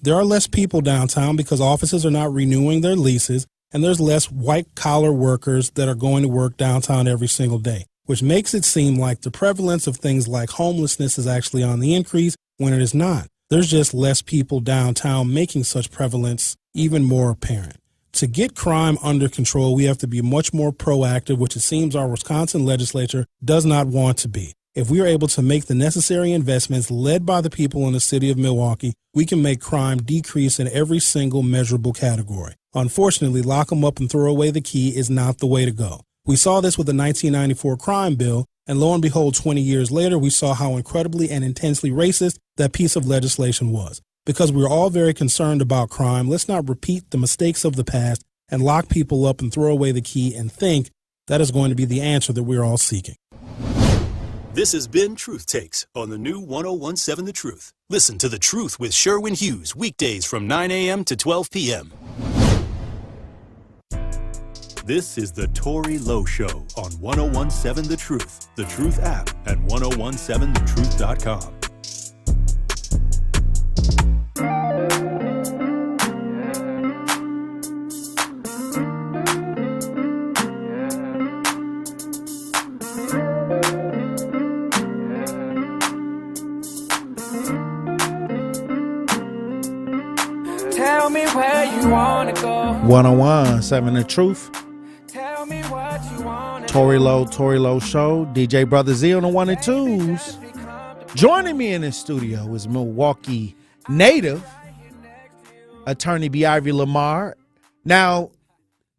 There are less people downtown because offices are not renewing their leases, and there's less white-collar workers that are going to work downtown every single day, which makes it seem like the prevalence of things like homelessness is actually on the increase when it is not. There's just less people downtown, making such prevalence even more apparent. To get crime under control, we have to be much more proactive, which it seems our Wisconsin legislature does not want to be. If we are able to make the necessary investments led by the people in the city of Milwaukee, we can make crime decrease in every single measurable category. Unfortunately, lock them up and throw away the key is not the way to go. We saw this with the 1994 crime bill, and lo and behold, 20 years later, we saw how incredibly and intensely racist that piece of legislation was. Because we're all very concerned about crime, let's not repeat the mistakes of the past and lock people up and throw away the key and think that is going to be the answer that we're all seeking. This has been Truth Takes on the new 1017 The Truth. Listen to The Truth with Sherwin Hughes weekdays from 9 a.m. to 12 p.m. This is the Tory Lowe Show on 1017 The Truth, The Truth app, and 1017thetruth.com. Tell me where you wanna go. 1017 The Truth. Tell me what you wanna Tory Lowe Show. DJ Brother Z on the 1 and 2s. Joining me in the studio is Milwaukee native attorney B. Ivy Lamar. Now,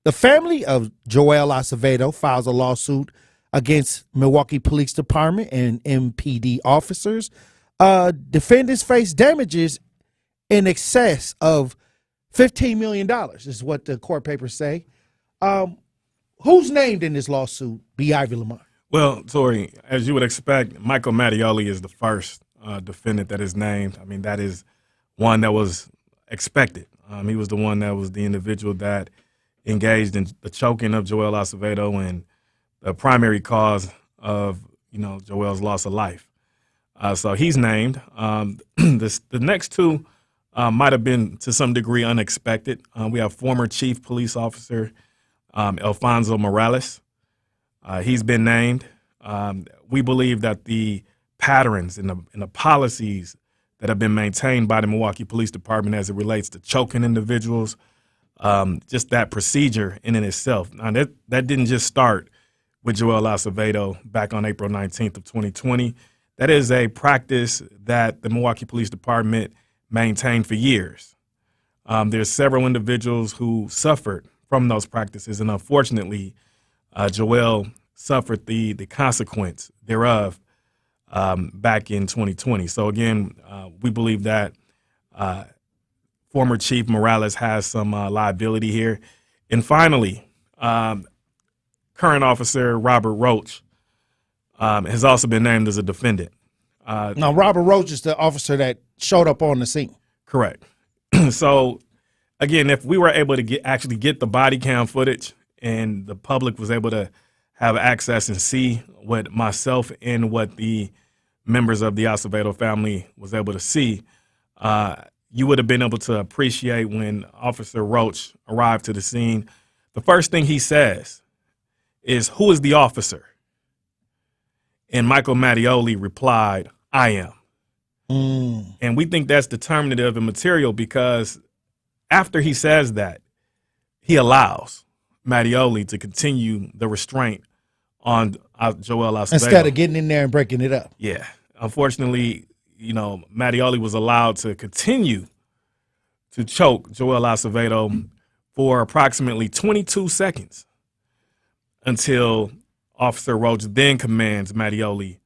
the family of Joel Acevedo files a lawsuit against Milwaukee Police Department and MPD officers. Defendants face damages in excess of $15 million, is what the court papers say. Who's named in this lawsuit, B. Ivy Lamar? Well, Tori, as you would expect, Michael Mattioli is the first defendant that is named. I mean, that is one that was expected. He was the one that was the individual that engaged in the choking of Joel Acevedo and the primary cause of, Joel's loss of life. So he's named. The next two might have been to some degree unexpected. We have former chief police officer Alfonso Morales. He's been named. We believe that the patterns and the policies that have been maintained by the Milwaukee Police Department as it relates to choking individuals, just that procedure in and itself. Now, that didn't just start with Joel Acevedo back on April 19th of 2020. That is a practice that the Milwaukee Police Department maintained for years. There's several individuals who suffered from those practices, and unfortunately, Joel suffered the consequence thereof back in 2020. So again, we believe that former Chief Morales has some liability here. And finally, current officer Robert Roach has also been named as a defendant. Now, Robert Roach is the officer that showed up on the scene. Correct. So, again, if we were able to actually get the body cam footage and the public was able to have access and see what myself and what the members of the Acevedo family was able to see, you would have been able to appreciate when Officer Roach arrived to the scene. The first thing he says is, "Who is the officer?" And Michael Mattioli replied, "I am." And we think that's determinative and material because after he says that, he allows Mattioli to continue the restraint on Joel Acevedo. Instead of getting in there and breaking it up. Yeah. Unfortunately, Mattioli was allowed to continue to choke Joel Acevedo for approximately 22 seconds until Officer Roach then commands Mattioli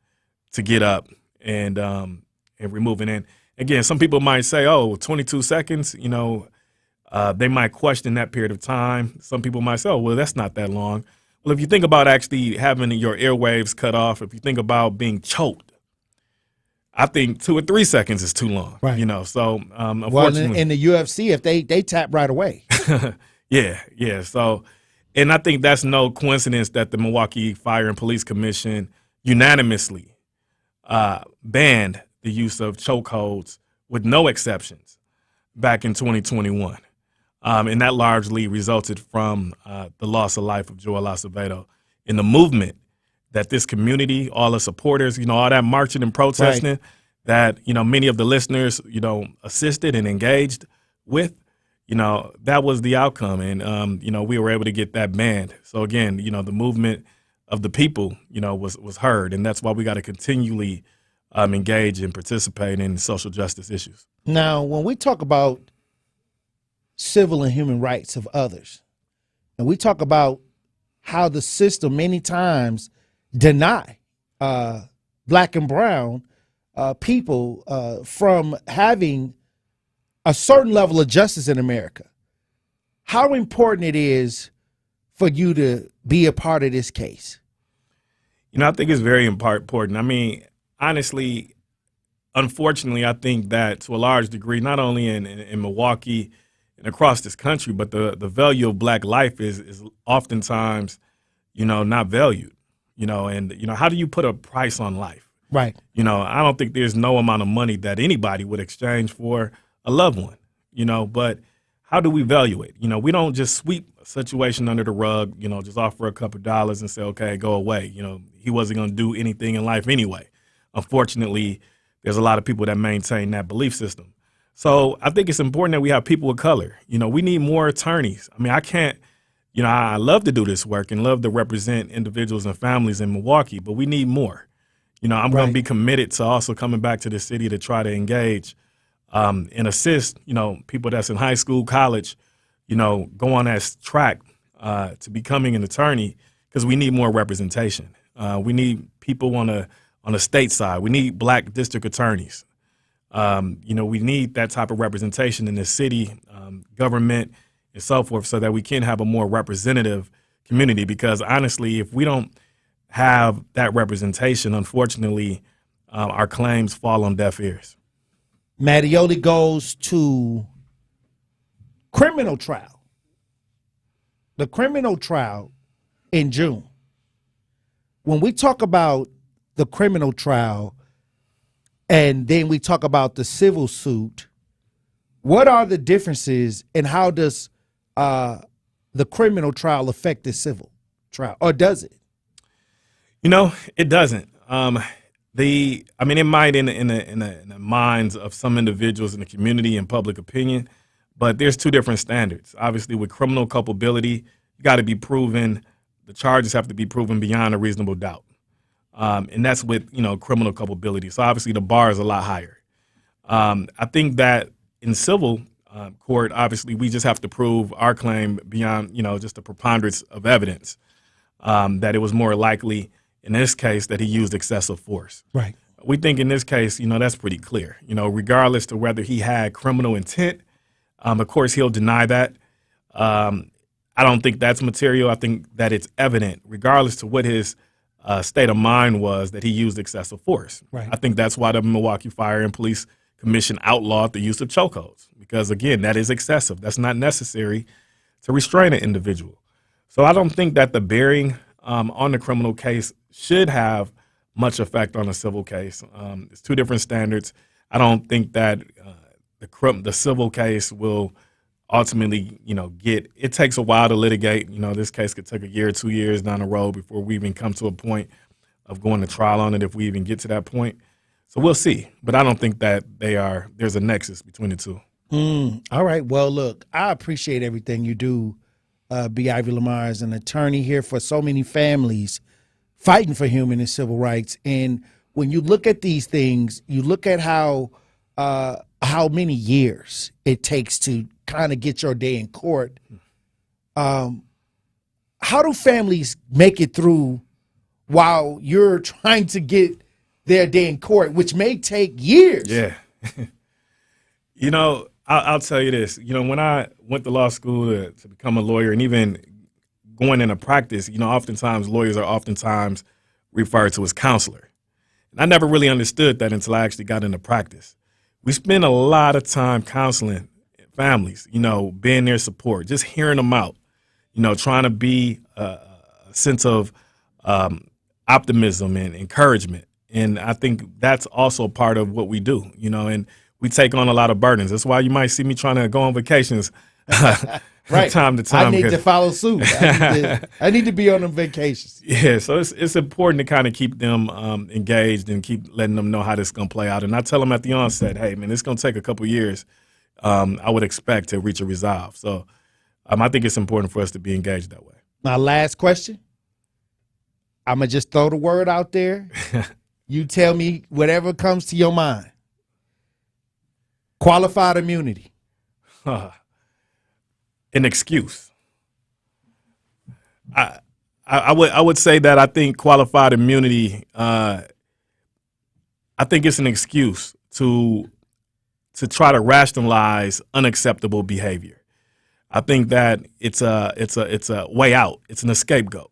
to get up and remove it. And again, some people might say, 22 seconds, they might question that period of time. Some people might say, well, that's not that long. Well, if you think about actually having your airwaves cut off, if you think about being choked, I think 2 or 3 seconds is too long. Right. So unfortunately. Well, in the UFC, if they tap right away. Yeah. So, and I think that's no coincidence that the Milwaukee Fire and Police Commission unanimously banned the use of chokeholds with no exceptions back in 2021. And that largely resulted from the loss of life of Joel Acevedo. In the movement that this community, all the supporters, all that marching and protesting, Right. that, many of the listeners, assisted and engaged with, that was the outcome. And, we were able to get that banned. So again, the movement of the people, was heard. And that's why we got to continually engage and participate in social justice issues. Now, when we talk about civil and human rights of others, and we talk about how the system many times deny black and brown people from having a certain level of justice in America, how important it is for you to be a part of this case? I think it's very important. I mean, honestly, unfortunately, I think that to a large degree, not only in Milwaukee and across this country, but the value of black life is oftentimes, not valued, and, how do you put a price on life? Right. I don't think there's no amount of money that anybody would exchange for a loved one, but how do we value it? We don't just sweep a situation under the rug, just offer a couple dollars and say, okay, go away. He wasn't going to do anything in life anyway. Unfortunately, there's a lot of people that maintain that belief system. So I think it's important that we have people of color. We need more attorneys. I mean, I can't, I love to do this work and love to represent individuals and families in Milwaukee, but we need more. I'm going to be committed to also coming back to the city to try to engage and assist, people that's in high school, college, go on that track to becoming an attorney, because we need more representation. We need people on the state side. We need black district attorneys. We need that type of representation in the city, government, and so forth, so that we can have a more representative community. Because honestly, if we don't have that representation, unfortunately, our claims fall on deaf ears. Mattioli goes to criminal trial. The criminal trial in June. When we talk about the criminal trial and then we talk about the civil suit, what are the differences and how does the criminal trial affect the civil trial, or does it? It doesn't. It might in the minds of some individuals in the community and public opinion, but there's two different standards. Obviously, with criminal culpability, you got to be proven. The charges have to be proven beyond a reasonable doubt, and that's with criminal culpability. So obviously, the bar is a lot higher. I think that in civil court, obviously, we just have to prove our claim beyond just the preponderance of evidence that it was more likely in this case that he used excessive force. Right. We think in this case, that's pretty clear. Regardless to whether he had criminal intent, of course he'll deny that. I don't think that's material. I think that it's evident, regardless to what his state of mind was, that he used excessive force. Right. I think that's why the Milwaukee Fire and Police Commission outlawed the use of chokeholds, because again, that is excessive. That's not necessary to restrain an individual. So I don't think that the bearing on the criminal case should have much effect on a civil case. It's two different standards. I don't think that the civil case will ultimately, it takes a while to litigate. This case could take a year, 2 years down the road before we even come to a point of going to trial on it, if we even get to that point. So we'll see. But I don't think that there's a nexus between the two. All right. Well, look, I appreciate everything you do, B. Ivy Lamar, as an attorney here for so many families fighting for human and civil rights. And when you look at these things, you look at how many years it takes to kind of get your day in court. How do families make it through while you're trying to get their day in court, which may take years? Yeah. I'll tell you this. When I went to law school to become a lawyer, and even going into practice, oftentimes lawyers are referred to as counselor. And I never really understood that until I actually got into practice. We spend a lot of time counseling families, being their support, just hearing them out, trying to be a sense of optimism and encouragement. And I think that's also part of what we do, and we take on a lot of burdens. That's why you might see me trying to go on vacations Right. from time to time. I need to follow suit. I need to be on them vacations. Yeah, so it's important to kind of keep them engaged and keep letting them know how this is going to play out. And I tell them at the onset, hey, man, it's going to take a couple years, I would expect, to reach a resolve. So I think it's important for us to be engaged that way. My last question. I'm going to just throw the word out there. You tell me whatever comes to your mind. Qualified immunity. An excuse. I would say that I think qualified immunity. I think it's an excuse to try to rationalize unacceptable behavior. I think that it's a way out. It's an scapegoat.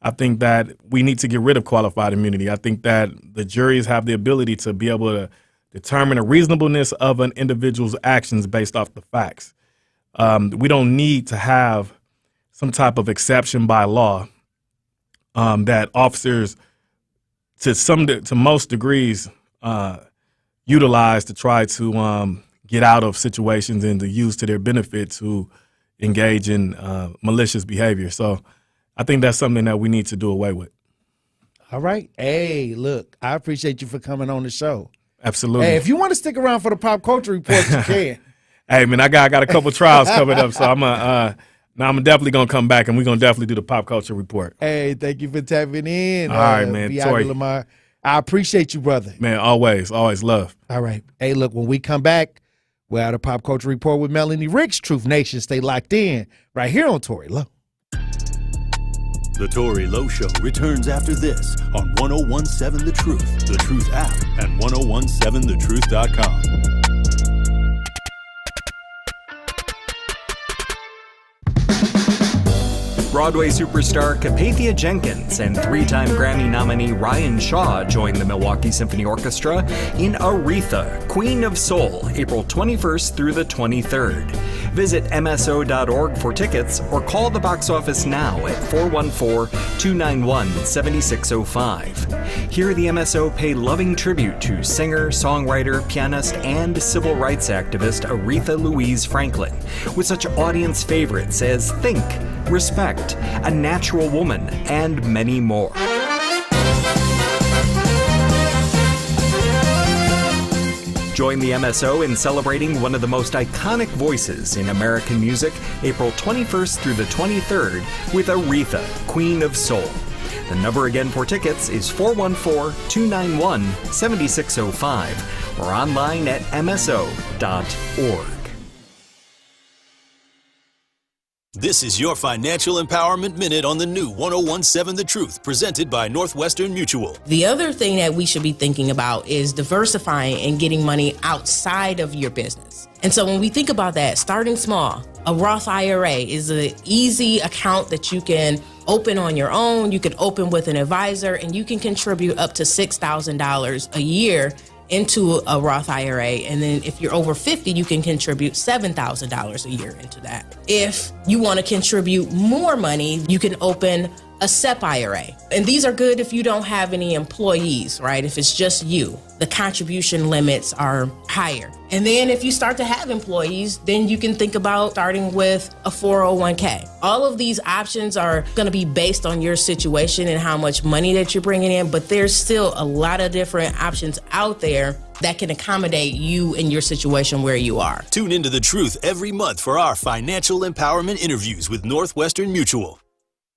I think that we need to get rid of qualified immunity. I think that the juries have the ability to be able to determine the reasonableness of an individual's actions based off the facts. We don't need to have some type of exception by law that officers, to most degrees, utilize to try to get out of situations and to use to their benefit to engage in malicious behavior. So I think that's something that we need to do away with. All right. Hey, look, I appreciate you for coming on the show. Absolutely. Hey, if you want to stick around for the pop culture report, you can. Hey, man, I got a couple trials coming up, so I'm definitely gonna come back, and we're gonna definitely do the pop culture report. Hey, thank you for tapping in. All right, man. Ivy Lamar. I appreciate you, brother. Man, always love. All right. Hey, look, when we come back, we're at a pop culture report with Melanie Ricks. Truth Nation, stay locked in right here on Tory Lowe. The Tory Lowe Show returns after this on 101.7 The Truth, The Truth app, and 1017thetruth.com. Broadway superstar Capathia Jenkins and three-time Grammy nominee Ryan Shaw join the Milwaukee Symphony Orchestra in Aretha, Queen of Soul, April 21st through the 23rd. Visit MSO.org for tickets or call the box office now at 414-291-7605. Hear the MSO pay loving tribute to singer, songwriter, pianist, and civil rights activist Aretha Louise Franklin, with such audience favorites as Think, Respect, A Natural Woman, and many more. Join the MSO in celebrating one of the most iconic voices in American music, April 21st through the 23rd, with Aretha, Queen of Soul. The number again for tickets is 414-291-7605 or online at mso.org. This is your Financial Empowerment Minute on the new 101.7 The Truth, presented by Northwestern Mutual. The other thing that we should be thinking about is diversifying and getting money outside of your business. And so when we think about that, starting small, a Roth IRA is an easy account that you can open on your own. You can open with an advisor, and you can contribute up to $6,000 a year into a Roth IRA. And then if you're over 50, you can contribute $7,000 a year into that. If you want to contribute more money, you can open a SEP IRA. And these are good if you don't have any employees, right? If it's just you, the contribution limits are higher. And then if you start to have employees, then you can think about starting with a 401k. All of these options are going to be based on your situation and how much money that you're bringing in, but there's still a lot of different options out there that can accommodate you in your situation where you are. Tune into The Truth every month for our financial empowerment interviews with Northwestern Mutual.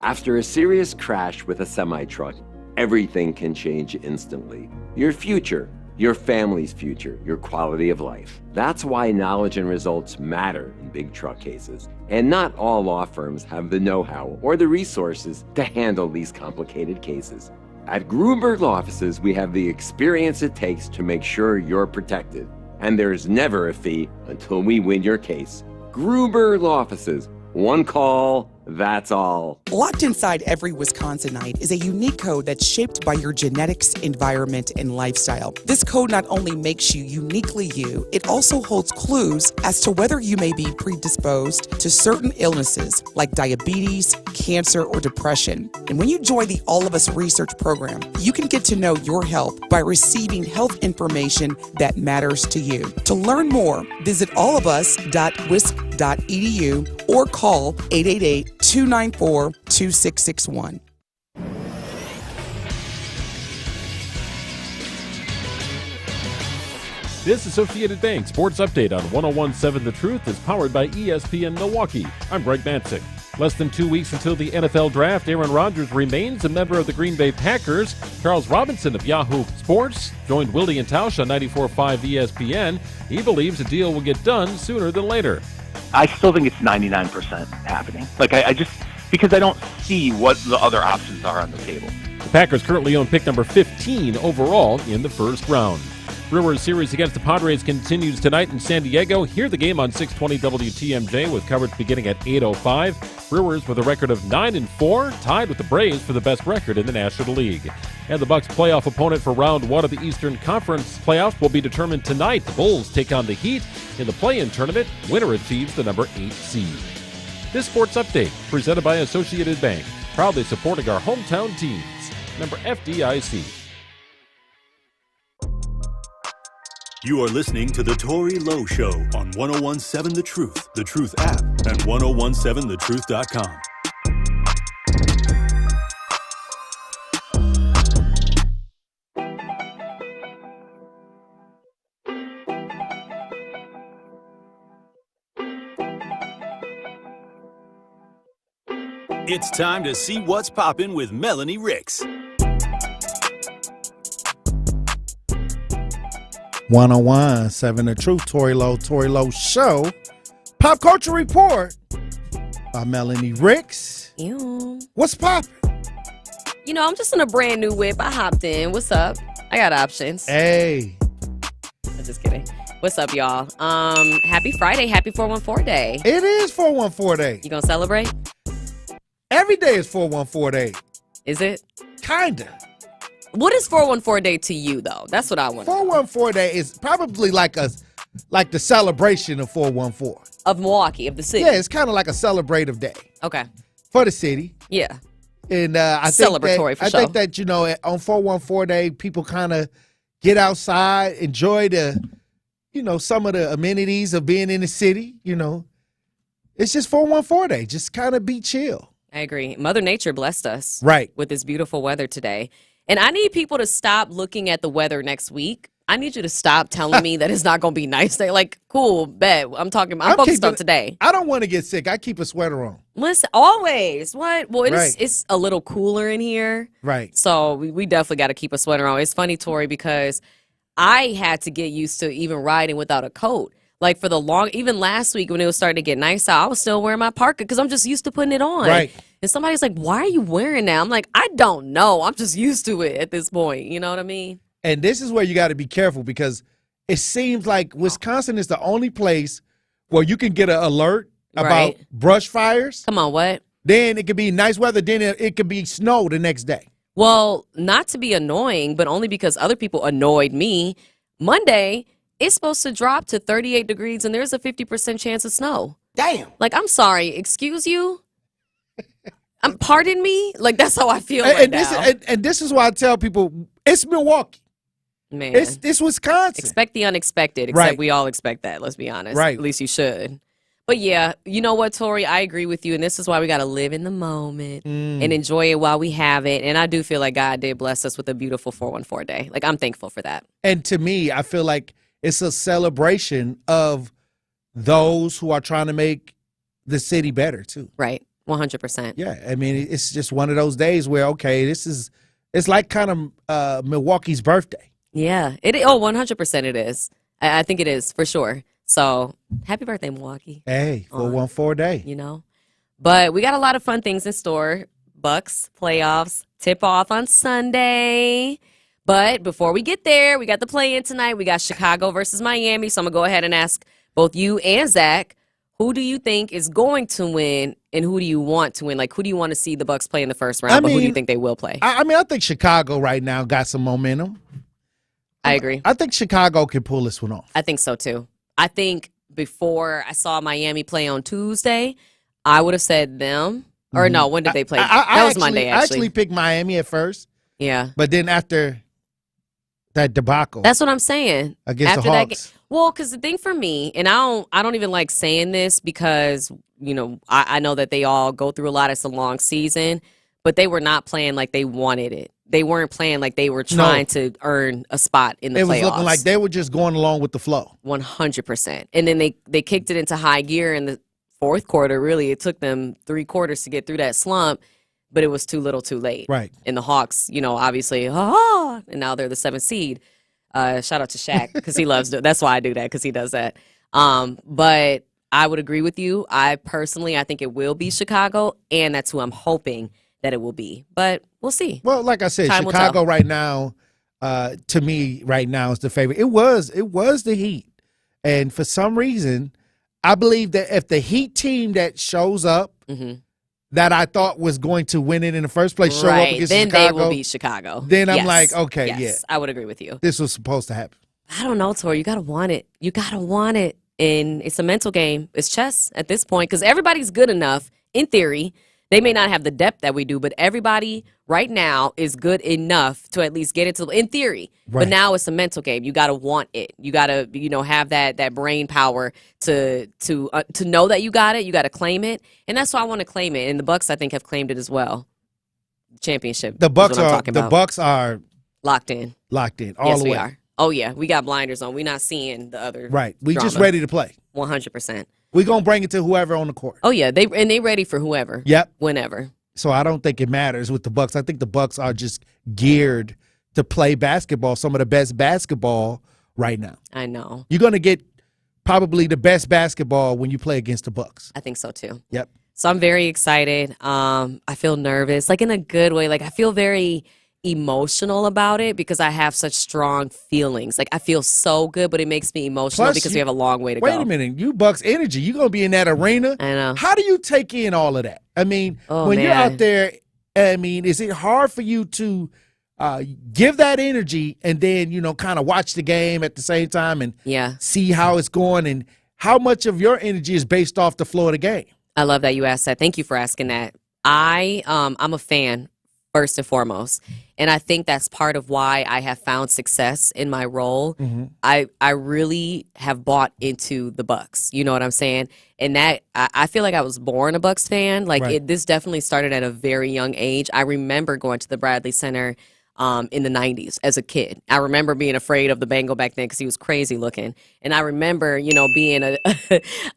After a serious crash with a semi-truck, everything can change instantly. Your future, your family's future, your quality of life. That's why knowledge and results matter in big truck cases. And not all law firms have the know-how or the resources to handle these complicated cases. At Gruber Law Offices, we have the experience it takes to make sure you're protected. And there's never a fee until we win your case. Gruber Law Offices. One call, That's all. Locked inside every Wisconsinite is a unique code that's shaped by your genetics, environment, and lifestyle. This code not only makes you uniquely you, it also holds clues as to whether you may be predisposed to certain illnesses like diabetes, cancer, or depression. And when you join the All of Us research program, you can get to know your health by receiving health information that matters to you. To learn more, visit allofus.wisc.edu or call 888-294-2661. This Associated Bank Sports Update on 101.7 The Truth is powered by ESPN Milwaukee. I'm Greg Mansick. Less than 2 weeks until the NFL Draft, Aaron Rodgers remains a member of the Green Bay Packers. Charles Robinson of Yahoo Sports joined Wilde and Tausch on 94.5 ESPN. He believes the deal will get done sooner than later. I still think it's 99% happening. I just, because I don't see what the other options are on the table. The Packers currently own pick number 15 overall in the first round. Brewers series against the Padres continues tonight in San Diego. Hear the game on 620 WTMJ with coverage beginning at 8:05. Brewers with a record of 9-4, tied with the Braves for the best record in the National League. And the Bucks' playoff opponent for round one of the Eastern Conference playoffs will be determined tonight. The Bulls take on the Heat in the play-in tournament. Winner achieves the number 8 seed. This sports update presented by Associated Bank, proudly supporting our hometown teams. Member FDIC. You are listening to The Tori Lowe Show on 101.7 The Truth app, and 1017thetruth.com. It's time to see what's poppin' with Melanie Ricks. 101.7 The Truth, Tori Lowe Show. Pop Culture Report by Melanie Ricks. Ew. What's poppin'? You know, I'm just in a brand new whip. I hopped in. What's up? I got options. Hey. I'm just kidding. What's up, y'all? Happy Friday. Happy 414 Day. It is 414 Day. You gonna celebrate? Every day is 414 Day. Is it? Kinda. What is 414 Day to you, though? That's what I want. 414 Day is probably like the celebration of 414. Of Milwaukee, of the city. Yeah, it's kind of like a celebrative day. Okay. For the city. Yeah. And I celebratory think that, for I think that, you know, on 414 Day, people kind of get outside, enjoy the, you know, some of the amenities of being in the city, you know. It's just 414 Day. Just kind of be chill. I agree. Mother Nature blessed us. Right. With this beautiful weather today. And I need people to stop looking at the weather next week. I need you to stop telling me that it's not going to be nice today. Like, cool, bet. I'm focused on today. I don't want to get sick. I keep a sweater on. Listen, always. What? Well, Right. it's a little cooler in here. Right. So we definitely got to keep a sweater on. It's funny, Tori, because I had to get used to even riding without a coat. Like for even last week when it was starting to get nice out, I was still wearing my parka because I'm just used to putting it on. Right. And somebody's like, why are you wearing that? I'm like, I don't know. I'm just used to it at this point. You know what I mean? And this is where you got to be careful because it seems like Wisconsin is the only place where you can get an alert about Right. brush fires. Come on, what? Then it could be nice weather. Then it could be snow the next day. Well, not to be annoying, but only because other people annoyed me. Monday, it's supposed to drop to 38 degrees and there's a 50% chance of snow. Damn. Like, I'm sorry. Excuse you? Pardon me? Like, that's how I feel right now. And this is why I tell people, it's Milwaukee. Man. It's Wisconsin. Expect the unexpected, except Right. we all expect that, let's be honest. Right. At least you should. But yeah, you know what, Tori? I agree with you, and this is why we got to live in the moment and enjoy it while we have it. And I do feel like God did bless us with a beautiful 414 Day. Like, I'm thankful for that. And to me, I feel like it's a celebration of those who are trying to make the city better, too. Right. 100%. Yeah. I mean, it's just one of those days where, okay, it's like kind of Milwaukee's birthday. Yeah. 100% it is. I think it is, for sure. So, happy birthday, Milwaukee. Hey, 414 Day. You know? But we got a lot of fun things in store. Bucks, playoffs, tip-off on Sunday. But before we get there, we got the play-in tonight. We got Chicago versus Miami. So, I'm going to go ahead and ask both you and Zach, Who do you think is going to win, and who do you want to win? Like, who do you want to see the Bucks play in the first round, but who do you think they will play? I think Chicago right now got some momentum. I agree. I think Chicago can pull this one off. I think so, too. I think before I saw Miami play on Tuesday, I would have said them. Or no, when did they play? That was Monday, I actually picked Miami at first. Yeah. But then after that debacle. That's what I'm saying. Against after the Hawks. Well, because the thing for me, and I don't even like saying this because, I know that they all go through a lot. It's a long season, but they were not playing like they wanted it. They weren't playing like they were trying to earn a spot in the playoffs. It was looking like they were just going along with the flow. 100%. And then they kicked it into high gear in the fourth quarter. Really, it took them 3 quarters to get through that slump, but it was too little too late. Right. And the Hawks, obviously, and now they're the 7th seed. Shout out to Shaq because he loves it. That's why I do that, because he does that. But I would agree with you. I think it will be Chicago, and that's who I'm hoping that it will be. But we'll see. Well, like I said, Time Chicago right now, to me, right now is the favorite. It was the Heat. And for some reason, I believe that if the Heat team that shows up that I thought was going to win it in the first place show up against then Chicago, they will beat Chicago. Then I'm like, okay, yes, I would agree with you. This was supposed to happen. I don't know, Tori. You got to want it. You got to want it. And it's a mental game. It's chess at this point because everybody's good enough, in theory. They may not have the depth that we do, but everybody right now is good enough to at least get it to, in theory. Right. But now it's a mental game. You got to want it. You got to, have that brain power to know that you got it. You got to claim it, and that's why I want to claim it. And the Bucks, I think, have claimed it as well. Championship. The Bucks are locked in. Locked in. All yes, the way. we are. Oh yeah, we got blinders on. We're not seeing the other. Right. We drama. just ready to play. 100%. We're going to bring it to whoever on the court. Oh, yeah. They ready for whoever. Yep. Whenever. So I don't think it matters with the Bucks. I think the Bucks are just geared to play basketball, some of the best basketball right now. I know. You're going to get probably the best basketball when you play against the Bucks. I think so, too. Yep. So I'm very excited. I feel nervous, like in a good way. Like I feel very emotional about it because I have such strong feelings. Like I feel so good, but it makes me emotional because we have a long way to go. Wait a minute, you Bucks energy, you're gonna be in that arena. I know. How do you take in all of that? I mean, when you're out there, is it hard for you to give that energy and then kind of watch the game at the same time and see how it's going, and how much of your energy is based off the flow of the game? I love that you asked that. Thank you for asking that. I'm a fan first and foremost. And I think that's part of why I have found success in my role. Mm-hmm. I really have bought into the Bucks. You know what I'm saying? And that I feel like I was born a Bucks fan. Like this definitely started at a very young age. I remember going to the Bradley Center in the 90s as a kid. I remember being afraid of the Bengal back then because he was crazy looking. And I remember, being a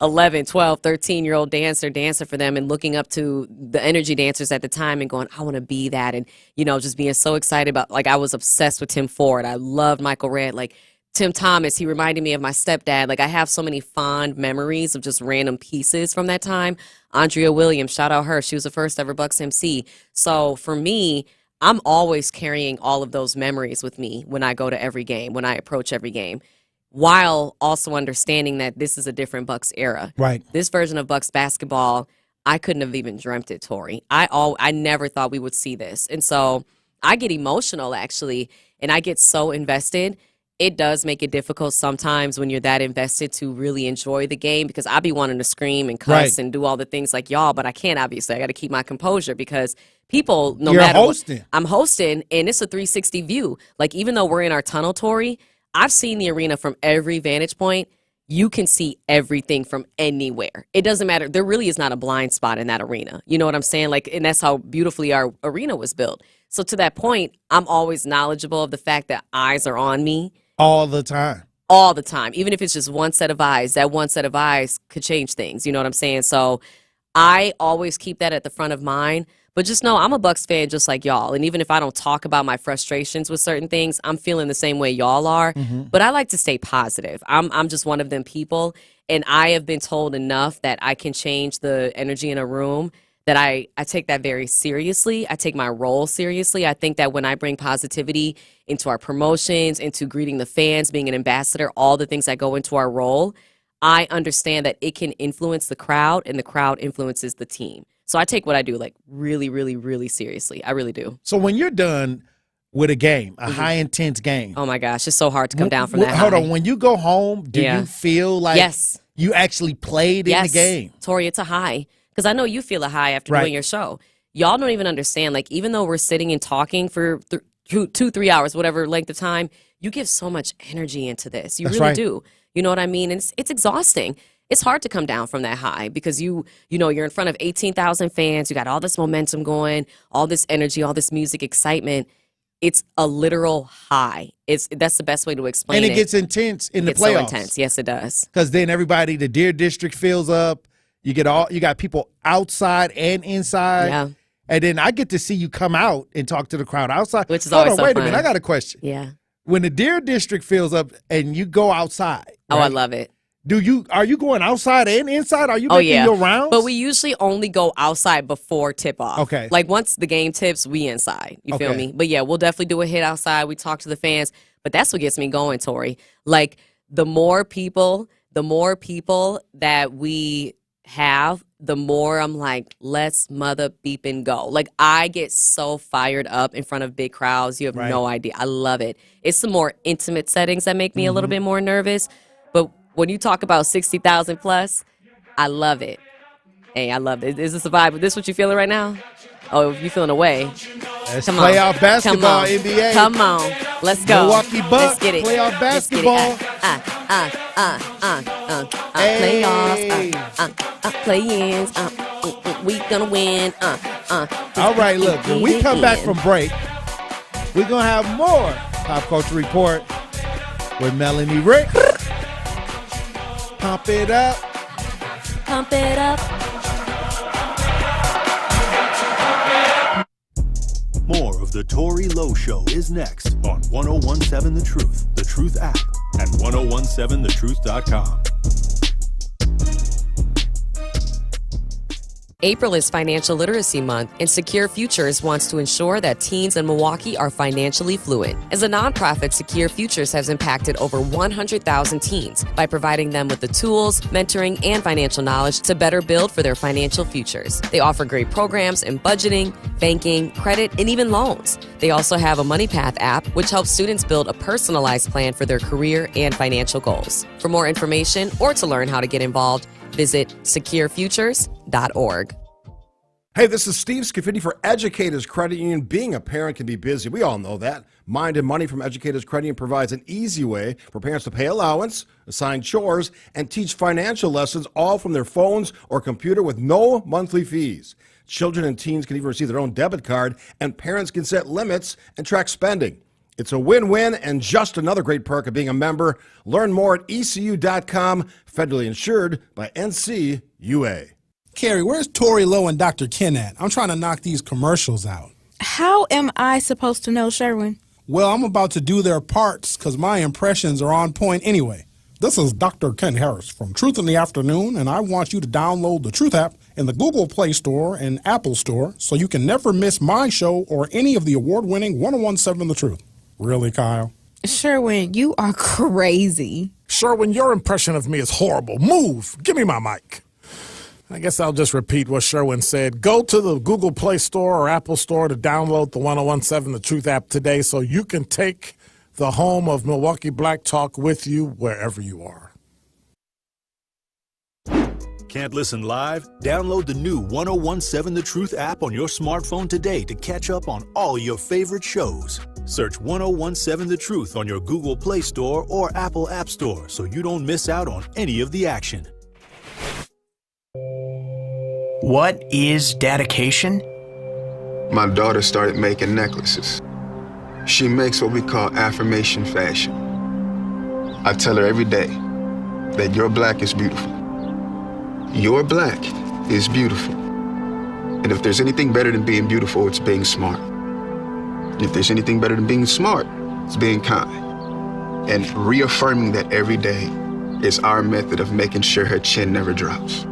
11, 12, 13-year-old dancer for them and looking up to the energy dancers at the time and going, I want to be that. And, just being so excited about, like, I was obsessed with Tim Ford. I loved Michael Redd. Like, Tim Thomas, he reminded me of my stepdad. Like, I have so many fond memories of just random pieces from that time. Andrea Williams, shout out her. She was the first ever Bucks MC. So for me, I'm always carrying all of those memories with me when I go to every game, when I approach every game, while also understanding that this is a different Bucks era. Right. This version of Bucks basketball, I couldn't have even dreamt it, Tori. I never thought we would see this. And so I get emotional, actually, and I get so invested. It does make it difficult sometimes when you're that invested to really enjoy the game, because I be wanting to scream and cuss and do all the things like y'all, but I can't, obviously. I got to keep my composure because people, no matter what, I'm hosting, and it's a 360 view. Like, even though we're in our tunnel, Tori, I've seen the arena from every vantage point. You can see everything from anywhere. It doesn't matter. There really is not a blind spot in that arena. You know what I'm saying? Like, and that's how beautifully our arena was built. So to that point, I'm always knowledgeable of the fact that eyes are on me. All the time. All the time. Even if it's just one set of eyes, that one set of eyes could change things. You know what I'm saying? So I always keep that at the front of mind. But just know I'm a Bucks fan just like y'all. And even if I don't talk about my frustrations with certain things, I'm feeling the same way y'all are. Mm-hmm. But I like to stay positive. I'm just one of them people. And I have been told enough that I can change the energy in a room that I take that very seriously. I take my role seriously. I think that when I bring positivity into our promotions, into greeting the fans, being an ambassador, all the things that go into our role, I understand that it can influence the crowd, and the crowd influences the team. So I take what I do like really, really, really seriously. I really do. So when you're done with a game, a high intense game. Oh my gosh, it's so hard to come down from that. Hold on, when you go home, do you feel like you actually played in the game? Tori, it's a high. Because I know you feel a high after doing your show. Y'all don't even understand. Like, even though we're sitting and talking for 2-3 hours, whatever length of time, you give so much energy into this. You really do. You know what I mean? And it's exhausting. It's hard to come down from that high because you're in front of 18,000 fans. You got all this momentum going, all this energy, all this music, excitement. It's a literal high. That's the best way to explain it. And it gets intense in the playoffs. So intense. Yes, it does. Because then everybody, the Deer District fills up. You got people outside and inside. Yeah. And then I get to see you come out and talk to the crowd outside. Which is always so wait fun. a minute. I got a question. Yeah. When the Deer District fills up and you go outside. Oh, I love it. Are you going outside and inside? Are you making your rounds? But we usually only go outside before tip-off. Okay. Like, once the game tips, we inside. You feel me? But, yeah, we'll definitely do a hit outside. We talk to the fans. But that's what gets me going, Tori. Like, the more people that we have, the more I'm like, let's mother beeping go. Like, I get so fired up in front of big crowds. You have no idea. I love it. It's the more intimate settings that make me a little bit more nervous. But when you talk about 60,000 plus, I love it. Hey, I love it. Is this a vibe? Is this what you feeling right now? Oh, you feeling away. Let's play our basketball, NBA. Come on. Let's go. Milwaukee Bucks. Let's get it. Play our basketball. Playoffs. Play-ins. We gonna win. All right, look. When we come back from break, we're going to have more Pop Culture Report with Melanie Rick. Pump it up. Pump it up. More of the Tori Lowe Show is next on 1017 The Truth app, and 1017thetruth.com. April is Financial Literacy Month, and Secure Futures wants to ensure that teens in Milwaukee are financially fluent. As a nonprofit, Secure Futures has impacted over 100,000 teens by providing them with the tools, mentoring, and financial knowledge to better build for their financial futures. They offer great programs in budgeting, banking, credit, and even loans. They also have a MoneyPath app, which helps students build a personalized plan for their career and financial goals. For more information or to learn how to get involved, visit securefutures.org. Hey, this is Steve Scafidi for Educators Credit Union. Being a parent can be busy. We all know that. Mind and Money from Educators Credit Union provides an easy way for parents to pay allowance, assign chores, and teach financial lessons all from their phones or computer with no monthly fees. Children and teens can even receive their own debit card, and parents can set limits and track spending. It's a win-win and just another great perk of being a member. Learn more at ECU.com, federally insured by NCUA. Carrie, where's Tori Lowe and Dr. Ken at? I'm trying to knock these commercials out. How am I supposed to know, Sherwin? Well, I'm about to do their parts because my impressions are on point anyway. This is Dr. Ken Harris from Truth in the Afternoon, and I want you to download the Truth app in the Google Play Store and Apple Store so you can never miss my show or any of the award-winning 1017 The Truth. Really, Kyle? Sherwin, you are crazy. Sherwin, your impression of me is horrible. Move. Give me my mic. I guess I'll just repeat what Sherwin said. Go to the Google Play Store or Apple Store to download the 1017 The Truth app today so you can take the home of Milwaukee Black Talk with you wherever you are. Can't listen live? Download the new 1017 The Truth app on your smartphone today to catch up on all your favorite shows. Search 1017 The Truth on your Google Play Store or Apple App Store so you don't miss out on any of the action. What is dedication? My daughter started making necklaces. She makes what we call affirmation fashion. I tell her every day that your black is beautiful. Your black is beautiful. And if there's anything better than being beautiful, it's being smart. If there's anything better than being smart, it's being kind. And reaffirming that every day is our method of making sure her chin never drops.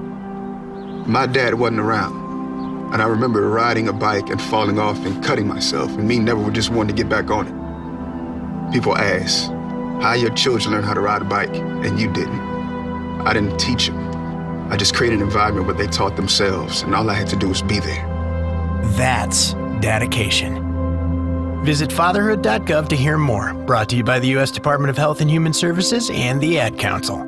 My dad wasn't around, and I remember riding a bike and falling off and cutting myself, and me never just wanting to get back on it. People ask, how your children learn how to ride a bike, and you didn't. I didn't teach them. I just created an environment where they taught themselves, and all I had to do was be there. That's dedication. Visit fatherhood.gov to hear more. Brought to you by the U.S. Department of Health and Human Services and the Ad Council.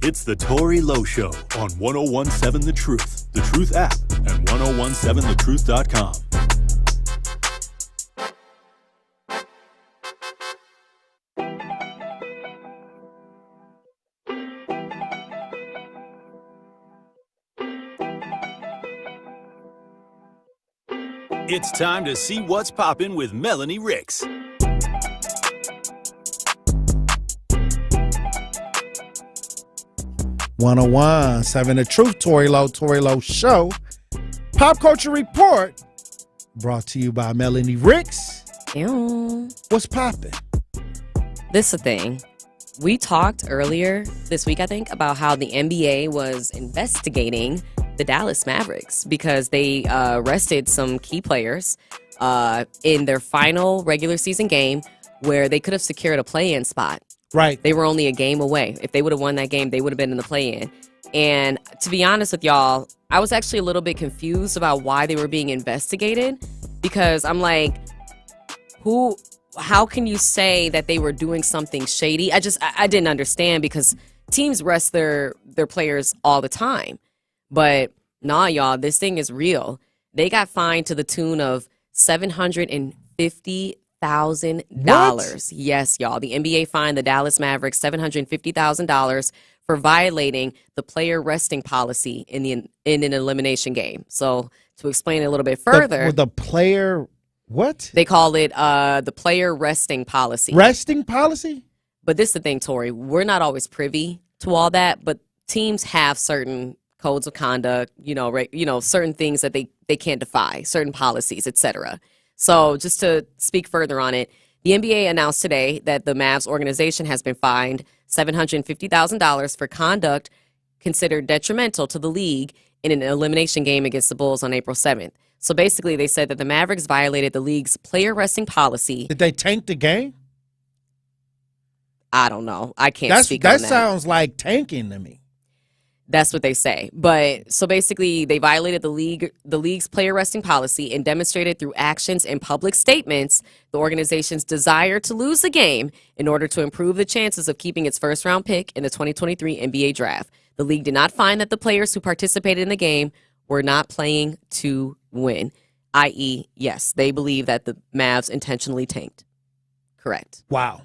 It's the Tory Lowe Show on 1017 The Truth, The Truth app, and 1017thetruth.com. It's time to see what's poppin' with Melanie Ricks. Seven The Truth, Tory Lowe Show. Pop Culture Report, brought to you by Melanie Ricks. Ew. What's poppin'? This is the thing. We talked earlier this week, I think, about how the NBA was investigating the Dallas Mavericks because they arrested some key players in their final regular season game where they could have secured a play-in spot. Right. They were only a game away. If they would have won that game, they would have been in the play-in. And to be honest with y'all, I was actually a little bit confused about why they were being investigated because I'm like, how can you say that they were doing something shady? I didn't understand because teams rest their players all the time. But nah, y'all, this thing is real. They got fined to the tune of $750,000. Yes, y'all. The NBA fined the Dallas Mavericks $750,000 for violating the player resting policy in an elimination game. So to explain it a little bit further, The player what? They call it the player resting policy. Resting policy? But this is the thing, Tori. We're not always privy to all that, but teams have certain codes of conduct, certain things that they can't defy, certain policies, etc. So just to speak further on it, the NBA announced today that the Mavs organization has been fined $750,000 for conduct considered detrimental to the league in an elimination game against the Bulls on April 7th. So basically, they said that the Mavericks violated the league's player resting policy. Did they tank the game? I don't know. I can't speak on that. That sounds like tanking to me. That's what they say. But so basically, they violated the league's player resting policy and demonstrated through actions and public statements the organization's desire to lose the game in order to improve the chances of keeping its first-round pick in the 2023 NBA draft. The league did not find that the players who participated in the game were not playing to win, i.e., yes, they believe that the Mavs intentionally tanked. Correct. Wow.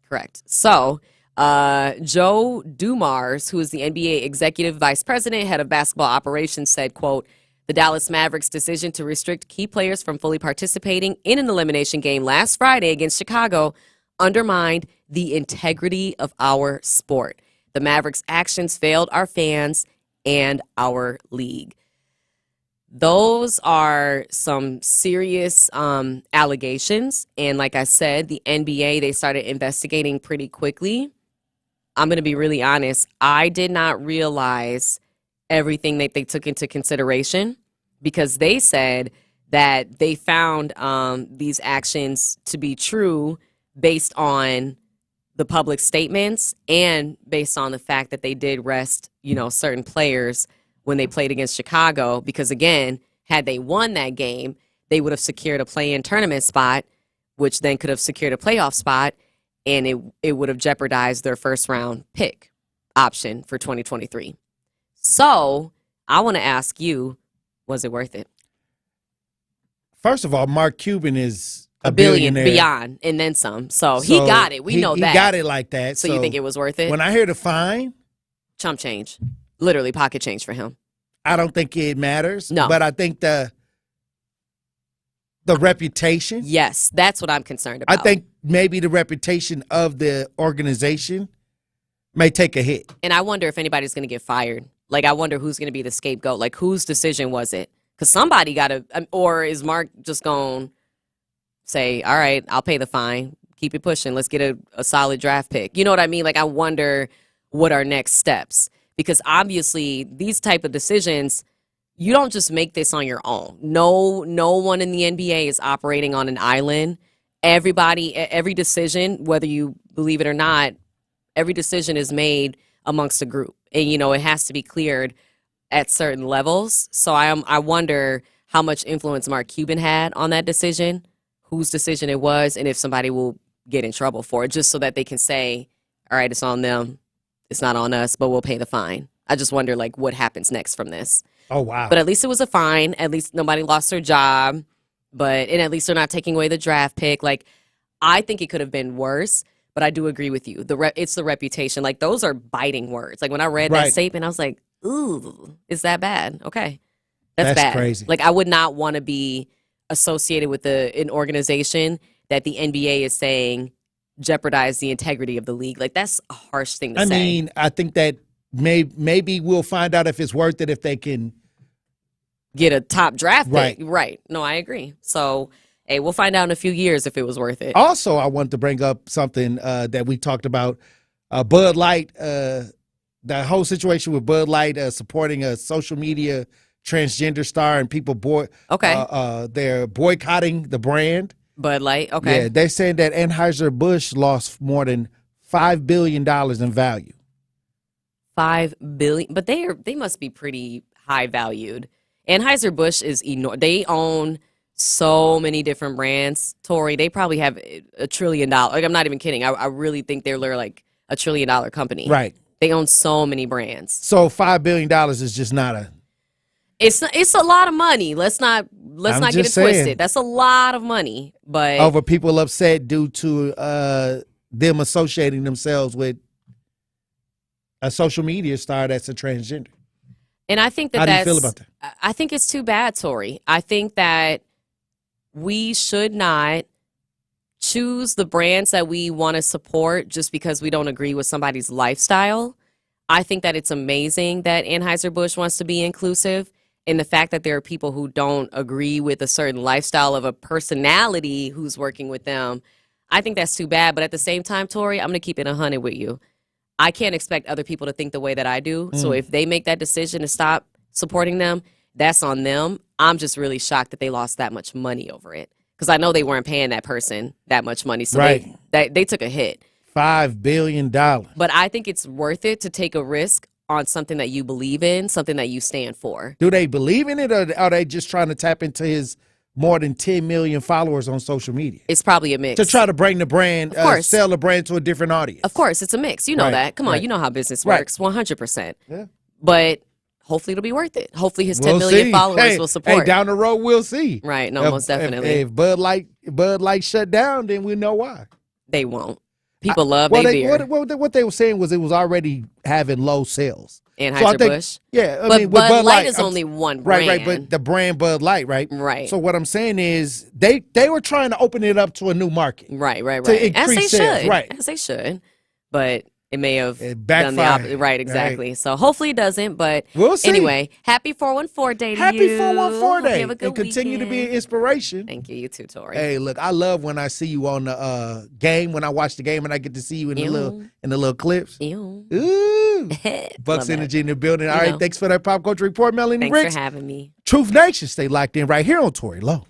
Correct. So Joe Dumars, who is the NBA executive vice president, head of basketball operations, said, quote, the Dallas Mavericks' decision to restrict key players from fully participating in an elimination game last Friday against Chicago undermined the integrity of our sport. The Mavericks' actions failed our fans and our league. Those are some serious allegations. And like I said, the NBA, they started investigating pretty quickly. I'm going to be really honest. I did not realize everything that they took into consideration because they said that they found these actions to be true based on the public statements and based on the fact that they did rest, certain players when they played against Chicago, because again, had they won that game, they would have secured a play-in tournament spot, which then could have secured a playoff spot, and it would have jeopardized their first-round pick option for 2023. So I want to ask you, was it worth it? First of all, Mark Cuban is a billion billionaire. beyond and then some. So he got it. We know that. He got it like that. So you think it was worth it? When I hear the fine, chump change. Literally pocket change for him. I don't think it matters. No. But I think the reputation. Yes, that's what I'm concerned about. I think maybe the reputation of the organization may take a hit. And I wonder if anybody's going to get fired. Like, I wonder who's going to be the scapegoat. Like, whose decision was it? Because somebody got to, or is Mark just going to say, all right, I'll pay the fine. Keep it pushing. Let's get a solid draft pick. You know what I mean? Like, I wonder what are next steps. Because obviously, these type of decisions, you don't just make this on your own. No one in the NBA is operating on an island. Everybody, every decision, whether you believe it or not, every decision is made amongst a group. And, it has to be cleared at certain levels. So I wonder how much influence Mark Cuban had on that decision, whose decision it was, and if somebody will get in trouble for it, just so that they can say, all right, it's on them. It's not on us, but we'll pay the fine. I just wonder, what happens next from this. Oh, wow. But at least it was a fine. At least nobody lost their job. And at least they're not taking away the draft pick. I think it could have been worse, but I do agree with you. It's the reputation. Those are biting words. When I read that statement, I was like, ooh, is that bad? Okay. That's bad. Crazy. I would not want to be associated with an organization that the NBA is saying jeopardize the integrity of the league. That's a harsh thing to say. I mean, I think that maybe we'll find out if it's worth it if they can get a top draft pick. Right. Right. No, I agree. So, hey, we'll find out in a few years if it was worth it. Also, I wanted to bring up something that we talked about. Bud Light, the whole situation with Bud Light supporting a social media transgender star and people they're boycotting the brand. Bud Light, okay. Yeah, they're saying that Anheuser-Busch lost more than $5 billion in value. $5 billion, but they must be pretty high valued. Anheuser-Busch is enormous. They own so many different brands. Tori, they probably have $1 trillion. I'm not even kidding. I really think they're $1 trillion company. Right. They own so many brands. So $5 billion is just not a. It's a lot of money. Let's not get it twisted. That's a lot of money, but over people upset due to them associating themselves with a social media star that's a transgender. And I think how do you feel about that? I think it's too bad, Tori. I think that we should not choose the brands that we want to support just because we don't agree with somebody's lifestyle. I think that it's amazing that Anheuser-Busch wants to be inclusive. And the fact that there are people who don't agree with a certain lifestyle of a personality who's working with them, I think that's too bad. But at the same time, Tori, I'm going to keep it 100 with you. I can't expect other people to think the way that I do. So if they make that decision to stop supporting them, that's on them. I'm just really shocked that they lost that much money over it. Because I know they weren't paying that person that much money. So they took a hit. $5 billion. But I think it's worth it to take a risk on something that you believe in, something that you stand for. Do they believe in it, or are they just trying to tap into his more than 10 million followers on social media? It's probably a mix. To try to bring the brand, sell the brand to a different audience. Of course, it's a mix. You know that. Come on, you know how business works, 100%. Yeah. But hopefully it'll be worth it. Hopefully his 10 million followers will support. Hey, down the road, we'll see. Right, no, most definitely. If Bud Light shut down, then we know why. They won't. People love their beer. What they were saying was it was already having low sales. Anheuser-Busch? Yeah. But Bud Light is only one brand. Right, but the brand Bud Light, right? Right. So what I'm saying is they were trying to open it up to a new market. Right. To increase sales. Should. Right. As they should. But it may have done the opposite. Right, exactly. Right. So hopefully it doesn't, but we'll see. Anyway, happy 414 day to happy you. Happy 414 day. Have a good and continue to be an inspiration. Thank you. You too, Tori. Hey, look, I love when I see you on the game, when I watch the game and I get to see you in the little clips. Ew. Ooh. Bucks Energy in the building. All right, thanks for that Pop Culture Report, Melanie Ricks. Thanks for having me. Truth Nation, stay locked in right here on Tori Lowe.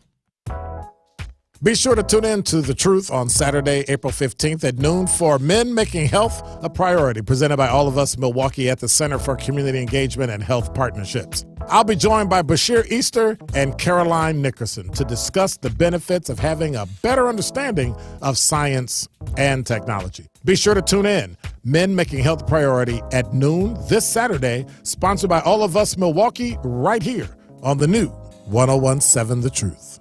Be sure to tune in to The Truth on Saturday, April 15th at noon for Men Making Health a Priority, presented by All of Us Milwaukee at the Center for Community Engagement and Health Partnerships. I'll be joined by Bashir Easter and Caroline Nickerson to discuss the benefits of having a better understanding of science and technology. Be sure to tune in. Men Making Health a Priority at noon this Saturday, sponsored by All of Us Milwaukee, right here on the new 101.7 The Truth.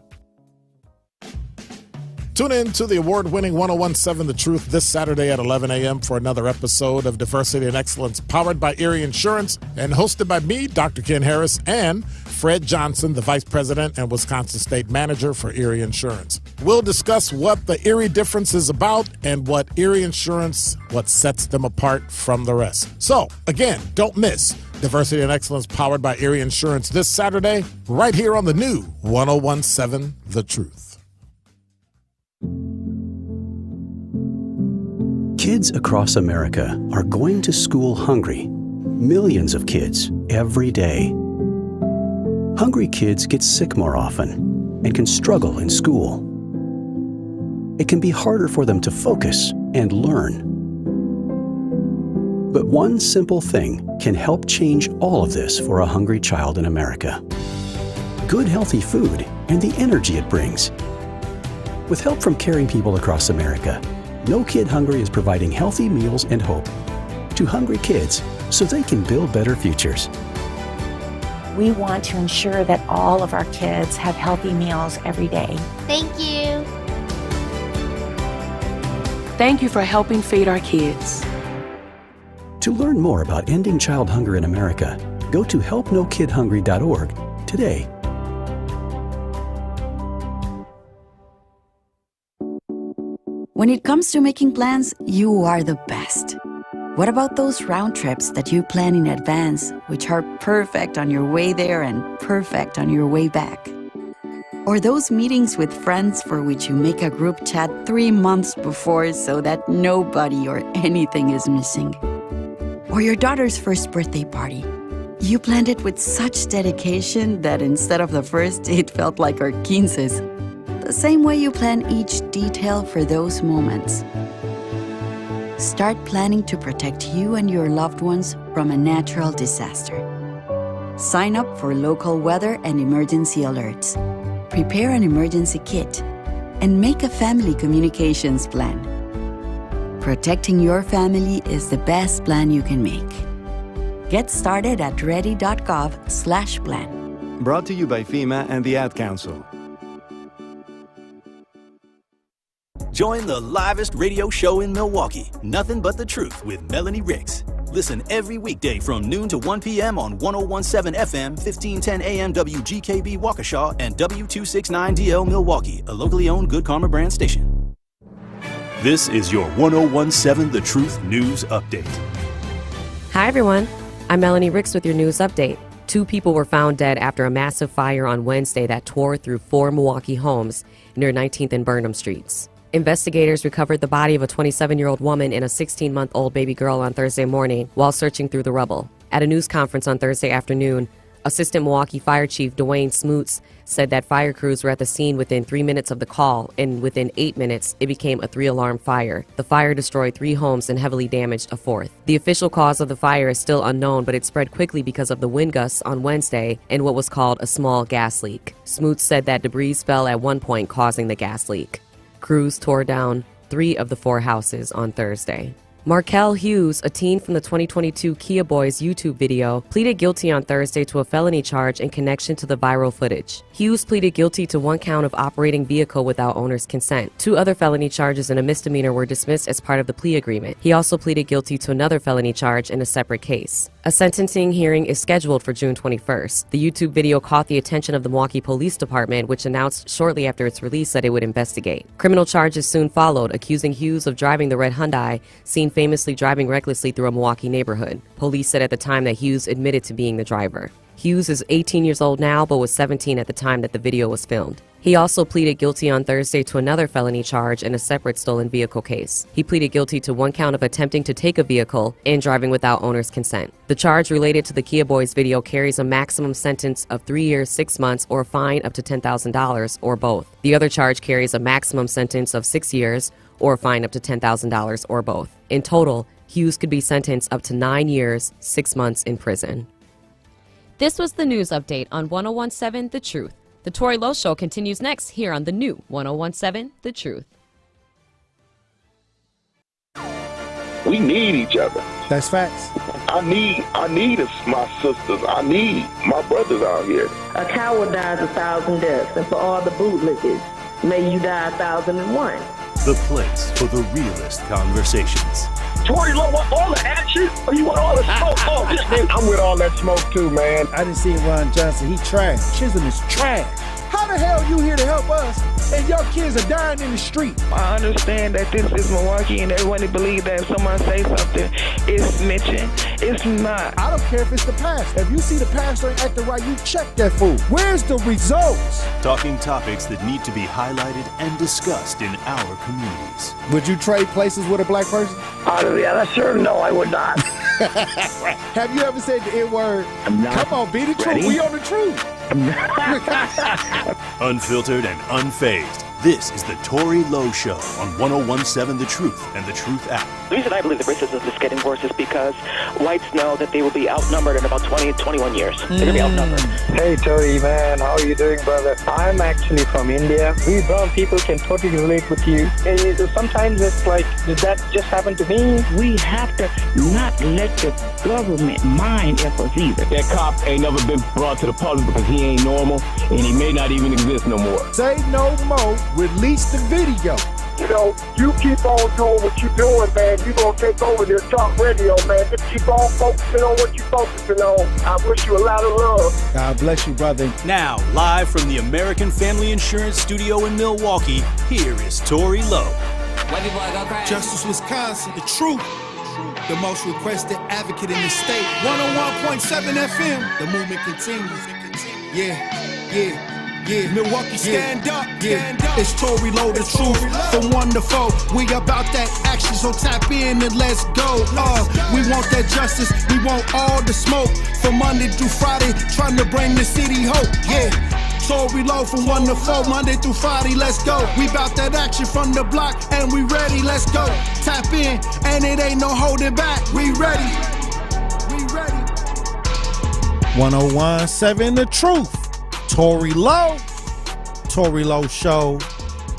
Tune in to the award-winning 101.7 The Truth this Saturday at 11 a.m. for another episode of Diversity and Excellence, powered by Erie Insurance and hosted by me, Dr. Ken Harris, and Fred Johnson, the Vice President and Wisconsin State Manager for Erie Insurance. We'll discuss what the Erie difference is about and what Erie Insurance, what sets them apart from the rest. So, again, don't miss Diversity and Excellence, powered by Erie Insurance this Saturday, right here on the new 101.7 The Truth. Kids across America are going to school hungry. Millions of kids every day. Hungry kids get sick more often and can struggle in school. it can be harder for them to focus and learn. But one simple thing can help change all of this for a hungry child in America. Good, healthy food and the energy it brings. With help from caring people across America, No Kid Hungry is providing healthy meals and hope to hungry kids so they can build better futures. We want to ensure that all of our kids have healthy meals every day. Thank you. Thank you for helping feed our kids. To learn more about ending child hunger in America, go to helpnokidhungry.org today. When it comes to making plans, you are the best. What about those round trips that you plan in advance, which are perfect on your way there and perfect on your way back? Or those meetings with friends for which you make a group chat 3 months before so that nobody or anything is missing? Or your daughter's first birthday party. You planned it with such dedication that instead of the first, it felt like our 15's. The same way you plan each detail for those moments. Start planning to protect you and your loved ones from a natural disaster. Sign up for local weather and emergency alerts. Prepare an emergency kit. And make a family communications plan. Protecting your family is the best plan you can make. Get started at ready.gov/plan. Brought to you by FEMA and the Ad Council. Join the livest radio show in Milwaukee, Nothing But the Truth with Melanie Ricks. Listen every weekday from noon to 1 p.m. on 101.7 FM, 1510 AM WGKB Waukesha, and W269DL Milwaukee, a locally owned Good Karma brand station. This is your 101.7 The Truth News Update. Hi, everyone. I'm Melanie Ricks with your news update. 2 people were found dead after a massive fire on Wednesday that tore through 4 Milwaukee homes near 19th and Burnham Streets. Investigators recovered the body of a 27-year-old woman and a 16-month-old baby girl on Thursday morning while searching through the rubble. At a news conference on Thursday afternoon, Assistant Milwaukee Fire Chief Dwayne Smoots said that fire crews were at the scene within 3 minutes of the call, and within 8 minutes, it became a 3-alarm fire. The fire destroyed 3 homes and heavily damaged a 4th. The official cause of the fire is still unknown, but it spread quickly because of the wind gusts on Wednesday and what was called a small gas leak. Smoots said that debris fell at one point, causing the gas leak. Crews tore down 3 of the 4 houses on Thursday. Markel Hughes, a teen from the 2022 Kia Boys YouTube video, pleaded guilty on Thursday to a felony charge in connection to the viral footage. Hughes pleaded guilty to 1 count of operating vehicle without owner's consent. 2 other felony charges and a misdemeanor were dismissed as part of the plea agreement. He also pleaded guilty to another felony charge in a separate case. A sentencing hearing is scheduled for June 21st. The YouTube video caught the attention of the Milwaukee Police Department, which announced shortly after its release that it would investigate. Criminal charges soon followed, accusing Hughes of driving the red Hyundai, seen famously driving recklessly through a Milwaukee neighborhood. Police said at the time that Hughes admitted to being the driver. Hughes is 18 years old now, but was 17 at the time that the video was filmed. He also pleaded guilty on Thursday to another felony charge in a separate stolen vehicle case. He pleaded guilty to 1 count of attempting to take a vehicle and driving without owner's consent. The charge related to the Kia Boys video carries a maximum sentence of 3 years, 6 months, or a fine up to $10,000, or both. The other charge carries a maximum sentence of 6 years, or a fine up to $10,000, or both. In total, Hughes could be sentenced up to 9 years, 6 months in prison. This was the news update on 101.7 The Truth. The Tori Lowe Show continues next here on the new 101.7 The Truth. We need each other. That's facts. I need my sisters. I need my brothers out here. A coward dies 1,000 deaths, and for all the bootlickers, may you die 1,001. The place for the realest conversations. Tori Lowe want all the action, or you want all the smoke? Oh, I'm with all that smoke too, man. I didn't see Ron Johnson. He trash. Chisholm is trash. How the hell you here to help us and your kids are dying in the street? I understand that this is Milwaukee and everyone believes that if someone say something, it's snitching. It's not. I don't care if it's the pastor. If you see the pastor ain't acting right, you check that fool. Where's the results? Talking topics that need to be highlighted and discussed in our communities. Would you trade places with a black person? Yeah, sure. No, I would not. Have you ever said the N-word? Come on, be the truth. We on the truth. Unfiltered and unfazed. This is the Tory Lowe Show on 1017 The Truth and The Truth app. The reason I believe the racism is getting worse is because whites know that they will be outnumbered in about 20 to 21 years. They're going to be outnumbered. Hey, Tory, man. How are you doing, brother? I'm actually from India. We brown people can totally relate with you. Sometimes it's like, did that just happen to me? We have to not let the government mind us either. That cop ain't never been brought to the public because he ain't normal, and he may not even exist no more. Say no more. Release the video. You know, you keep on doing what you're doing, man. You're going to take over this talk radio, man. Just keep on focusing on what you're focusing on. I wish you a lot of love. God bless you, brother. Now, live from the American Family Insurance Studio in Milwaukee, here is Tory Lowe. Justice, Wisconsin, the truth. The most requested advocate in the state. 101.7 FM. The movement continues. Yeah. Milwaukee, stand up. It's Tory Lowe, the truth. From 1 to 4, we about that action, so tap in and let's go. We want that justice, we want all the smoke. From Monday through Friday, trying to bring the city hope. Yeah. Tory Lowe from 1 to 4, Monday through Friday, let's go. We bout that action from the block, and we ready, let's go. Tap in, and it ain't no holding back. We ready. 1017 The Truth. Tory Lowe Show,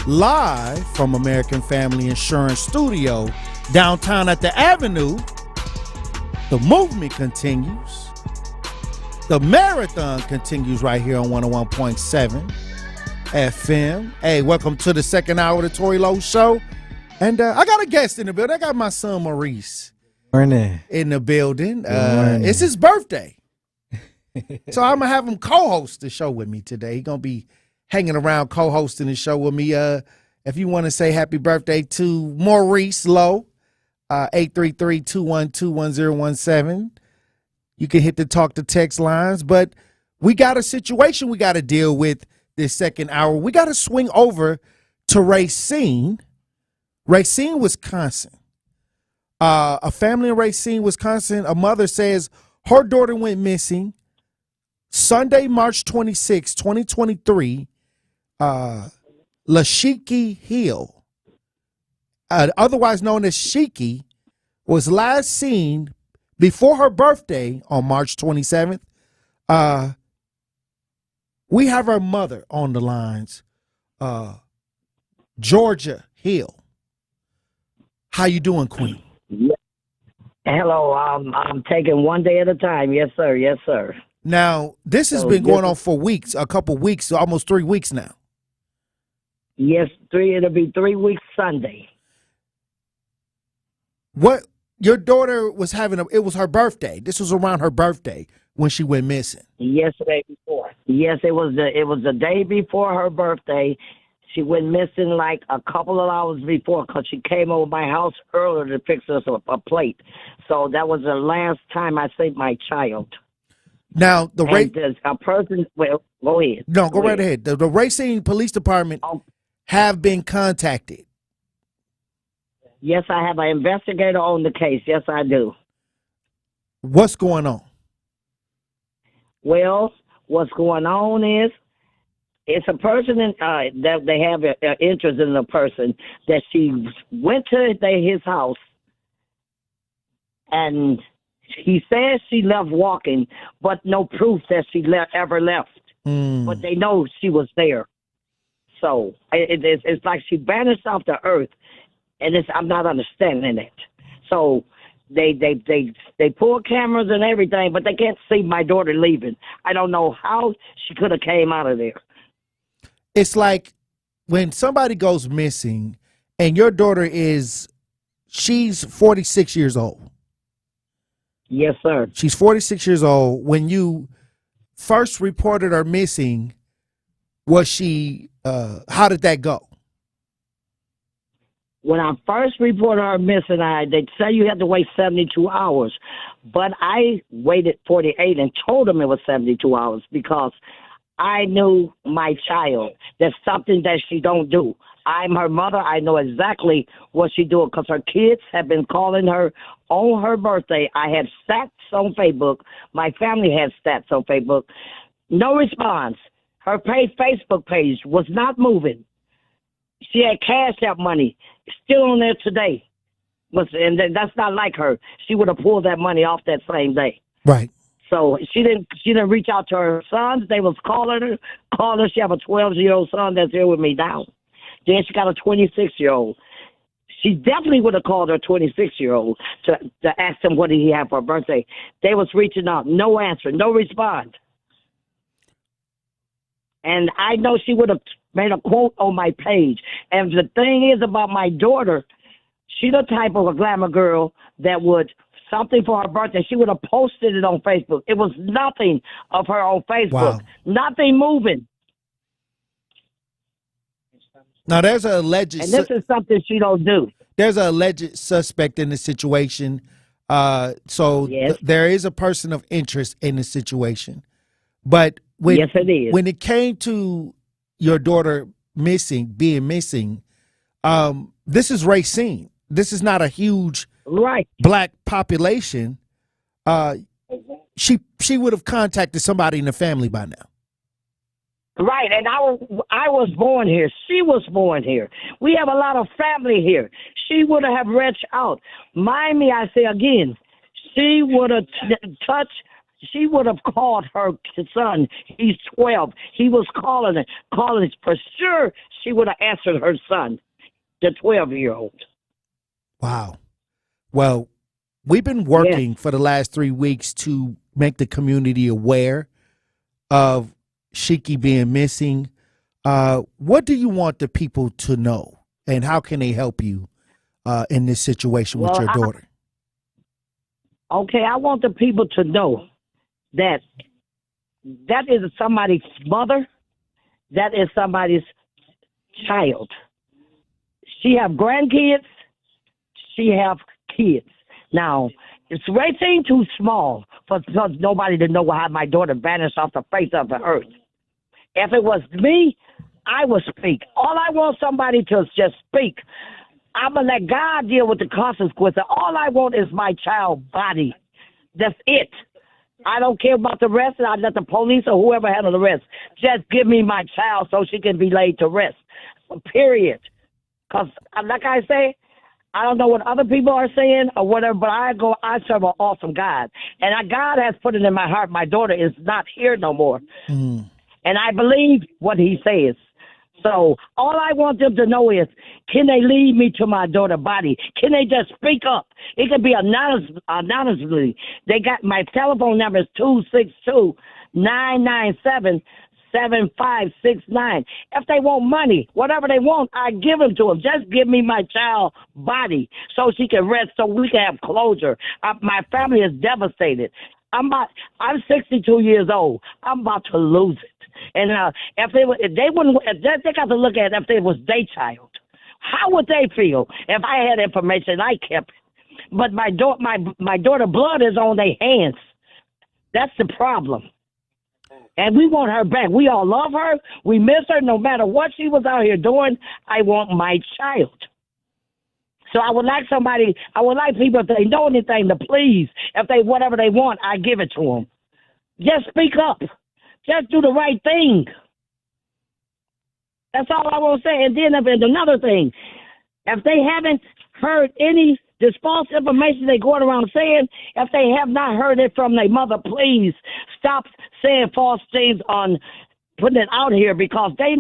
live from American Family Insurance Studio, downtown at the Avenue. The movement continues. The marathon continues right here on 101.7 FM. Hey, welcome to the second hour of the Tory Lowe Show. And I got a guest in the building. I got my son Maurice in the building. It's his birthday. So I'm going to have him co-host the show with me today. He's going to be hanging around co-hosting the show with me. If you want to say happy birthday to Maurice Lowe, 833-212-1017. You can hit the talk to text lines. But we got a situation we got to deal with this second hour. We got to swing over to Racine, Wisconsin. A family in Racine, Wisconsin, a mother says her daughter went missing Sunday, March 26, 2023, Lashiki Hill, otherwise known as Shiki, was last seen before her birthday on March 27th. We have her mother on the lines, Georgia Hill. How you doing, Queen? Hello, I'm taking one day at a time. Yes, sir. Yes, sir. Now, this has been going on for weeks, a couple weeks, almost 3 weeks now. Yes, it'll be 3 weeks Sunday. What your daughter was having, it was her birthday. This was around her birthday when she went missing. Yesterday before. Yes, it was the day before her birthday. She went missing like a couple of hours before because she came over my house earlier to fix us a plate. So that was the last time I saved my child. Now, a person, well, go ahead. No, go right ahead. The Racine Police Department have been contacted. Yes, I have an investigator on the case. Yes, I do. What's going on? Well, what's going on is it's a person that they have an interest in the person that she went to his house and he says she left walking, but no proof that she ever left. But they know she was there. So it's like she vanished off the earth, and I'm not understanding it. So they pull cameras and everything, but they can't see my daughter leaving. I don't know how she could have came out of there. It's like when somebody goes missing, and your daughter she's 46 years old. Yes, sir. She's 46 years old. When you first reported her missing, was she, how did that go? When I first reported her missing, they say you had to wait 72 hours. But I waited 48 and told them it was 72 hours because I knew my child. There's something that she don't do. I'm her mother. I know exactly what she doing because her kids have been calling her on her birthday. I had stats on Facebook. My family had stats on Facebook. No response. Her Facebook page was not moving. She had Cash App money still on there today. And that's not like her. She would have pulled that money off that same day. Right. So she didn't reach out to her sons. They was calling her. She have a 12-year-old son that's here with me now. Then she got a 26-year-old. She definitely would have called her 26-year-old to ask him what did he have for her birthday. They was reaching out. No answer. No response. And I know she would have made a quote on my page. And the thing is about my daughter, she's the type of a glamour girl that would, something for her birthday, she would have posted it on Facebook. It was nothing of her on Facebook. Wow. Nothing moving. Now, there's a alleged... And this is something she don't do. There's an alleged suspect in the situation. So Yes. there is a person of interest in the situation. But when, Yes, it is. when it came to your daughter being missing, this is Racine. This is not a huge black population. She would have contacted somebody in the family by now. Right, and I was born here. She was born here. We have a lot of family here. She would have reached out. Mind me, I say again, she would have she would have called her son. He's 12. He was calling for sure. She would have answered her son, the 12-year-old. Wow. Well, we've been working for the last 3 weeks to make the community aware of Shiki being missing. What do you want the people to know, and how can they help you in this situation with your daughter? I want the people to know that is somebody's mother. That is somebody's child. She have grandkids. She have kids. Now, it's Racine too small for nobody to know how my daughter vanished off the face of the earth. If it was me, I would speak. All I want somebody to just speak. I'm going to let God deal with the consequences. All I want is my child's body. That's it. I don't care about the rest, and I let the police or whoever handle the rest. Just give me my child so she can be laid to rest. Period. Because, like I say, I don't know what other people are saying or whatever, but I serve an awesome God. And God has put it in my heart. My daughter is not here no more. Mm. And I believe what he says. So all I want them to know is, can they lead me to my daughter's body? Can they just speak up? It can be anonymously. They got my telephone number is 262-997-7569. If they want money, whatever they want, I give them to them. Just give me my child's body so she can rest, so we can have closure. My family is devastated. I'm 62 years old. I'm about to lose it. And if they got to look at it if they was their child. How would they feel if I had information I kept it? But my daughter blood is on their hands. That's the problem. And we want her back. We all love her. We miss her no matter what she was out here doing. I want my child. So I would like people, if they know anything, to please, if they, whatever they want, I give it to them. Just speak up. Just do the right thing. That's all I want to say. And then another thing, if they haven't heard this false information they're going around saying, if they have not heard it from their mother, please stop saying false things on putting it out here, because they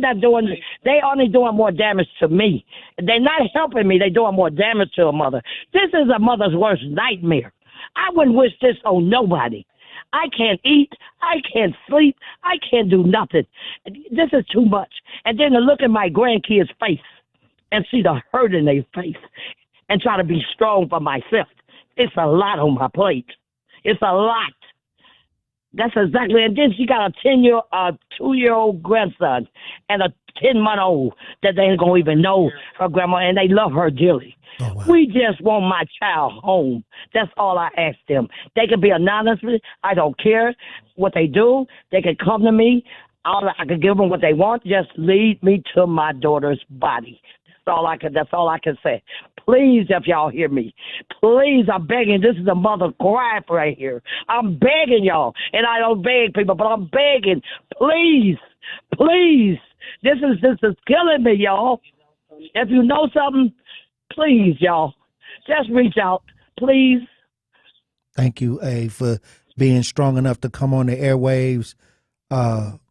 only doing more damage to me. They're not helping me. They're doing more damage to a mother. This is a mother's worst nightmare. I wouldn't wish this on nobody. I can't eat. I can't sleep. I can't do nothing. This is too much. And then to look at my grandkids' face and see the hurt in their face and try to be strong for myself. It's a lot on my plate. It's a lot. That's exactly. And then she got a 2-year-old grandson and a 10-month-old that they ain't gonna even know her grandma, and they love her dearly. Oh, wow. We just want my child home. That's all I ask them. They can be anonymous. I don't care what they do. They can come to me. I can give them what they want. Just lead me to my daughter's body. That's all I can say. Please, if y'all hear me, please, I'm begging. This is a mother cry right here. I'm begging y'all, and I don't beg people, but I'm begging. Please, please. This is killing me, y'all. If you know something, please, y'all, just reach out, please. Thank you, A, for being strong enough to come on the airwaves.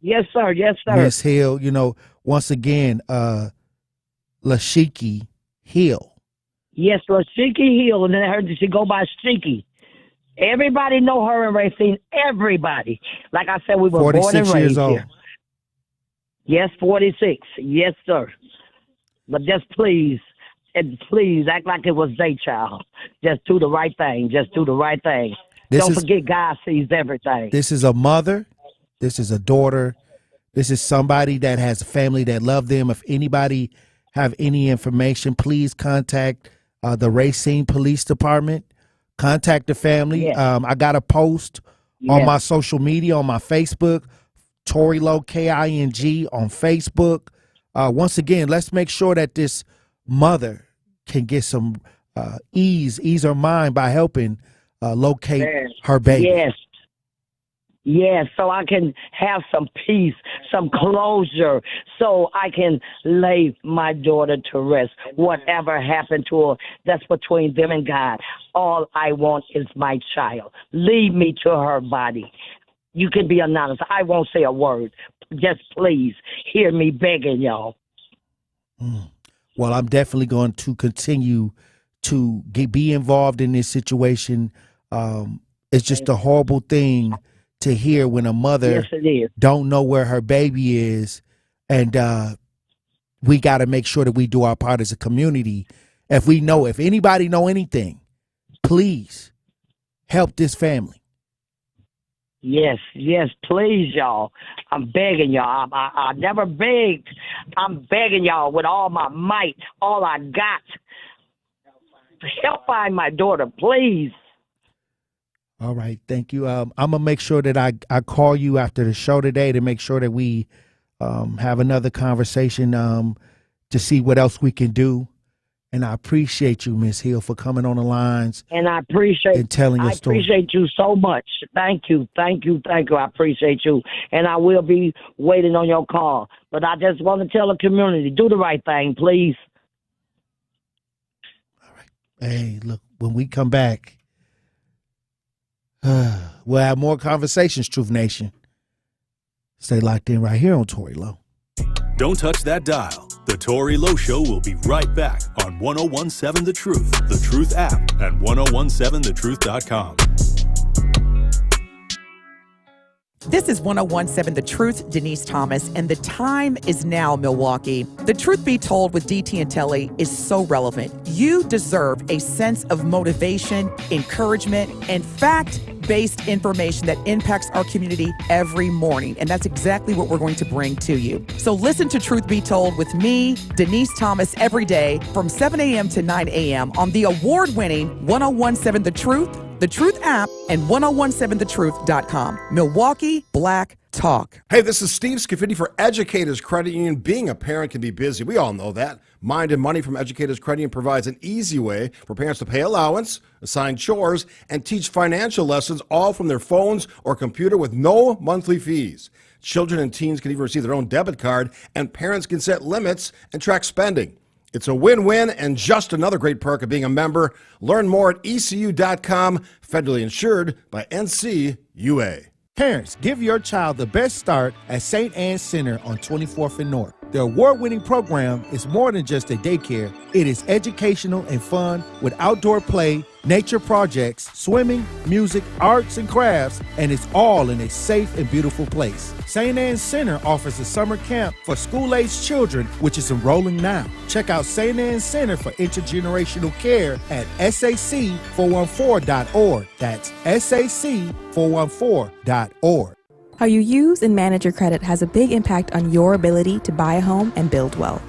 Yes, sir. Yes, sir. Miss Hill, once again, Lashiki Hill. Yes, Lashiki Hill, and then I heard that she go by Shiki. Everybody know her in Racine. Everybody. Like I said, we were born and 46 raised years old. here. Yes, 46. Yes, sir. But just please, and please act like it was their child. Just do the right thing. Just do the right thing. Don't forget God sees everything. This is a mother. This is a daughter. This is somebody that has a family that love them. If anybody have any information, please contact the Racine Police Department. Contact the family. Yes. I got a post on my social media, on my Facebook, Tori Lowe, King on Facebook. Once again, let's make sure that this mother can get some ease her mind by helping locate her baby. Yes, so I can have some peace, some closure, so I can lay my daughter to rest. Whatever happened to her, that's between them and God. All I want is my child. Lead me to her body. You can be anonymous. I won't say a word. Just please hear me begging y'all. Well, I'm definitely going to continue to be involved in this situation. It's just a horrible thing to hear when a mother don't know where her baby is, and we got to make sure that we do our part as a community. If anybody know anything, please help this family. Yes, please, y'all. I'm begging y'all. I never begged. I'm begging y'all with all my might, all I got. Help find my daughter, please. All right, thank you. I'm gonna make sure that I call you after the show today to make sure that we have another conversation to see what else we can do. And I appreciate you, Miss Hill, for coming on the lines. And I appreciate and telling your story. I appreciate you so much. Thank you. I appreciate you, and I will be waiting on your call. But I just want to tell the community, do the right thing, please. All right. Hey, look, when we come back. We'll have more conversations, Truth Nation. Stay locked in right here on Tori Lowe. Don't touch that dial. The Tori Lowe Show will be right back on 1017 The Truth, The Truth app, and 1017thetruth.com. This is 1017 The Truth, Denise Thomas, and the time is now, Milwaukee. The truth be told with DT and Tellez is so relevant. You deserve a sense of motivation, encouragement, and fact-based information that impacts our community every morning, and that's exactly what we're going to bring to you. So listen to Truth Be Told with me, Denise Thomas, every day from 7 a.m. to 9 a.m. on the award-winning 1017 The Truth app, and 1017thetruth.com. Milwaukee Black Talk. Hey, this is Steve Scafidi for Educators Credit Union. Being a parent can be busy. We all know that. Mind and Money from Educators Credit Union provides an easy way for parents to pay allowance, assign chores, and teach financial lessons all from their phones or computer with no monthly fees. Children and teens can even receive their own debit card, and parents can set limits and track spending. It's a win-win and just another great perk of being a member. Learn more at ECU.com, federally insured by NCUA. Parents, give your child the best start at St. Anne's Center on 24th and North. The award-winning program is more than just a daycare. It is educational and fun with outdoor play, nature projects, swimming, music, arts, and crafts, and it's all in a safe and beautiful place. St. Anne's Center offers a summer camp for school-aged children, which is enrolling now. Check out St. Anne's Center for Intergenerational Care at SAC414.org. That's SAC414.org. How you use and manage your credit has a big impact on your ability to buy a home and build wealth.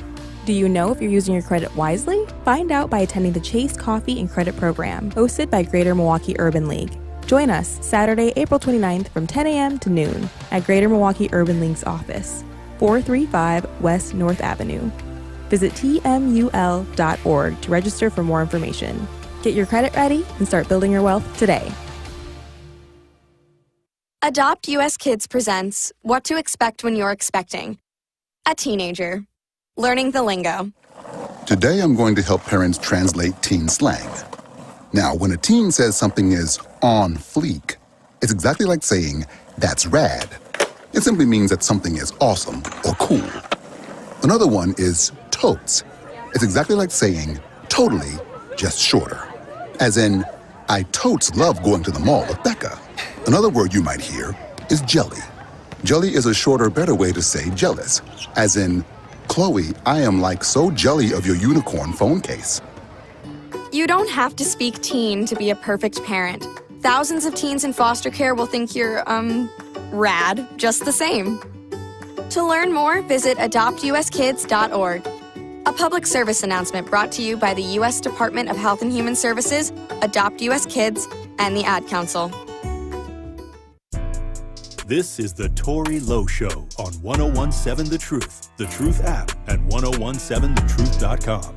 Do you know if you're using your credit wisely? Find out by attending the Chase Coffee and Credit Program, hosted by Greater Milwaukee Urban League. Join us Saturday, April 29th from 10 a.m. to noon at Greater Milwaukee Urban League's office, 435 West North Avenue. Visit tmul.org to register for more information. Get your credit ready and start building your wealth today. Adopt US Kids presents What to Expect When You're Expecting. A Teenager. Learning the Lingo. Today I'm going to help parents translate teen slang. Now, when a teen says something is on fleek, it's exactly like saying, that's rad. It simply means that something is awesome or cool. Another one is totes. It's exactly like saying, totally, just shorter. As in, I totes love going to the mall with Becca. Another word you might hear is jelly. Jelly is a shorter, better way to say jealous. As in, Chloe, I am like so jelly of your unicorn phone case. You don't have to speak teen to be a perfect parent. Thousands of teens in foster care will think you're, rad, just the same. To learn more, visit adoptuskids.org. A public service announcement brought to you by the U.S. Department of Health and Human Services, Adopt U.S. Kids, and the Ad Council. This is the Tori Lowe Show on 1017 The Truth, The Truth app, and 1017thetruth.com.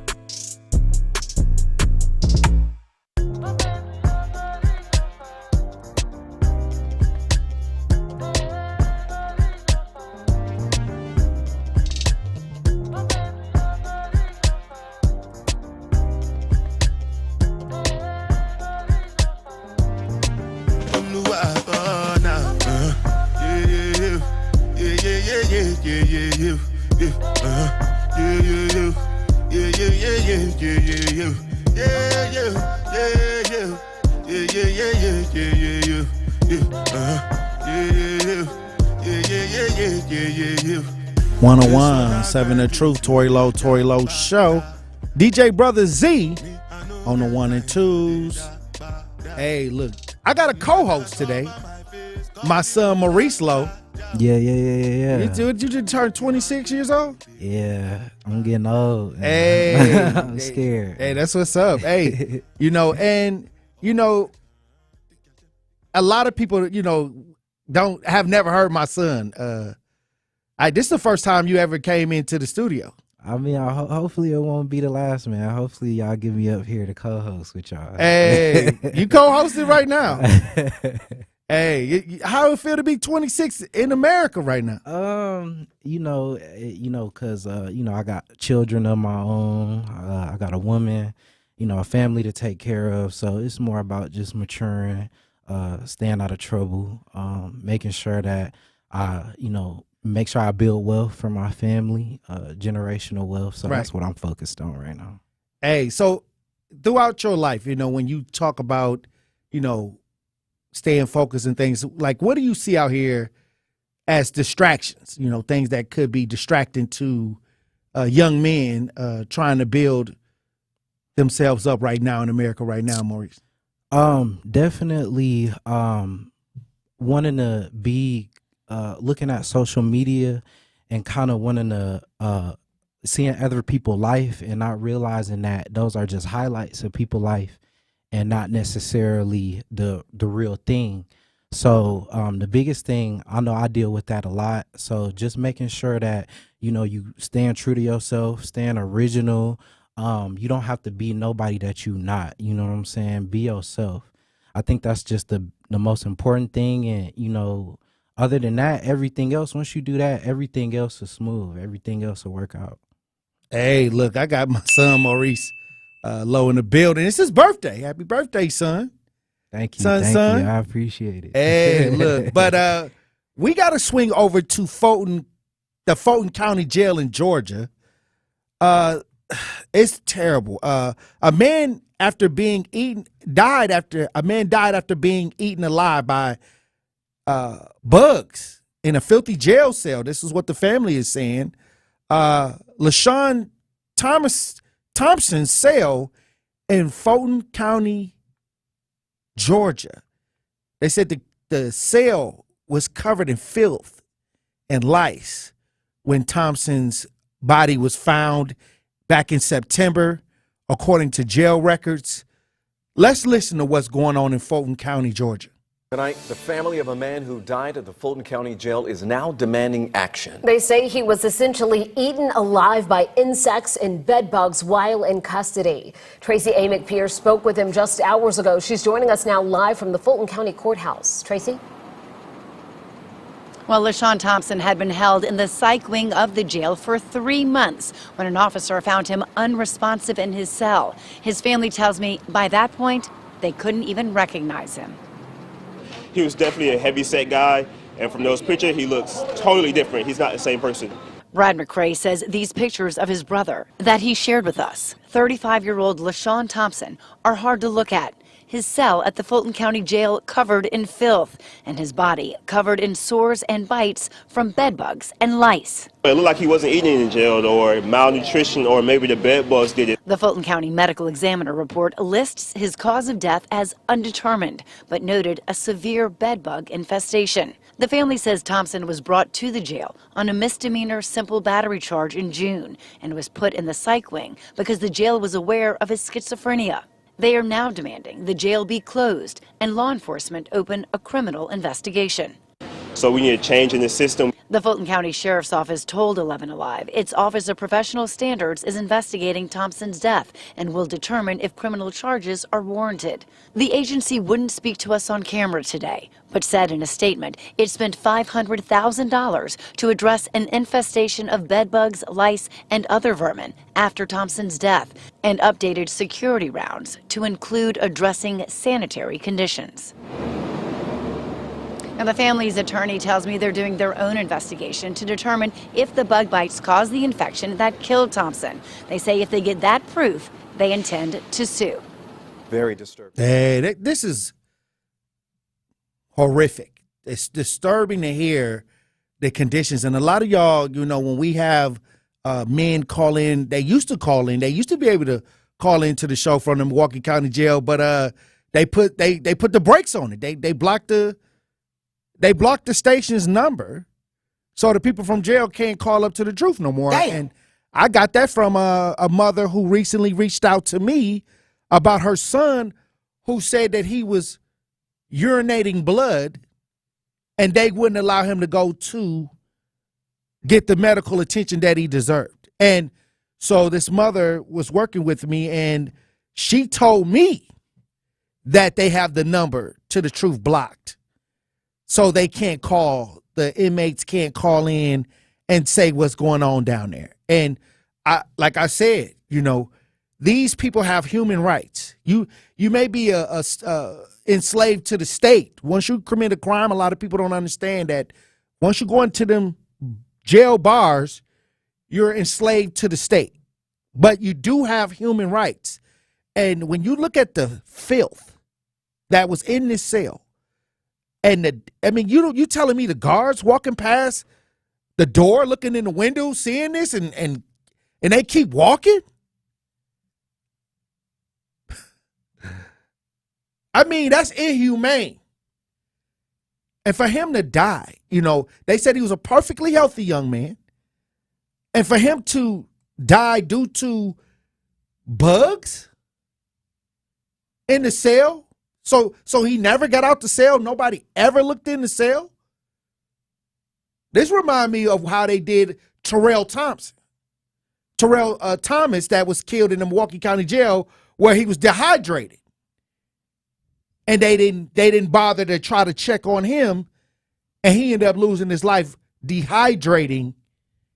Seven The Truth, Tori Lowe Show. DJ Brother Z on the 1 and 2s. Hey, look, I got a co-host today. My son Maurice Lowe. Yeah. You just turned 26 years old? Yeah, I'm getting old. Hey, I'm scared. Hey, that's what's up. Hey, a lot of people, have never heard my son. This is the first time you ever came into the studio. I mean, hopefully it won't be the last, man. Hopefully y'all get me up here to co-host with y'all. Hey, you co-hosting right now. Hey, how it feel to be 26 in America right now? Cause I got children of my own. I got a woman, a family to take care of. So it's more about just maturing, staying out of trouble, making sure that make sure I build wealth for my family, generational wealth. So That's what I'm focused on right now. Hey, so throughout your life, when you talk about, staying focused and things, like what do you see out here as distractions, things that could be distracting to young men trying to build themselves up right now in America right now, Maurice? Definitely wanting to be looking at social media and kind of wanting to seeing other people's life and not realizing that those are just highlights of people's life and not necessarily the real thing. So the biggest thing, I know I deal with that a lot. So just making sure that, you stand true to yourself, stand original. You don't have to be nobody that you not, you know what I'm saying? Be yourself. I think that's just the most important thing. And, other than that, everything else, once you do that, everything else is smooth. Everything else will work out. Hey, look, I got my son Maurice Lowe in the building. It's his birthday. Happy birthday, son. Thank you. Son. I appreciate it. Hey, look, but we got to swing over to the Fulton County Jail in Georgia. It's terrible. A man died after being eaten alive by bugs in a filthy jail cell. This is what the family is saying. LaShawn Thompson's cell in Fulton County, Georgia. They said the cell was covered in filth and lice when Thompson's body was found back in September, according to jail records. Let's listen to what's going on in Fulton County, Georgia. Tonight, the family of a man who died at the Fulton County Jail is now demanding action. They say he was essentially eaten alive by insects and bed bugs while in custody. Tracy A. McPierce spoke with him just hours ago. She's joining us now live from the Fulton County Courthouse. Tracy? Well, LaShawn Thompson had been held in the psych wing of the jail for 3 months when an officer found him unresponsive in his cell. His family tells me by that point, they couldn't even recognize him. He was definitely a heavy-set guy, and from those pictures, he looks totally different. He's not the same person. Brad McCrae says these pictures of his brother that he shared with us, 35-year-old LaShawn Thompson, are hard to look at. His cell at the Fulton County Jail covered in filth, and his body covered in sores and bites from bed bugs and lice. It looked like he wasn't eating in jail, or malnutrition, or maybe the bed bugs did it. The Fulton County Medical Examiner report lists his cause of death as undetermined, but noted a severe bed bug infestation. The family says Thompson was brought to the jail on a misdemeanor simple battery charge in June and was put in the psych wing because the jail was aware of his schizophrenia. They are now demanding the jail be closed and law enforcement open a criminal investigation. So we need a change in the system. The Fulton County Sheriff's Office told 11 Alive its Office of Professional Standards is investigating Thompson's death and will determine if criminal charges are warranted. The agency wouldn't speak to us on camera today, but said in a statement it spent $500,000 to address an infestation of bedbugs, lice, and other vermin after Thompson's death, and updated security rounds to include addressing sanitary conditions. Now, the family's attorney tells me they're doing their own investigation to determine if the bug bites caused the infection that killed Thompson. They say if they get that proof, they intend to sue. Very disturbing. Hey, this is horrific. It's disturbing to hear the conditions. And a lot of y'all, when we have men call in, they used to be able to call into the show from the Milwaukee County Jail, but they put the brakes on it. They blocked the station's number so the people from jail can't call up to the truth no more. Damn. And I got that from a mother who recently reached out to me about her son who said that he was urinating blood and they wouldn't allow him to go to get the medical attention that he deserved. And so this mother was working with me and she told me that they have the number to the truth blocked. So they can't call, the inmates can't call in and say what's going on down there. And like I said, these people have human rights. You may be enslaved to the state. Once you commit a crime, a lot of people don't understand that once you go into them jail bars, you're enslaved to the state. But you do have human rights. And when you look at the filth that was in this cell, and you telling me the guards walking past the door, looking in the window, seeing this, and they keep walking? That's inhumane. And for him to die, they said he was a perfectly healthy young man. And for him to die due to bugs in the cell, so he never got out the cell. Nobody ever looked in the cell. This reminds me of how they did Terrell Thomas, that was killed in the Milwaukee County Jail, where he was dehydrated, and they didn't bother to try to check on him, and he ended up losing his life dehydrating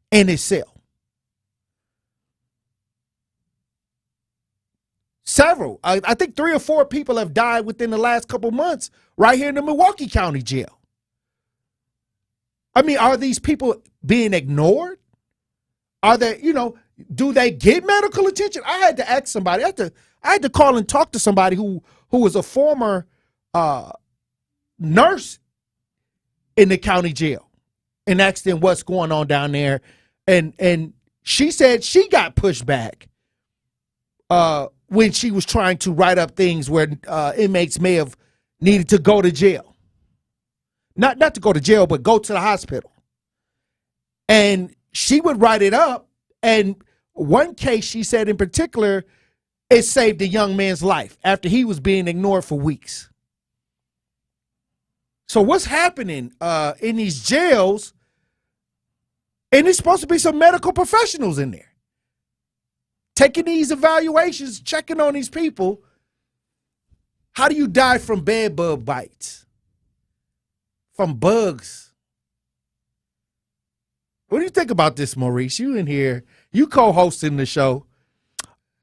in his cell. Several, I think 3 or 4 people have died within the last couple months right here in the Milwaukee County Jail. Are these people being ignored? Are they, do they get medical attention? I had to ask somebody. I had to call and talk to somebody who was a former nurse in the county jail and asked them what's going on down there. And she said she got pushed back when she was trying to write up things where inmates may have needed to go to jail. Not to go to jail, but go to the hospital. And she would write it up. And one case, she said in particular, it saved a young man's life after he was being ignored for weeks. So what's happening in these jails? And there's supposed to be some medical professionals in there taking these evaluations, checking on these people. How do you die from bed bug bites? From bugs What do you think about this, Maurice? You in here, you co-hosting the show.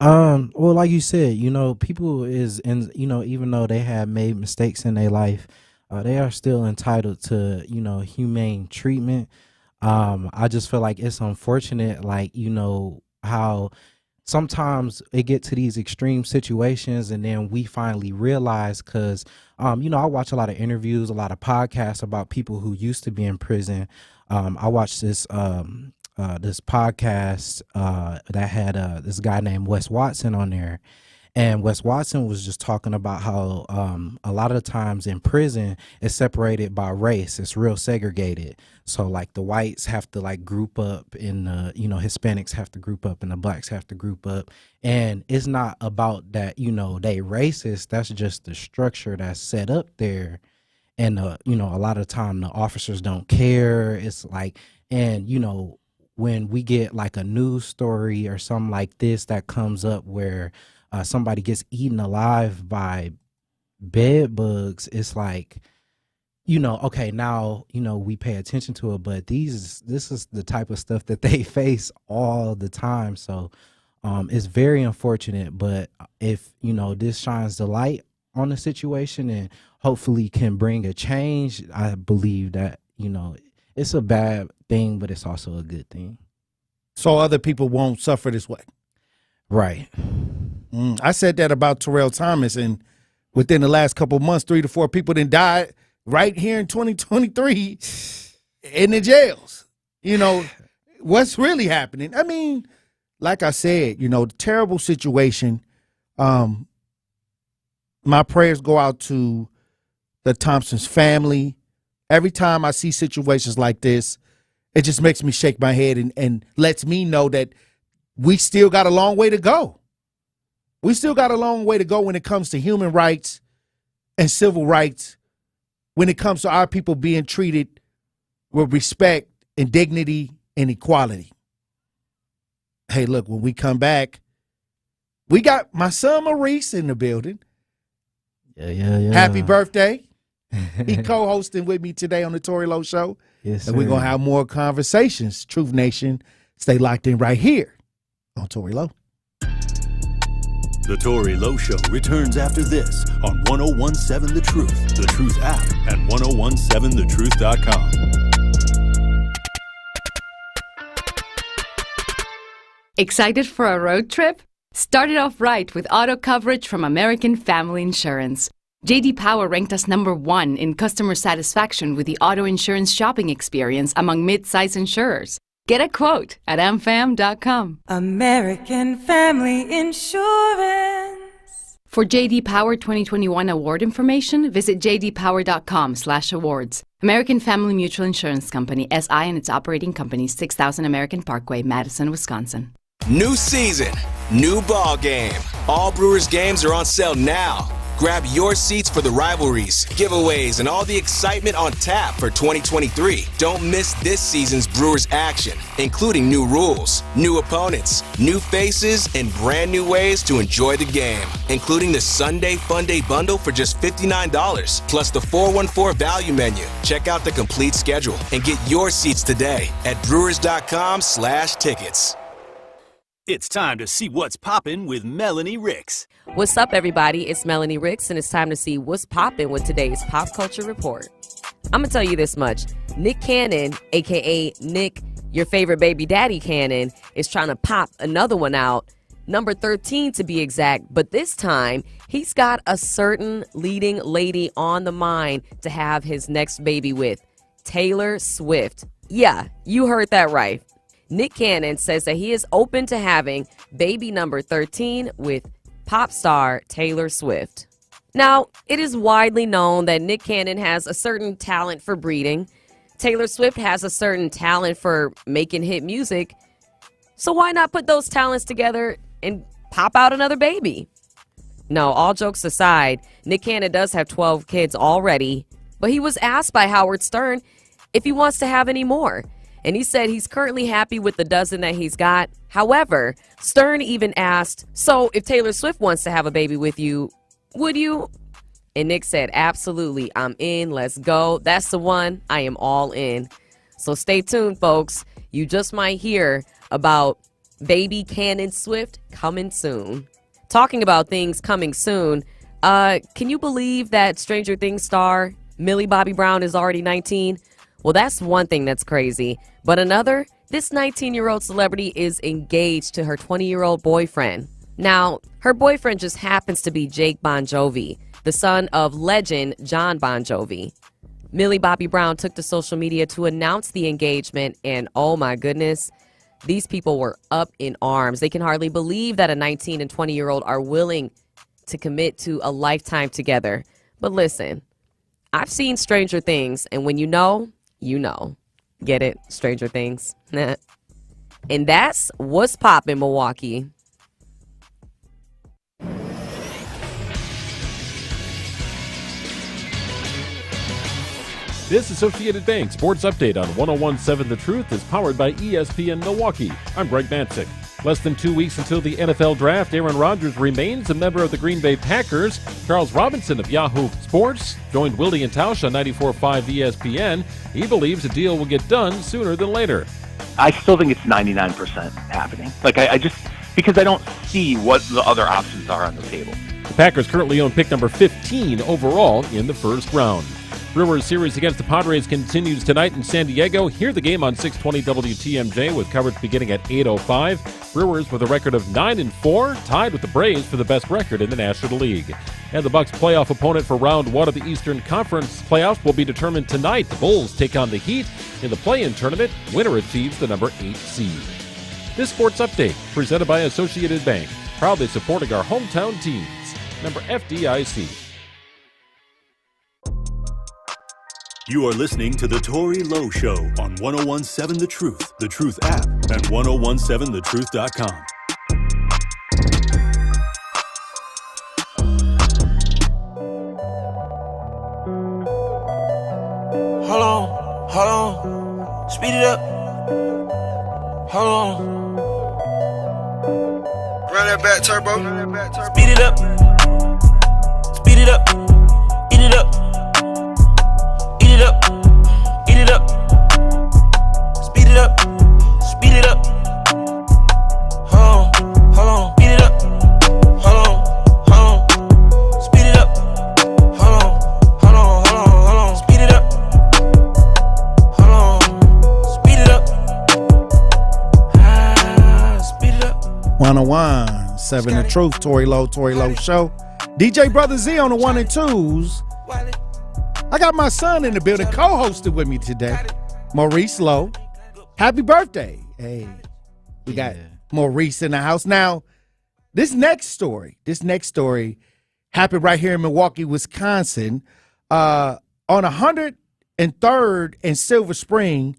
Well, like you said, people even though they have made mistakes in their life, they are still entitled to, humane treatment. I just feel like it's unfortunate, how sometimes it get to these extreme situations and then we finally realize because, I watch a lot of interviews, a lot of podcasts about people who used to be in prison. I watched this podcast that had this guy named Wes Watson on there. And Wes Watson was just talking about how a lot of the times in prison it's separated by race. It's real segregated. So like the whites have to like group up and Hispanics have to group up and the blacks have to group up. And it's not about that, they racist. That's just the structure that's set up there. And a lot of the time the officers don't care. It's like, and when we get like a news story or something like this that comes up where somebody gets eaten alive by bed bugs, it's like, okay, now, we pay attention to it, but this is the type of stuff that they face all the time. So it's very unfortunate, but if, this shines the light on the situation and hopefully can bring a change, I believe that, it's a bad thing, but it's also a good thing. So other people won't suffer this way. Right. I said that about Terrell Thomas, and within the last couple of months, 3 to 4 people then died right here in 2023 in the jails. What's really happening? I mean, like I said, the terrible situation. My prayers go out to the Thompson's family. Every time I see situations like this, it just makes me shake my head and lets me know that we still got a long way to go. We still got a long way to go when it comes to human rights and civil rights, when it comes to our people being treated with respect and dignity and equality. Hey, look, when we come back, we got my son Maurice in the building. Yeah. Happy birthday. He co-hosting with me today on the Tory Lowe Show. Yes, and we're going to have more conversations. Truth Nation, stay locked in right here on Tory Lowe. The Tory Lowe Show returns after this on 1017 The Truth, The Truth app, and 1017thetruth.com. Excited for a road trip? Start it off right with auto coverage from American Family Insurance. J.D. Power ranked us #1 in customer satisfaction with the auto insurance shopping experience among mid-size insurers. Get a quote at amfam.com. American Family Insurance. For J.D. Power 2021 award information, visit jdpower.com/awards. American Family Mutual Insurance Company, SI, and its operating companies, 6000 American Parkway, Madison, Wisconsin. New season, new ball game. All Brewers games are on sale now. Grab your seats for the rivalries, giveaways, and all the excitement on tap for 2023. Don't miss this season's Brewers action, including new rules, new opponents, new faces, and brand new ways to enjoy the game, including the Sunday Fun Day bundle for just $59, plus the 414 value menu. Check out the complete schedule and get your seats today at brewers.com/tickets. It's time to see what's poppin' with Melanie Ricks. What's up, everybody? It's Melanie Ricks, and it's time to see what's poppin' with today's Pop Culture Report. I'm going to tell you this much. Nick Cannon, a.k.a. Nick, your favorite baby daddy Cannon, is trying to pop another one out, number 13 to be exact, but this time he's got a certain leading lady on the mind to have his next baby with, Taylor Swift. Yeah, you heard that right. Nick Cannon says that he is open to having baby number 13 with pop star Taylor Swift. Now, it is widely known that Nick Cannon has a certain talent for breeding. Taylor Swift has a certain talent for making hit music. So why not put those talents together and pop out another baby? No, all jokes aside, Nick Cannon does have 12 kids already, but he was asked by Howard Stern if he wants to have any more. And he said he's currently happy with the dozen that he's got. However, Stern even asked, so if Taylor Swift wants to have a baby with you, would you? And Nick said, absolutely, I'm in, let's go. That's the one, I am all in. So stay tuned, folks. You just might hear about baby Cannon Swift coming soon. Talking about things coming soon, can you believe that Stranger Things star Millie Bobby Brown is already 19? Well, that's one thing that's crazy. But another, this 19-year-old celebrity is engaged to her 20-year-old boyfriend. Now, her boyfriend just happens to be Jake Bon Jovi, the son of legend John Bon Jovi. Millie Bobby Brown took to social media to announce the engagement, and oh my goodness, these people were up in arms. They can hardly believe that a 19 and 20-year-old are willing to commit to a lifetime together. But listen, I've seen Stranger Things, and when you know, you know. Get it? Stranger Things. And that's what's poppin', Milwaukee. This Associated Bank Sports Update on 101.7 The Truth is powered by ESPN Milwaukee. I'm Greg Matzik. Less than 2 weeks until the NFL Draft, Aaron Rodgers remains a member of the Green Bay Packers. Charles Robinson of Yahoo Sports joined Wilde and Tausch on 94.5 ESPN. He believes the deal will get done sooner than later. I still think it's 99% happening. I just, because I don't see what the other options are on the table. The Packers currently own pick number 15 overall in the first round. Brewers series against the Padres continues tonight in San Diego. Hear the game on 620 WTMJ with coverage beginning at 8:05. Brewers with a record of 9-4, tied with the Braves for the best record in the National League. And the Bucks' playoff opponent for round one of the Eastern Conference playoffs will be determined tonight. The Bulls take on the Heat. In the play-in tournament, winner achieves the number 8 seed. This sports update presented by Associated Bank, proudly supporting our hometown teams. Member FDIC. You are listening to The Tori Lowe Show on 101.7 The Truth app, and 1017thetruth.com. Hold on, speed it up. Hold on. Run that back turbo. Speed it up. Speed it up. Eat it up. Eat it up, eat it up, speed it up, speed it up. Hold on, speed it up. Hold on, speed it up. Hold on, speed it up. Hold on, speed it up. Speed it up. 101.7 The Truth, Tori Lowe Show. DJ Brother Z on the 1 and 2s. I got my son in the building, co-hosted with me today, Maurice Lowe. Happy birthday. Hey, we got Maurice in the house. Now, this next story happened right here in Milwaukee, Wisconsin. On 103rd and Silver Spring,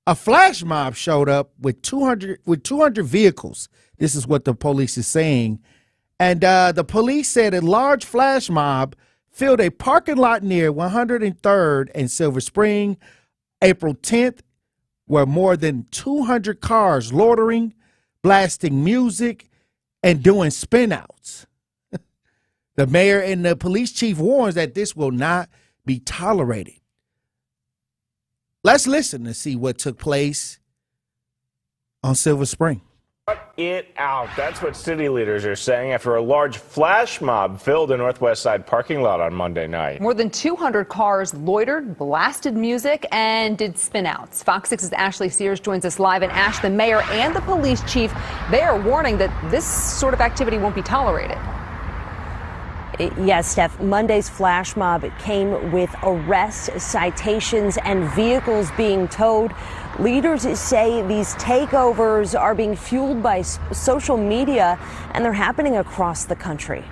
a flash mob showed up with 200 vehicles. This is what the police is saying. And the police said a large flash mob filled a parking lot near 103rd and Silver Spring April 10th, where more than 200 cars loitering, blasting music, and doing spin-outs. The mayor and the police chief warns that this will not be tolerated. Let's listen to see what took place on Silver Spring. Cut it out. That's what city leaders are saying after a large flash mob filled the Northwest Side parking lot on Monday night. More than 200 cars loitered, blasted music, and did spin-outs. Fox 6's Ashley Sears joins us live. And Ash, the mayor and the police chief, they are warning that this sort of activity won't be tolerated. Yes, Steph. Monday's flash mob came with arrests, citations, and vehicles being towed. Leaders say these takeovers are being fueled by social media, and they're happening across the country.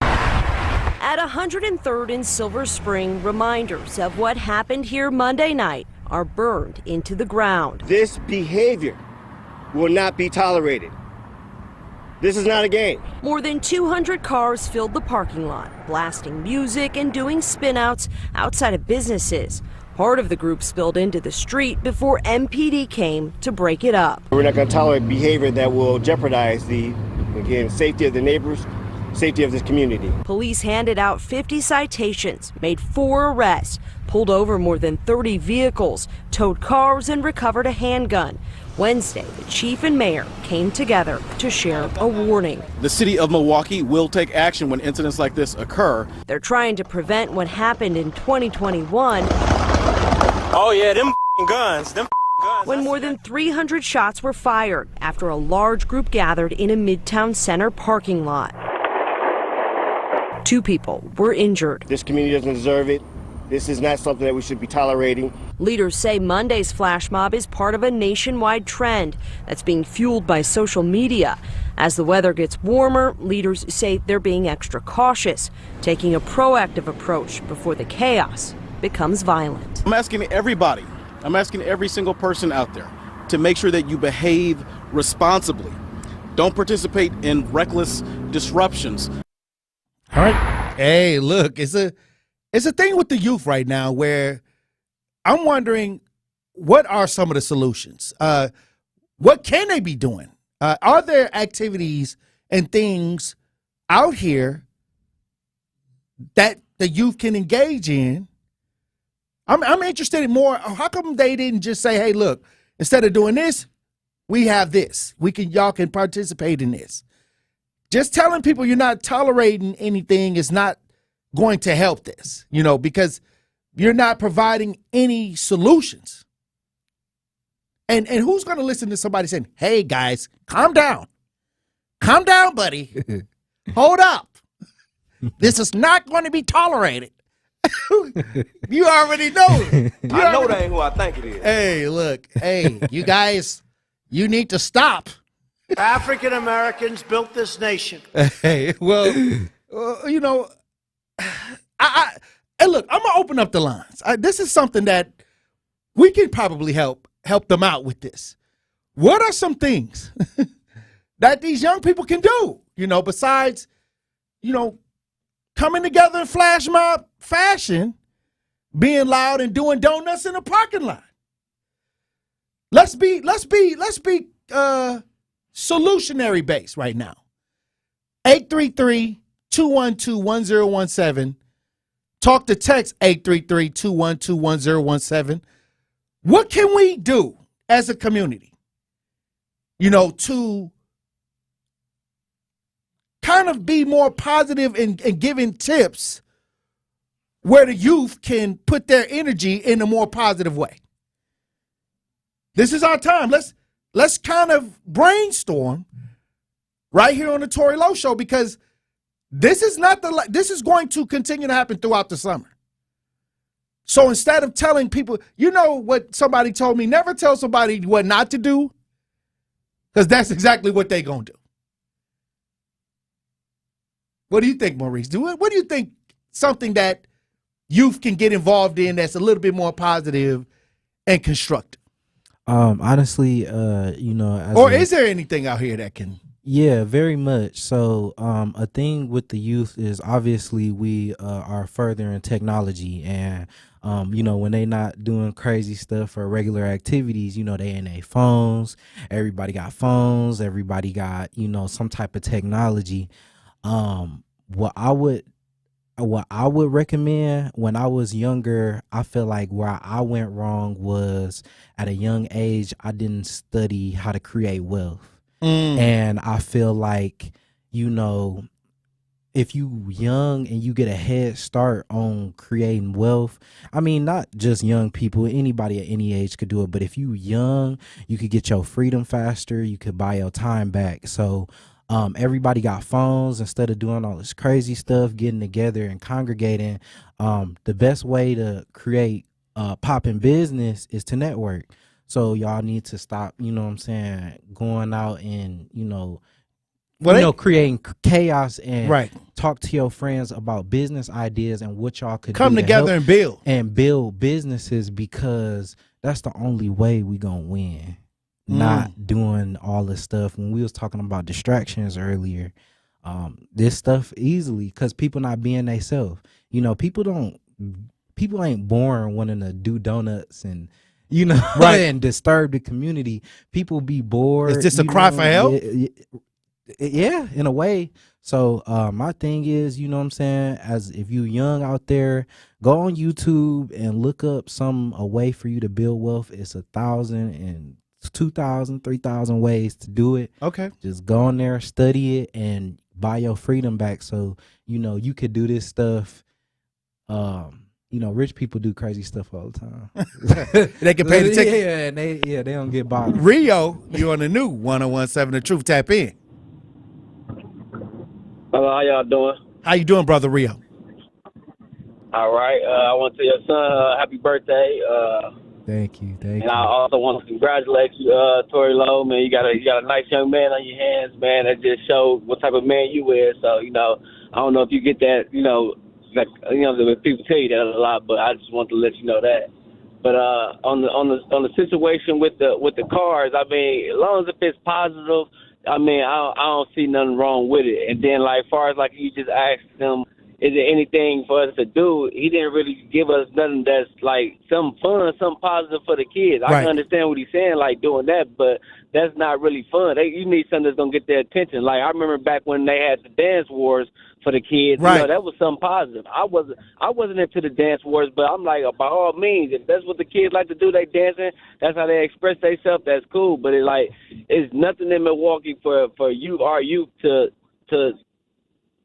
At 103rd and Silver Spring, reminders of what happened here Monday night are burned into the ground. This behavior will not be tolerated. This is not a game. More than 200 cars filled the parking lot, blasting music and doing spin-outs outside of businesses. Part of the group spilled into the street before MPD came to break it up. We're not going to tolerate behavior that will jeopardize the, again, safety of the neighbors, safety of this community. Police handed out 50 citations, made 4 arrests. pulled over more than 30 vehicles, towed cars, and recovered a handgun. Wednesday, the chief and mayor came together to share a warning. The city of Milwaukee will take action when incidents like this occur. They're trying to prevent what happened in 2021. Oh yeah, them guns. When more than 300 shots were fired after a large group gathered in a Midtown Center parking lot. 2 people were injured. This community doesn't deserve it. This is not something that we should be tolerating. Leaders say Monday's flash mob is part of a nationwide trend that's being fueled by social media. As the weather gets warmer, leaders say they're being extra cautious, taking a proactive approach before the chaos becomes violent. I'm asking everybody, I'm asking every single person out there to make sure that you behave responsibly. Don't participate in reckless disruptions. All right. Hey, look, it's a thing with the youth right now where I'm wondering, what are some of the solutions? What can they be doing? Are there activities and things out here that the youth can engage in? I'm interested in more. How come they didn't just say, hey, look, instead of doing this, we have this. Y'all can participate in this. Just telling people you're not tolerating anything is not going to help this, because you're not providing any solutions. And who's going to listen to somebody saying, hey, guys, calm down. Calm down, buddy. Hold up. This is not going to be tolerated. You already know it. I know that ain't who I think it is. Hey, look. Hey, you guys, you need to stop. African Americans built this nation. Hey, well, and look, I'm gonna open up the lines. This is something that we can probably help them out with. This. What are some things that these young people can do? Besides, coming together in flash mob fashion, being loud and doing donuts in the parking lot. Let's be solutionary based right now. 833-212-1017. Talk to text 833-212-1017. What can we do as a community, to kind of be more positive and giving tips where the youth can put their energy in a more positive way? This is our time. Let's kind of brainstorm right here on the Tory Lowe Show, because this is going to continue to happen throughout the summer. So instead of telling people, what somebody told me, never tell somebody what not to do, because that's exactly what they're going to do. What do you think, Maurice? What do you think something that youth can get involved in that's a little bit more positive and constructive? Honestly, is there anything out here that can? Yeah, very much. So, a thing with the youth is obviously we are further in technology, and when they not doing crazy stuff or regular activities, they in their phones. Everybody got phones. Everybody got some type of technology. What I would recommend, when I was younger, I feel like where I went wrong was at a young age, I didn't study how to create wealth. And I feel like, if you young and you get a head start on creating wealth, I mean, not just young people, anybody at any age could do it. But if you young, you could get your freedom faster. You could buy your time back. So everybody got phones. Instead of doing all this crazy stuff, getting together and congregating, the best way to create popping business is to network. So y'all need to stop, going out and, creating chaos and talk to your friends about business ideas and what y'all could come together and build businesses, because that's the only way we gonna win. Not doing all this stuff. When we was talking about distractions earlier, this stuff easily, because people not being themselves. People ain't born wanting to do donuts and and disturb the community. People be bored. Is this a cry for help? Yeah, in a way. So my thing is, you know what I'm saying, as if you young out there, go on YouTube and look up a way for you to build wealth. It's 1,000 and 2,000, 3,000 ways to do it. Okay. Just go on there, study it, and buy your freedom back. So, you could do this stuff. Rich people do crazy stuff all the time. They can pay the ticket. Yeah, and they don't get bothered. Rio, you on the new 101.7 The Truth. Tap in. Hello, how y'all doing? How you doing, brother Rio? All right. I want to tell your son happy birthday. Thank you. And I also want to congratulate you, Tory Lowe, man. You got a nice young man on your hands, man. That just showed what type of man you is. So, I don't know if you get that, people tell you that a lot, but I just want to let you know that. But on the situation with the cars, I mean, as long as if it's positive, I mean, I don't see nothing wrong with it. And then, like, far as like you just asked him, is there anything for us to do? He didn't really give us nothing that's like some fun, something positive for the kids. I can understand what he's saying, like doing that, but that's not really fun. You need something that's gonna get their attention. Like I remember back when they had the dance wars for the kids. Right. That was something positive. I wasn't into the dance wars, but I'm like, by all means, if that's what the kids like to do, they dancing. That's how they express themselves. That's cool. But it's nothing in Milwaukee for our youth to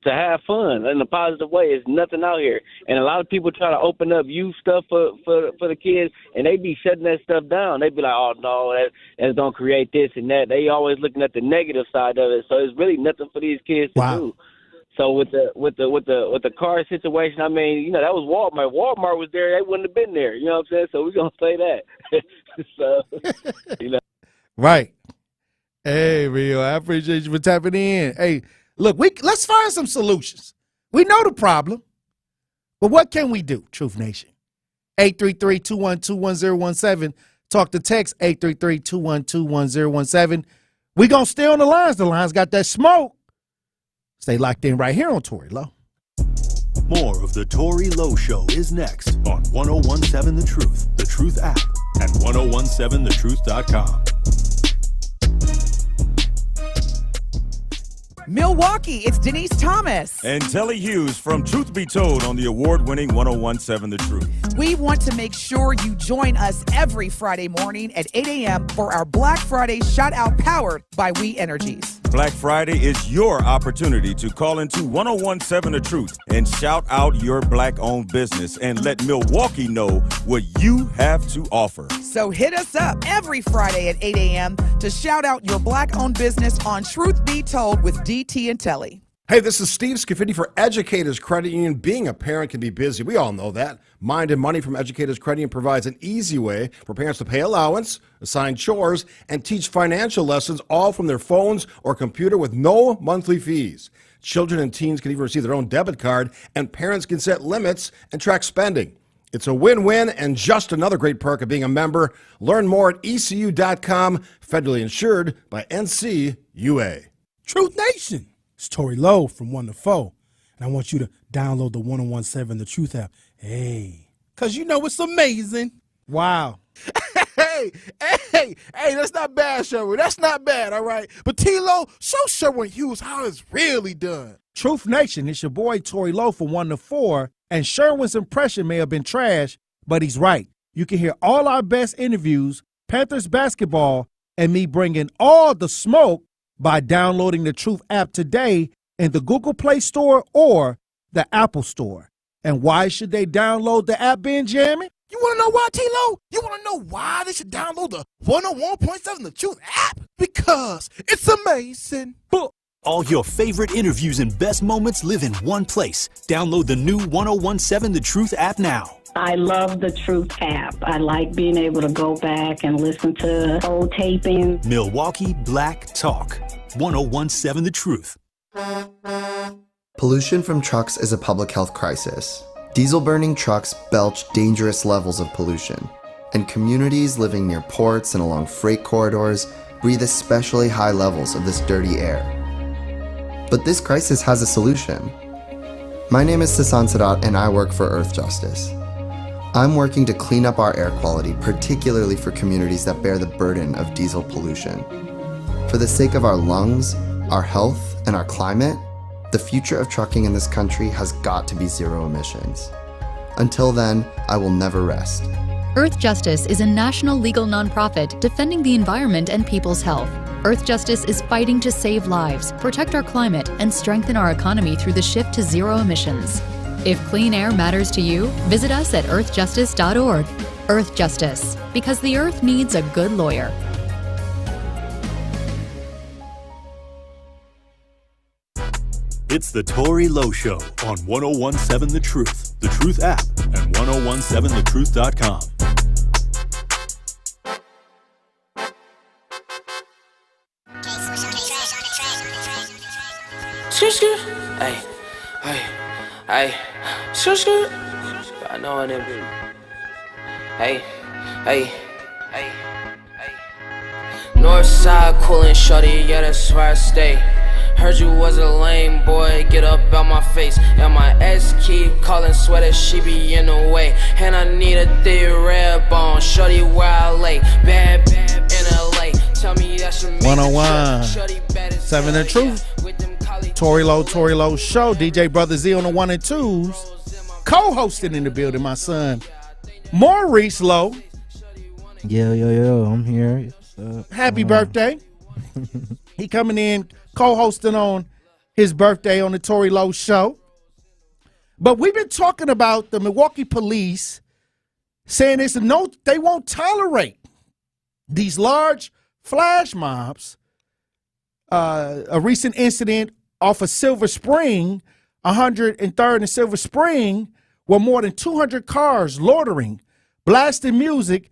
have fun in a positive way. It's nothing out here. And a lot of people try to open up youth stuff for the kids, and they be shutting that stuff down. They be like, oh, no, that's going to create this and that. They always looking at the negative side of it. So it's really nothing for these kids to do. So with the car situation, I mean, that was Walmart. Walmart was there. They wouldn't have been there. You know what I'm saying? So we're going to say that. So, Right. Hey, Rio, I appreciate you for tapping in. Hey, look, let's find some solutions. We know the problem, but what can we do, Truth Nation? 833-212-1017. Talk to text 833-212-1017. We going to stay on the lines. The lines got that smoke. Stay locked in right here on Tory Lowe. More of the Tory Lowe Show is next on 101.7 The Truth app, and 1017thetruth.com. Milwaukee, it's Denise Thomas. And Telly Hughes from Truth Be Told on the award-winning 101.7 The Truth. We want to make sure you join us every Friday morning at 8 a.m. for our Black Friday shout-out powered by We Energies. Black Friday is your opportunity to call into 101.7 The Truth and shout out your black-owned business and let Milwaukee know what you have to offer. So hit us up every Friday at 8 a.m. to shout out your black-owned business on Truth Be Told with DT and Telly. Hey, this is Steve Scafidi for Educators Credit Union. Being a parent can be busy. We all know that. Mind and Money from Educators Credit Union provides an easy way for parents to pay allowance, assign chores, and teach financial lessons all from their phones or computer with no monthly fees. Children and teens can even receive their own debit card, and parents can set limits and track spending. It's a win-win and just another great perk of being a member. Learn more at ECU.com, federally insured by NCUA. Truth Nation. It's Tory Lowe from 1 to 4, and I want you to download the 101.7 The Truth app. Hey, because it's amazing. Wow. Hey, that's not bad, Sherwin. That's not bad, all right? But T-Lo, show Sherwin Hughes how it's really done. Truth Nation, it's your boy Tory Lowe from 1 to 4, and Sherwin's impression may have been trash, but he's right. You can hear all our best interviews, Panthers basketball, and me bringing all the smoke by downloading the Truth app today in the Google Play Store or the Apple Store. And why should they download the app, Benjamin? You want to know why, T-Lo? You want to know why they should download the 101.7 The Truth app? Because it's amazing. All your favorite interviews and best moments live in one place. Download the new 101.7 The Truth app now. I love the Truth app. I like being able to go back and listen to old tapings. Milwaukee Black Talk. 101.7 The Truth. Pollution from trucks is a public health crisis. Diesel-burning trucks belch dangerous levels of pollution, and communities living near ports and along freight corridors breathe especially high levels of this dirty air. But this crisis has a solution. My name is Sasan Sadat, and I work for Earth Justice. I'm working to clean up our air quality, particularly for communities that bear the burden of diesel pollution. For the sake of our lungs, our health, and our climate, The future of trucking in this country has got to be zero emissions. Until then, I will never rest. Earth Justice is a national legal nonprofit defending the environment and people's health. Earth Justice is fighting to save lives, protect our climate, and strengthen our economy through the shift to zero emissions. If clean air matters to you, visit us at earthjustice.org. Earth Justice, because the earth needs a good lawyer. It's the Tory Lowe Show on 1017 The Truth, The Truth app, and 1017thetruth.com. Hey, hey, hey, scoot. I know it. Hey, hey, hey, hey. Northside coolin' shorty, yeah, that's where I stay. Heard you was a lame boy, get up out my face. And my ex keep calling, sweater, she be in the way. And I need a thick red bone, shorty where I lay. Bad in LA, tell me that's your 101.7 The Truth. Tory Lowe Show. DJ Brother Z on the 1 and 2s. Co-hosting in the building, my son Maurice Lowe. Yo, I'm here. Happy birthday. He coming in co-hosting on his birthday on the Tory Lowe Show. But we've been talking about the Milwaukee police saying they won't tolerate these large flash mobs. A recent incident off of Silver Spring, 103rd and Silver Spring, where more than 200 cars loitering, blasting music,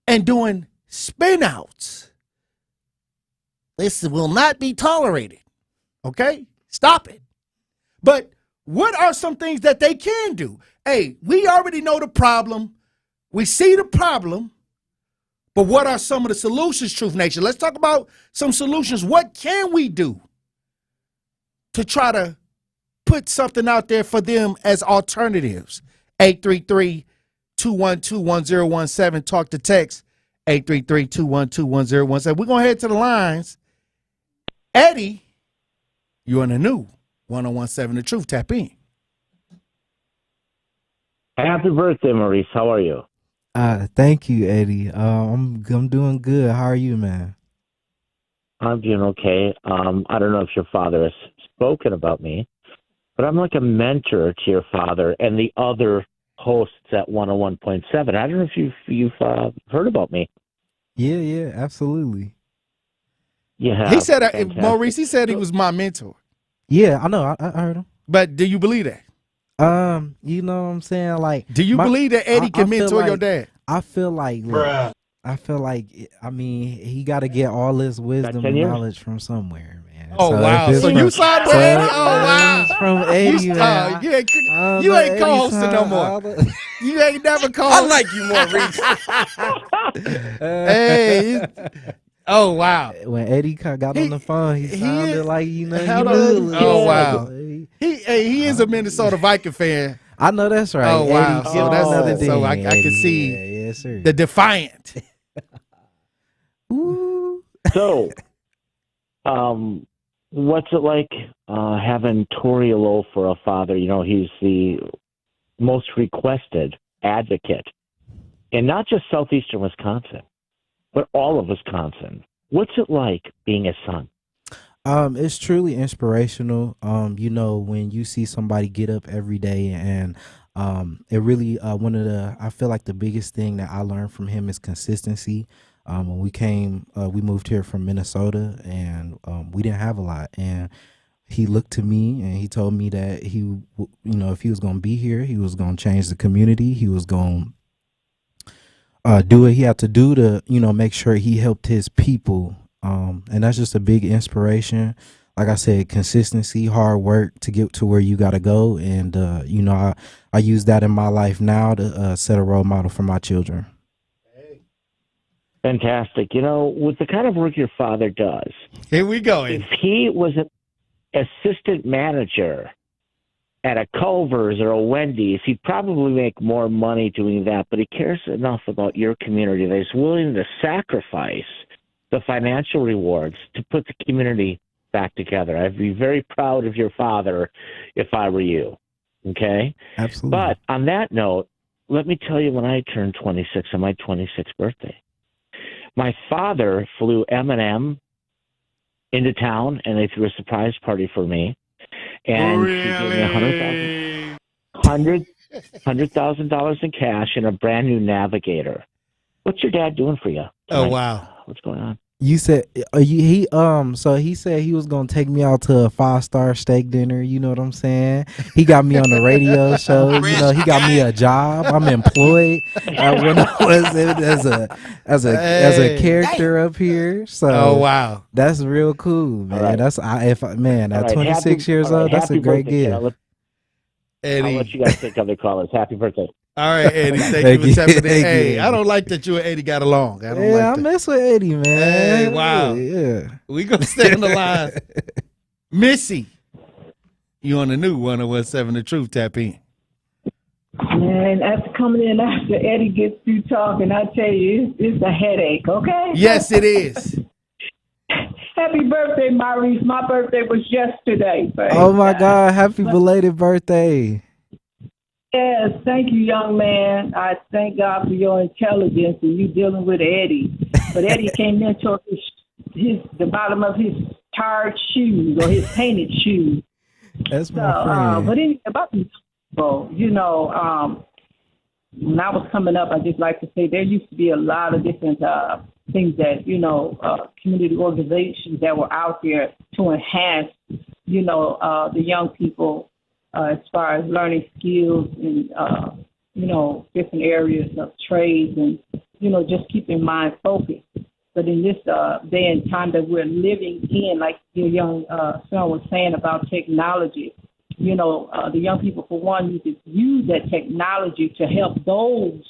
and doing spin-outs. This will not be tolerated. Okay? Stop it. But what are some things that they can do? Hey, we already know the problem. We see the problem. But what are some of the solutions, Truth Nation? Let's talk about some solutions. What can we do to try to put something out there for them as alternatives? 833-212-1017. Talk to text 833-212-1017. We're going to head to the lines. Eddie, you're in the new 1017 The Truth. Tap in. Happy birthday, Maurice. How are you? Thank you, Eddie. I'm doing good. How are you, man? I'm doing okay. I don't know if your father has spoken about me, but I'm like a mentor to your father and the other hosts at 101.7. I don't know if you've heard about me. Yeah, absolutely. Yeah. He said, Maurice, he said he was my mentor. Yeah, I know. I heard him. But do you believe that? You know what I'm saying? Like, do you believe that Eddie can mentor your dad? I feel like, I mean, he got to get all this wisdom and knowledge from somewhere, man. Oh, wow. So you signed with Eddie? Oh, wow. From Eddie, man. You ain't co-hosting no more. You ain't never co-hosted. I like you, Maurice. Hey. Oh, wow. When Eddie got on the phone, he sounded like, he knew. Oh, wow. He is a Minnesota Viking fan. I know that's right. Oh, wow. Eddie, So that's another thing. So I can see yes, sir. The defiant. So, what's it like having Tory Lowe for a father? You know, he's the most requested advocate in not just southeastern Wisconsin, but all of Wisconsin. What's it like being a son? It's truly inspirational. You know, when you see somebody get up every day and it really I feel like the biggest thing that I learned from him is consistency. When we moved here from Minnesota and we didn't have a lot, and he looked to me and he told me that if he was going to be here, he was going to change the community. He was going to do what he had to do to, make sure he helped his people. And that's just a big inspiration. Like I said, consistency, hard work to get to where you got to go. And, I use that in my life now to set a role model for my children. Fantastic. With the kind of work your father does. Here we go. If he was an assistant manager at a Culver's or a Wendy's, he'd probably make more money doing that. But he cares enough about your community that he's willing to sacrifice the financial rewards to put the community back together. I'd be very proud of your father if I were you. Okay? Absolutely. But on that note, let me tell you when I turned 26 on my 26th birthday. My father flew Eminem into town, and they threw a surprise party for me. And he gave me $100,000 in cash and a brand new Navigator. What's your dad doing for you tonight? Oh, wow. What's going on? You said so he said he was gonna take me out to a 5-star steak dinner. You know what I'm saying? He got me on the radio show. You know, he got me a job. I'm employed as a character up here. So oh wow, that's real cool, man. Right. At 26 years old, that's a great gift. I'll Eddie, let you guys take other callers. Happy birthday. all right, Eddie. Thank you for stepping in. Hey, I don't like that you and Eddie got along. I don't like I that. mess with Eddie, man. Hey, wow. Yeah. We gonna stay on the line. Missy, you on the new 101.7 The Truth. Tap in. Man, after coming in after Eddie gets through talking, I tell you, it's a headache, okay? Yes, it is. Happy birthday, Maurice. My birthday was yesterday. Oh, my God. Happy belated birthday. Yes, thank you, young man. I thank God for your intelligence and you dealing with Eddie. But Eddie came into the bottom of his tired shoes or his painted shoes. That's my friend. But anyway, about these people, you know, when I was coming up, I just like to say there used to be a lot of different things that, you know, community organizations that were out there to enhance, you know, the young people as far as learning skills and, you know, different areas of trades and, you know, just keeping mind focused. But in this day and time that we're living in, like your young son was saying about technology, you know, the young people, for one, need to use that technology to help those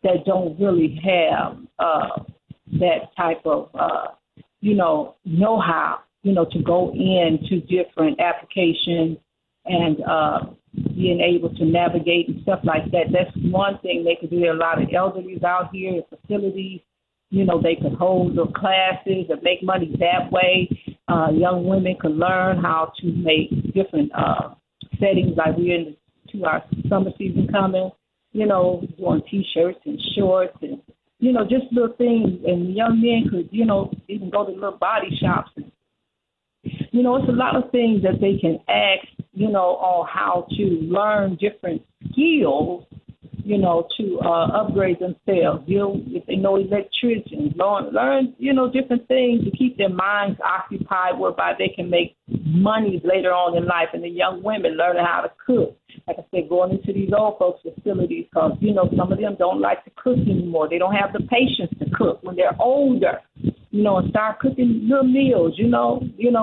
that don't really have that type of, you know-how, you know, to go into different applications and being able to navigate and stuff like that. That's one thing they could do. There are a lot of elderlies out here in facilities. You know, they could hold the classes and make money that way. Young women could learn how to make different settings, like we're into our summer season coming, you know, doing T-shirts and shorts and, you know, just little things. And young men could, you know, even go to little body shops. And, you know, it's a lot of things that they can ask, you know, on how to learn different skills, you know, to upgrade themselves, if they know electricians, learn, you know, different things to keep their minds occupied whereby they can make money later on in life. And the young women learning how to cook. Like I said, going into these old folks facilities because, you know, some of them don't like to cook anymore. They don't have the patience to cook when they're older, you know, and start cooking little meals, you know,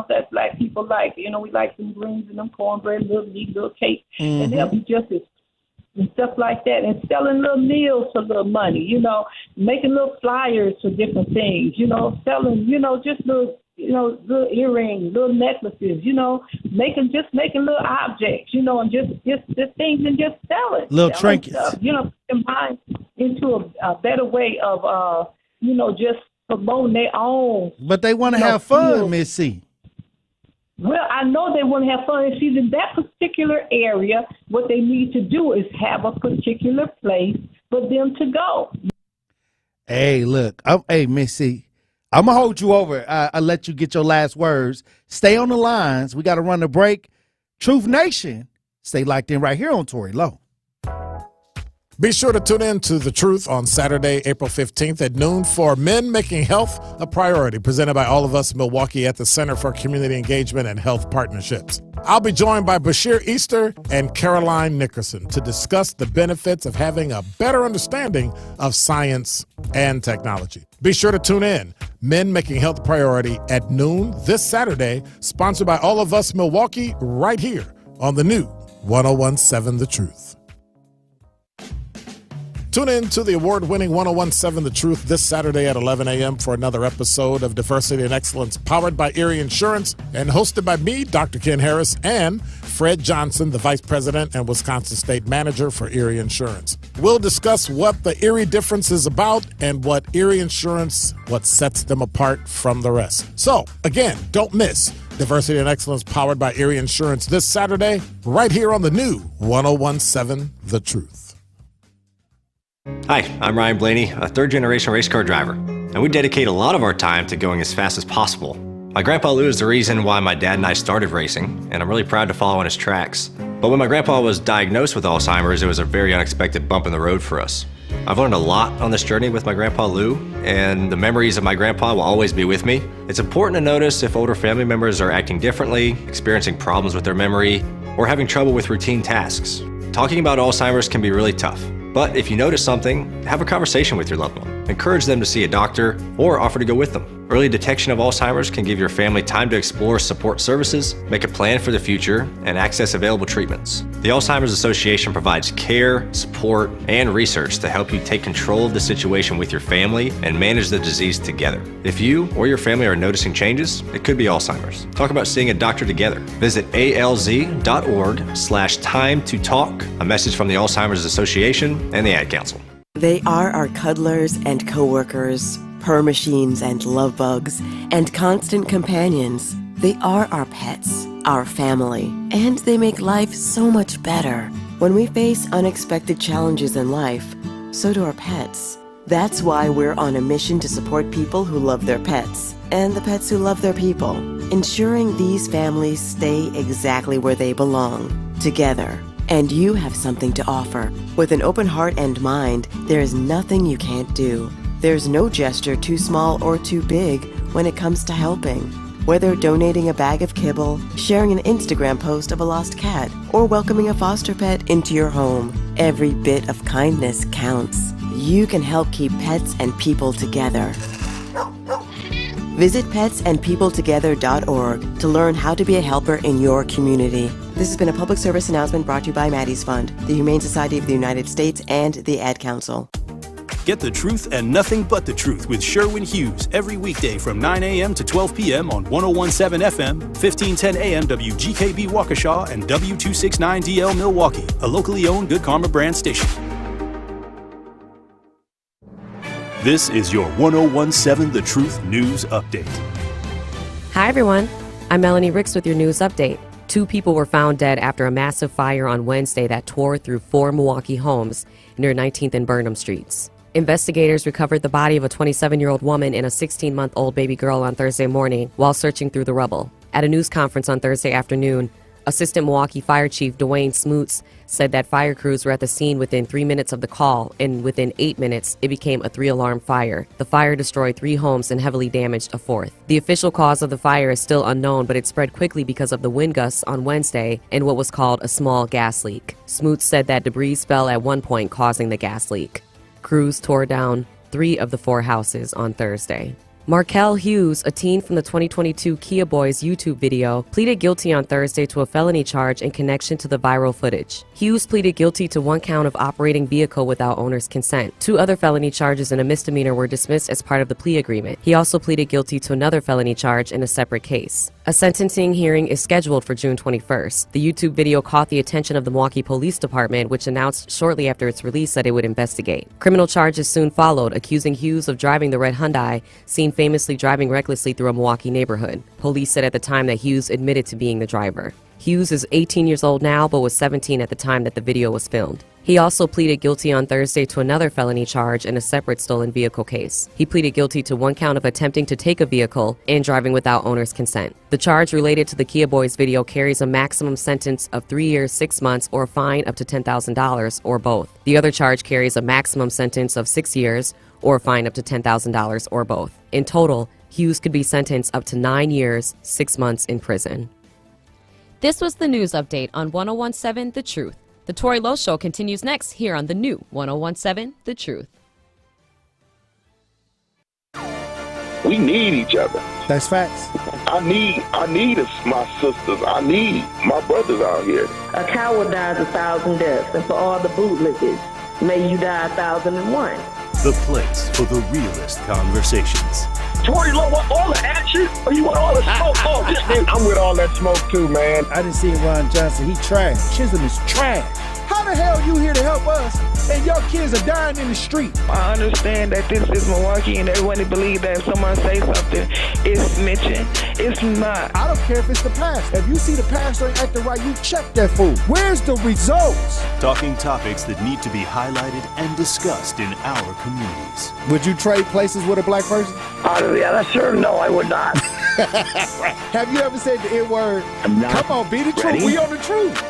that black people like. You know, we like some greens and them cornbread, little meat, little cake, and they'll be just as and stuff like that, and selling little meals for little money, you know, making little flyers for different things, you know, selling, you know, just little, you know, little earrings, little necklaces, you know, making little objects, you know, and just things and just selling. Little trinkets. Stuff, you know, combine into a better way of, you know, just promoting their own. But they want to have fun, Miss C. Well, I know they want to have fun. And see, in that particular area, what they need to do is have a particular place for them to go. Hey, look. Hey, Miss C, I'm going to hold you over. I'll let you get your last words. Stay on the lines. We got to run the break. Truth Nation, stay locked in right here on Tory Lowe. Be sure to tune in to The Truth on Saturday, April 15th at noon for Men Making Health a Priority, presented by All of Us Milwaukee at the Center for Community Engagement and Health Partnerships. I'll be joined by Bashir Easter and Caroline Nickerson to discuss the benefits of having a better understanding of science and technology. Be sure to tune in. Men Making Health a Priority at noon this Saturday, sponsored by All of Us Milwaukee, right here on the new 101.7 The Truth. Tune in to the award-winning 101.7 The Truth this Saturday at 11 a.m. for another episode of Diversity and Excellence, powered by Erie Insurance and hosted by me, Dr. Ken Harris, and Fred Johnson, the Vice President and Wisconsin State Manager for Erie Insurance. We'll discuss what the Erie difference is about and what Erie Insurance, what sets them apart from the rest. So, again, don't miss Diversity and excellence powered by Erie Insurance this Saturday, right here on the new 1017 The Truth. Hi, I'm Ryan Blaney, a third-generation race car driver, and we dedicate a lot of our time to going as fast as possible. My grandpa Lou is the reason why my dad and I started racing, and I'm really proud to follow in his tracks. But when my grandpa was diagnosed with Alzheimer's, it was a very unexpected bump in the road for us. I've learned a lot on this journey with my grandpa Lou, and the memories of my grandpa will always be with me. It's important to notice if older family members are acting differently, experiencing problems with their memory, or having trouble with routine tasks. Talking about Alzheimer's can be really tough. But if you notice something, have a conversation with your loved one. Encourage them to see a doctor or offer to go with them. Early detection of Alzheimer's can give your family time to explore support services, make a plan for the future, and access available treatments. The Alzheimer's Association provides care, support, and research to help you take control of the situation with your family and manage the disease together. If you or your family are noticing changes, it could be Alzheimer's. Talk about seeing a doctor together. Visit alz.org/time to talk. A message from the Alzheimer's Association and the Ad Council. They are our cuddlers and coworkers, purr machines and love bugs, and constant companions. They are our pets, our family, and they make life so much better. When we face unexpected challenges in life, so do our pets. That's why we're on a mission to support people who love their pets, and the pets who love their people, ensuring these families stay exactly where they belong, together. And you have something to offer. With an open heart and mind, there is nothing you can't do. There's no gesture too small or too big when it comes to helping. Whether donating a bag of kibble, sharing an Instagram post of a lost cat, or welcoming a foster pet into your home, every bit of kindness counts. You can help keep pets and people together. Visit petsandpeopletogether.org to learn how to be a helper in your community. This has been a public service announcement brought to you by Maddie's Fund, the Humane Society of the United States, and the Ad Council. Get the truth and nothing but the truth with Sherwin Hughes every weekday from 9 a.m. to 12 p.m. on 1017 FM, 1510 a.m. WGKB Waukesha, and W269DL Milwaukee, a locally owned Good Karma brand station. This is your 1017 The Truth News Update. Hi, everyone. I'm Melanie Ricks with your news update. 2 people were found dead after a massive fire on Wednesday that tore through 4 Milwaukee homes near 19th and Burnham Streets. Investigators recovered the body of a 27-year-old woman and a 16-month-old baby girl on Thursday morning while searching through the rubble. At a news conference on Thursday afternoon, Assistant Milwaukee Fire Chief Dwayne Smoots said that fire crews were at the scene within 3 minutes of the call, and within 8 minutes, it became a 3-alarm fire. The fire destroyed 3 homes and heavily damaged a 4th. The official cause of the fire is still unknown, but it spread quickly because of the wind gusts on Wednesday and what was called a small gas leak. Smoots said that debris fell at one point, causing the gas leak. Crews tore down 3 of the 4 houses on Thursday. Markel Hughes, a teen from the 2022 Kia Boys YouTube video, pleaded guilty on Thursday to a felony charge in connection to the viral footage. Hughes pleaded guilty to 1 count of operating vehicle without owner's consent. 2 other felony charges and a misdemeanor were dismissed as part of the plea agreement. He also pleaded guilty to another felony charge in a separate case. A sentencing hearing is scheduled for June 21st. The YouTube video caught the attention of the Milwaukee Police Department, which announced shortly after its release that it would investigate. Criminal charges soon followed, accusing Hughes of driving the red Hyundai, seen famously driving recklessly through a Milwaukee neighborhood. Police said at the time that Hughes admitted to being the driver. Hughes is 18 years old now, but was 17 at the time that the video was filmed. He also pleaded guilty on Thursday to another felony charge in a separate stolen vehicle case. He pleaded guilty to 1 count of attempting to take a vehicle and driving without owner's consent. The charge related to the Kia Boys video carries a maximum sentence of 3 years, 6 months, or a fine up to $10,000, or both. The other charge carries a maximum sentence of 6 years, or a fine up to $10,000, or both. In total, Hughes could be sentenced up to 9 years, 6 months in prison. This was the news update on 1017 The Truth. The Tori Lowe Show continues next here on the new 1017 The Truth. We need each other. That's facts. I need my sisters. I need my brothers out here. A coward dies 1,000 deaths, and for all the bootlickers, may you die 1,001. The place for the realest conversations. Tori Lowe, want all the action? Or you want all the smoke? Oh, man, I'm with all that smoke too, man. I didn't see Ron Johnson. He trash. Chisholm is trash. How the hell you here to help us and your kids are dying in the street. I understand that this is Milwaukee and everyone believes that if someone say something, it's snitching. It's not. I don't care if it's the past. If you see the pastor ain't acting right, you check that fool. Where's the results? Talking topics that need to be highlighted and discussed in our communities. Would you trade places with a black person? Yeah, sure. No, I would not. Have you ever said the N-word? Come on, be the truth. We on the truth.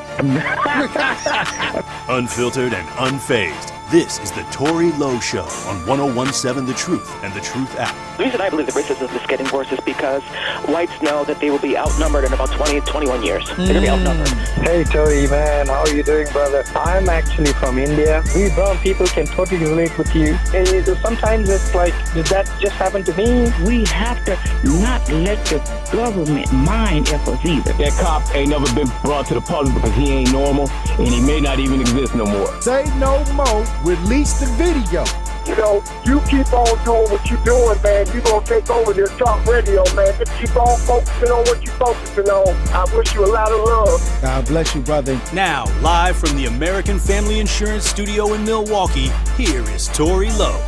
Unfiltered and unfazed. This is the Tory Lowe Show on 101.7 The Truth and The Truth app. The reason I believe the racism is getting worse is because whites know that they will be outnumbered in about 20 to 21 years. They're going to be outnumbered. Hey, Tory, man. How are you doing, brother? I'm actually from India. We brown people can totally relate with you. And sometimes it's like, did that just happen to me? We have to not let the government mind us either. That cop ain't never been brought to the public because he ain't normal, and he may not even exist no more. Say no more. Release the video. You know, you keep on doing what you're doing, man. You're going to take over this talk radio, man. Just keep on focusing on what you're focusing on. I wish you a lot of love. God bless you, brother. Now, live from the American Family Insurance Studio in Milwaukee, here is Tory Lowe.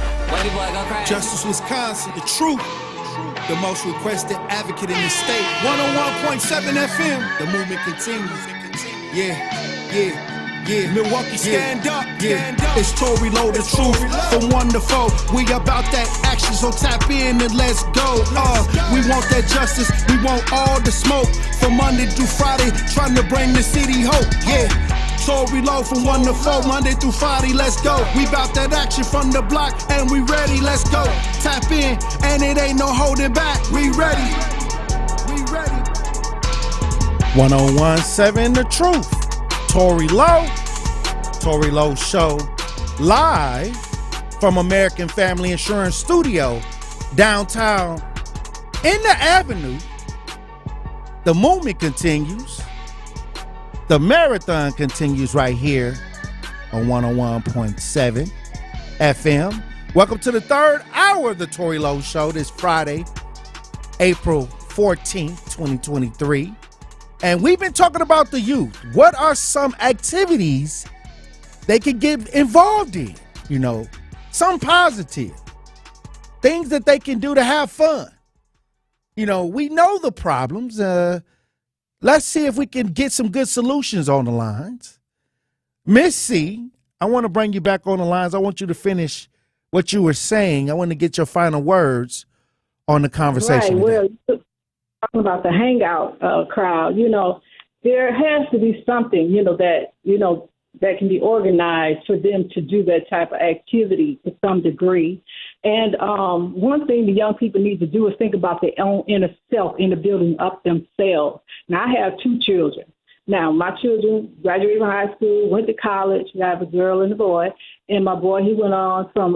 Justice, Wisconsin, the truth. The most requested advocate in the state. 101.7 FM. The movement continues. Yeah. Milwaukee, stand up. It's Tory Lowe, the truth. From 1 to 4, we about that action, so tap in and let's go. We want that justice, we want all the smoke. From Monday through Friday, trying to bring the city hope. Yeah. Tory Lowe from 1 to 4, Monday through Friday, let's go. We bout that action from the block, and we ready, let's go. Tap in, and it ain't no holding back. We ready. 101.7 The Truth. Tory Lowe Show, live from American Family Insurance Studio, downtown in the Avenue. The movement continues. The marathon continues right here on 101.7 FM. Welcome to the third hour of the Tory Lowe Show this Friday, April 14th, 2023. And we've been talking about the youth. What are some activities they can get involved in? You know, some positive things that they can do to have fun. You know, we know the problems. Let's see if we can get some good solutions on the lines. Miss C, I want to bring you back on the lines. I want you to finish what you were saying. I want to get your final words on the conversation. Right, well, talking about the hangout crowd, you know, there has to be something, that can be organized for them to do that type of activity to some degree. And one thing the young people need to do is think about their own inner self in the building up themselves. Now, I have 2 children. Now, my children graduated from high school, went to college. I have a girl and a boy. And my boy, he went on from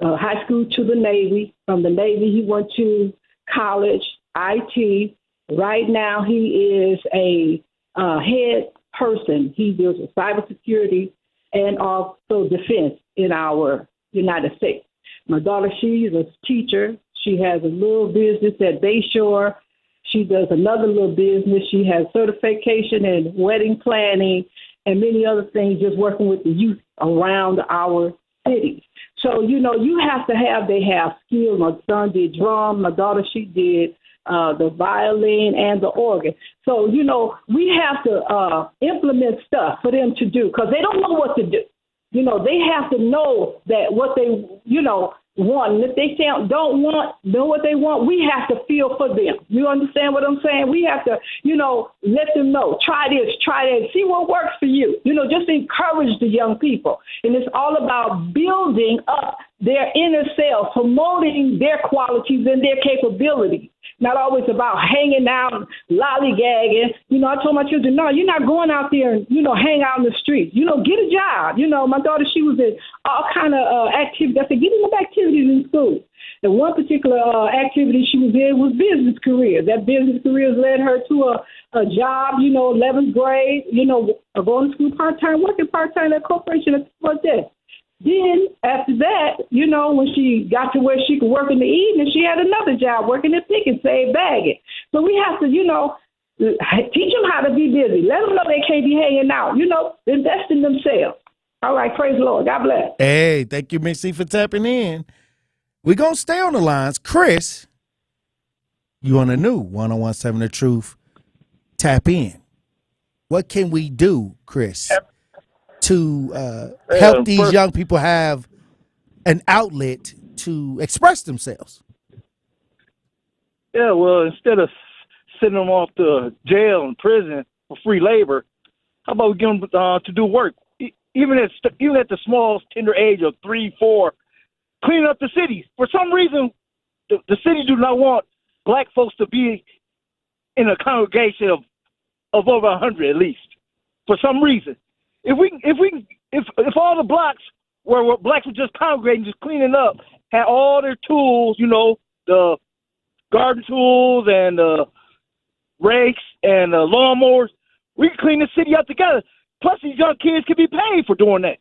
high school to the Navy. From the Navy, he went to college, IT. Right now, he is a head person. He deals with cybersecurity and also defense in our United States. My daughter, she's a teacher. She has a little business at Bayshore. She does another little business. She has certification in wedding planning and many other things, just working with the youth around our city. So, you have to they have skills. My son did drum. My daughter, she did the violin and the organ. So, we have to implement stuff for them to do because they don't know what to do. They have to know that what they, want. And if they don't know what they want, we have to feel for them. You understand what I'm saying? We have to, let them know. Try this, try that. See what works for you. Just encourage the young people. And it's all about building up their inner self, promoting their qualities and their capabilities. Not always about hanging out, lollygagging. I told my children, no, you're not going out there and, hang out in the street. Get a job. My daughter, she was in all kind of activities. I said, get them activities in school. And one particular activity she was in was business careers. That business careers led her to a job, 11th grade, going to school part-time, working part-time at a corporation and stuff like that. Then after that, when she got to where she could work in the evening, she had another job working at Pick and Save bagging. So we have to, teach them how to be busy. Let them know they can't be hanging out, invest in themselves. All right, praise the Lord. God bless. Hey, thank you, Miss C, for tapping in. We're going to stay on the lines. Chris, you on the new 1017 The Truth. Tap in. What can we do, Chris, to help these young people have an outlet to express themselves? Yeah, well, instead of sending them off to jail and prison for free labor, how about we get them to do work? Even at the small, tender age of 3, 4, clean up the cities. For some reason, the city do not want black folks to be in a congregation of over 100 at least. For some reason, if all the blocks where blacks were just congregating, just cleaning up, had all their tools, the garden tools and rakes and lawnmowers, we could clean the city up together. Plus, these young kids could be paid for doing that.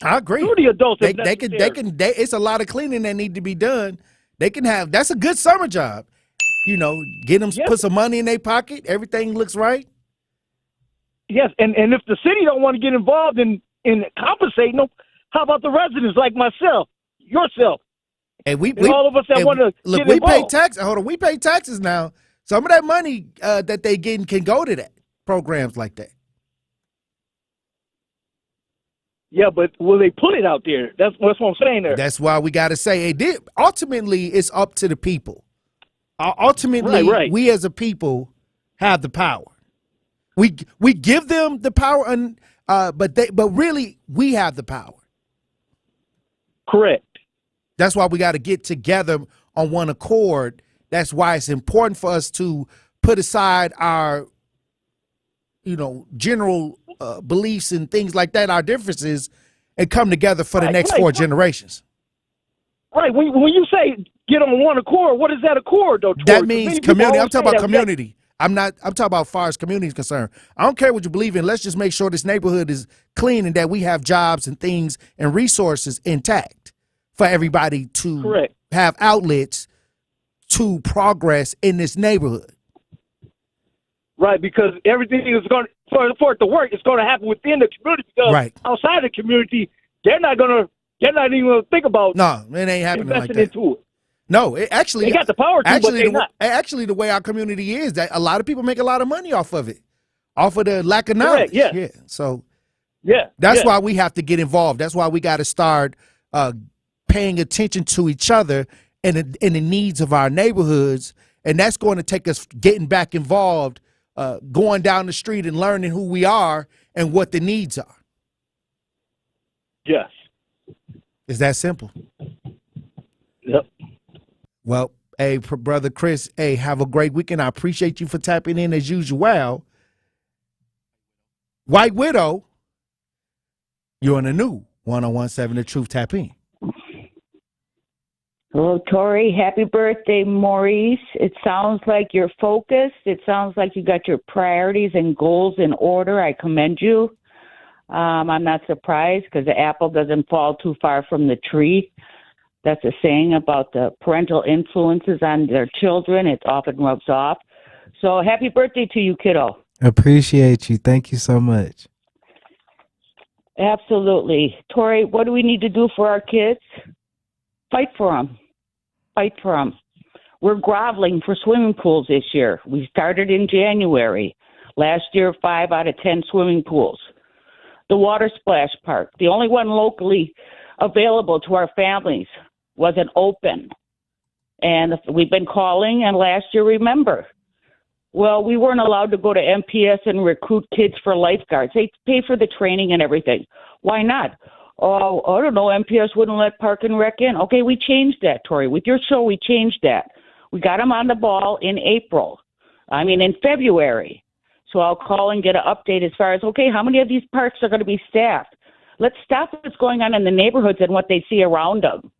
I agree. Who are the adults? It's a lot of cleaning that need to be done. They can have. That's a good summer job. Get them put some money in their pocket. Everything looks right. Yes, and if the city don't want to get involved in compensating them, how about the residents like myself, yourself, and all of us that want to look? Get we involved. pay taxes. Hold on, we pay taxes now. Some of that money that they getting can go to that programs like that. Yeah, but will they put it out there? That's what I'm saying there. That's why we got to say, ultimately, it's up to the people. Ultimately, right. We as a people have the power. We give them the power, but really we have the power. Correct. That's why we got to get together on one accord. That's why it's important for us to put aside our, general beliefs and things like that, our differences, and come together for the next 4 generations. Right. When you say get on one accord, what is that accord, though? That means community. I'm talking about community. I'm talking about as far as community is concerned. I don't care what you believe in. Let's just make sure this neighborhood is clean and that we have jobs and things and resources intact for everybody to have outlets to progress in this neighborhood. Right, because everything is going for it to work, it's going to happen within the community. Because outside the community, they're not even going to think about. No, it ain't happening like that. Into it. No, they got the power to, but they're not. Actually, the way our community is, that a lot of people make a lot of money off of it, off of the lack of knowledge. Yeah. So, that's why we have to get involved. That's why we got to start paying attention to each other and the needs of our neighborhoods, and that's going to take us getting back involved, going down the street and learning who we are and what the needs are. Yes. It's that simple. Yep. Well, hey, Brother Chris, hey, have a great weekend. I appreciate you for tapping in as usual. White Widow, you're on the new 1017 The Truth. Tap in. Hello, Tori. Happy birthday, Maurice. It sounds like you're focused. It sounds like you got your priorities and goals in order. I commend you. I'm not surprised because the apple doesn't fall too far from the tree. That's a saying about the parental influences on their children. It often rubs off. So happy birthday to you, kiddo. Appreciate you. Thank you so much. Absolutely. Tori, what do we need to do for our kids? Fight for them. Fight for them. We're groveling for swimming pools this year. We started in January. Last year, 5 out of 10 swimming pools. The water splash park, the only one locally available to our families, wasn't open. And we've been calling, and last year, remember, well, we weren't allowed to go to MPS and recruit kids for lifeguards. They pay for the training and everything. Why not? Oh, I don't know, MPS wouldn't let Park and Rec in. Okay, we changed that, Tori. With your show, we changed that. We got them on the ball in February. So I'll call and get an update as far as, okay, how many of these parks are going to be staffed? Let's stop what's going on in the neighborhoods and what they see around them.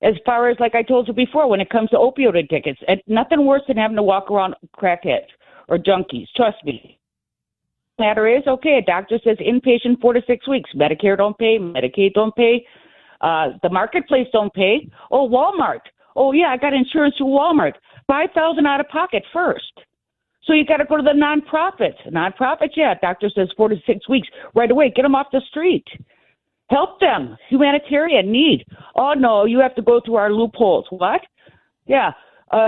As far as, like I told you before, when it comes to opioid tickets, nothing worse than having to walk around crackheads or junkies. Trust me. Matter is, okay, a doctor says inpatient 4 to 6 weeks. Medicare don't pay. Medicaid don't pay. The marketplace don't pay. Oh, Walmart. Oh, yeah, I got insurance through Walmart. $5,000 out of pocket first. So you got to go to the nonprofits. Nonprofits, yeah. Doctor says 4 to 6 weeks. Right away, get them off the street. Help them. Humanitarian need. Oh, no, you have to go through our loopholes. What? Yeah.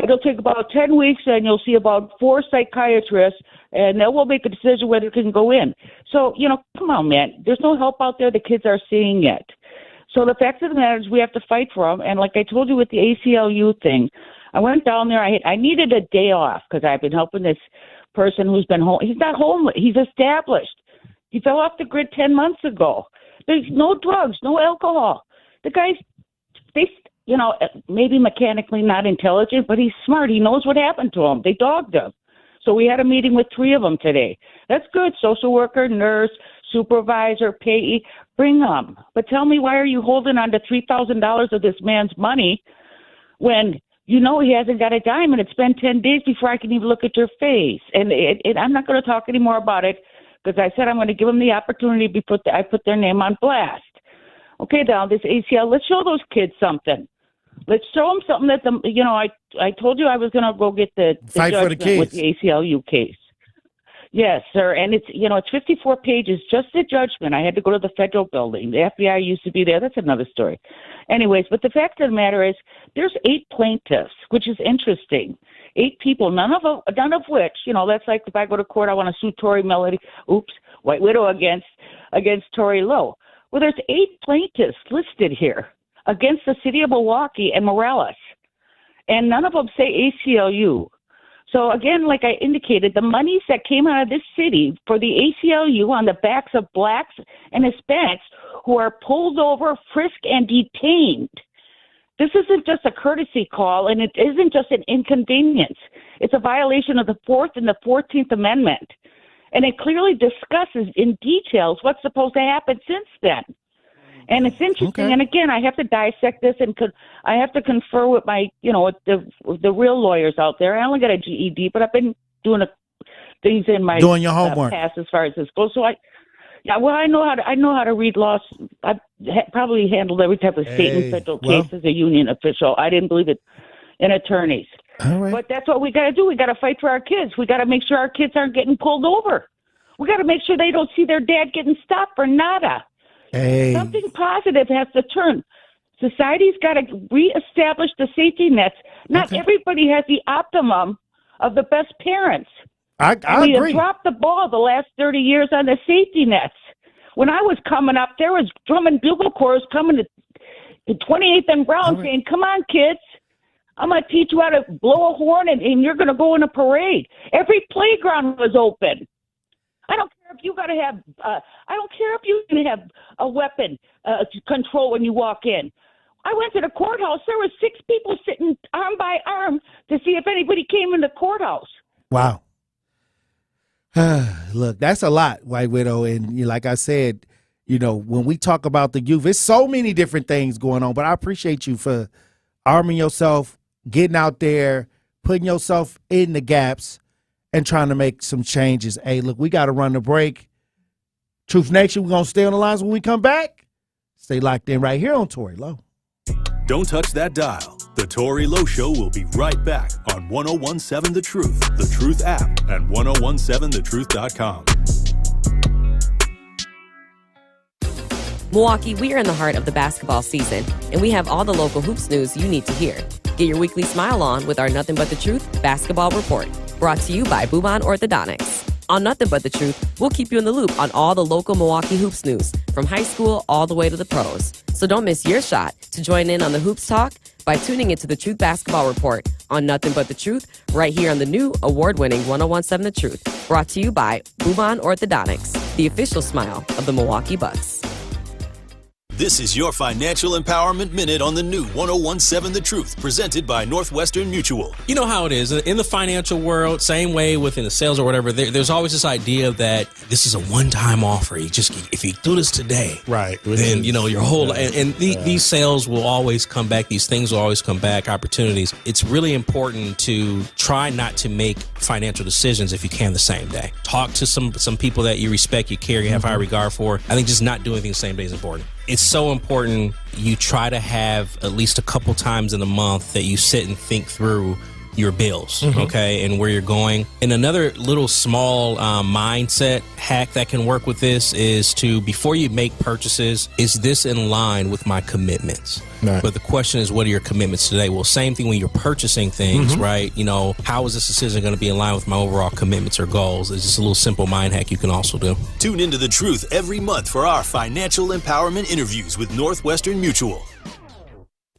It'll take about 10 weeks, and you'll see about 4 psychiatrists, and then we'll make a decision whether it can go in. So, come on, man. There's no help out there the kids are seeing yet. So the fact of the matter is we have to fight for them. And like I told you with the ACLU thing, I went down there. I needed a day off because I've been helping this person who's been home. He's not homeless. He's established. He fell off the grid 10 months ago. There's no drugs, no alcohol. The guy's, maybe mechanically not intelligent, but he's smart. He knows what happened to him. They dogged him. So we had a meeting with 3 of them today. That's good. Social worker, nurse, supervisor, payee, bring them. But tell me, why are you holding on to $3,000 of this man's money when he hasn't got a dime, and it's been 10 days before I can even look at your face? And I'm not going to talk anymore about it because I said I'm going to give them the opportunity before I put their name on blast. Okay, now this ACL, let's show those kids something. Let's show them something that I told you I was going to go get the fight for the kids with the ACLU case. Yes, sir. And it's 54 pages, just the judgment. I had to go to the federal building. The FBI used to be there. That's another story. Anyways, but the fact of the matter is there's 8 plaintiffs, which is interesting. 8 people, none of which, that's like if I go to court, I want to sue Tory Melody, White Widow against Tory Lowe. Well, there's 8 plaintiffs listed here against the city of Milwaukee and Morales. And none of them say ACLU. So again, like I indicated, the monies that came out of this city for the ACLU on the backs of blacks and Hispanics who are pulled over, frisked, and detained. This isn't just a courtesy call, and it isn't just an inconvenience. It's a violation of the 4th and the 14th Amendment. And it clearly discusses in details what's supposed to happen since then. And it's interesting. Okay. And again, I have to dissect this, and I have to confer with my, with the real lawyers out there. I only got a GED, but I've been doing things in my doing your homework past as far as this goes. So I know how to read laws. I've probably handled every type of state and federal case as a union official. I didn't believe it in attorneys. All right. But that's what we got to do. We got to fight for our kids. We got to make sure our kids aren't getting pulled over. We got to make sure they don't see their dad getting stopped for nada. Hey. Something positive has to turn. Society's got to reestablish the safety nets. Not everybody has the optimum of the best parents. I we agree. have dropped the ball the last 30 years on the safety nets. When I was coming up, there was drum and bugle corps coming to 28th and Brown saying, come on, kids. I'm going to teach you how to blow a horn, and you're going to go in a parade. Every playground was open. I don't care if you got to have. I don't care if you can have a weapon to control when you walk in. I went to the courthouse. There were 6 people sitting arm by arm to see if anybody came in the courthouse. Wow. Look, that's a lot, White Widow. And like I said, when we talk about the youth, it's so many different things going on. But I appreciate you for arming yourself, getting out there, putting yourself in the gaps, and trying to make some changes. Hey, look, we got to run the break. Truth Nation, we're going to stay on the lines when we come back. Stay locked in right here on Tory Lowe. Don't touch that dial. The Tory Lowe Show will be right back on 1017 The Truth, The Truth app, and 1017thetruth.com. Milwaukee, we are in the heart of the basketball season, and we have all the local hoops news you need to hear. Get your weekly smile on with our Nothing But the Truth Basketball Report, brought to you by Bouban Orthodontics. On Nothing But the Truth, we'll keep you in the loop on all the local Milwaukee hoops news, from high school all the way to the pros. So don't miss your shot to join in on the hoops talk by tuning into the Truth Basketball Report on Nothing But the Truth, right here on the new award-winning 1017 The Truth, brought to you by Bouban Orthodontics, the official smile of the Milwaukee Bucks. This is your Financial Empowerment Minute on the new 1017 The Truth, presented by Northwestern Mutual. You know how it is. In the financial world, same way within the sales or whatever, there's always this idea that this is a one-time offer. If you do this today, right, then, your whole life. And these sales will always come back. These things will always come back, opportunities. It's really important to try not to make financial decisions if you can the same day. Talk to some people that you respect, you care, you have high regard for. I think just not doing things the same day is important. It's so important you try to have at least a couple times in a month that you sit and think through your bills, okay, and where you're going. And another little small mindset hack that can work with this is to, before you make purchases, is this in line with my commitments? Right. But the question is, what are your commitments today? Well, same thing when you're purchasing things, right? You know, how is this decision going to be in line with my overall commitments or goals? It's just a little simple mind hack you can also do. Tune into The Truth every month for our financial empowerment interviews with Northwestern Mutual.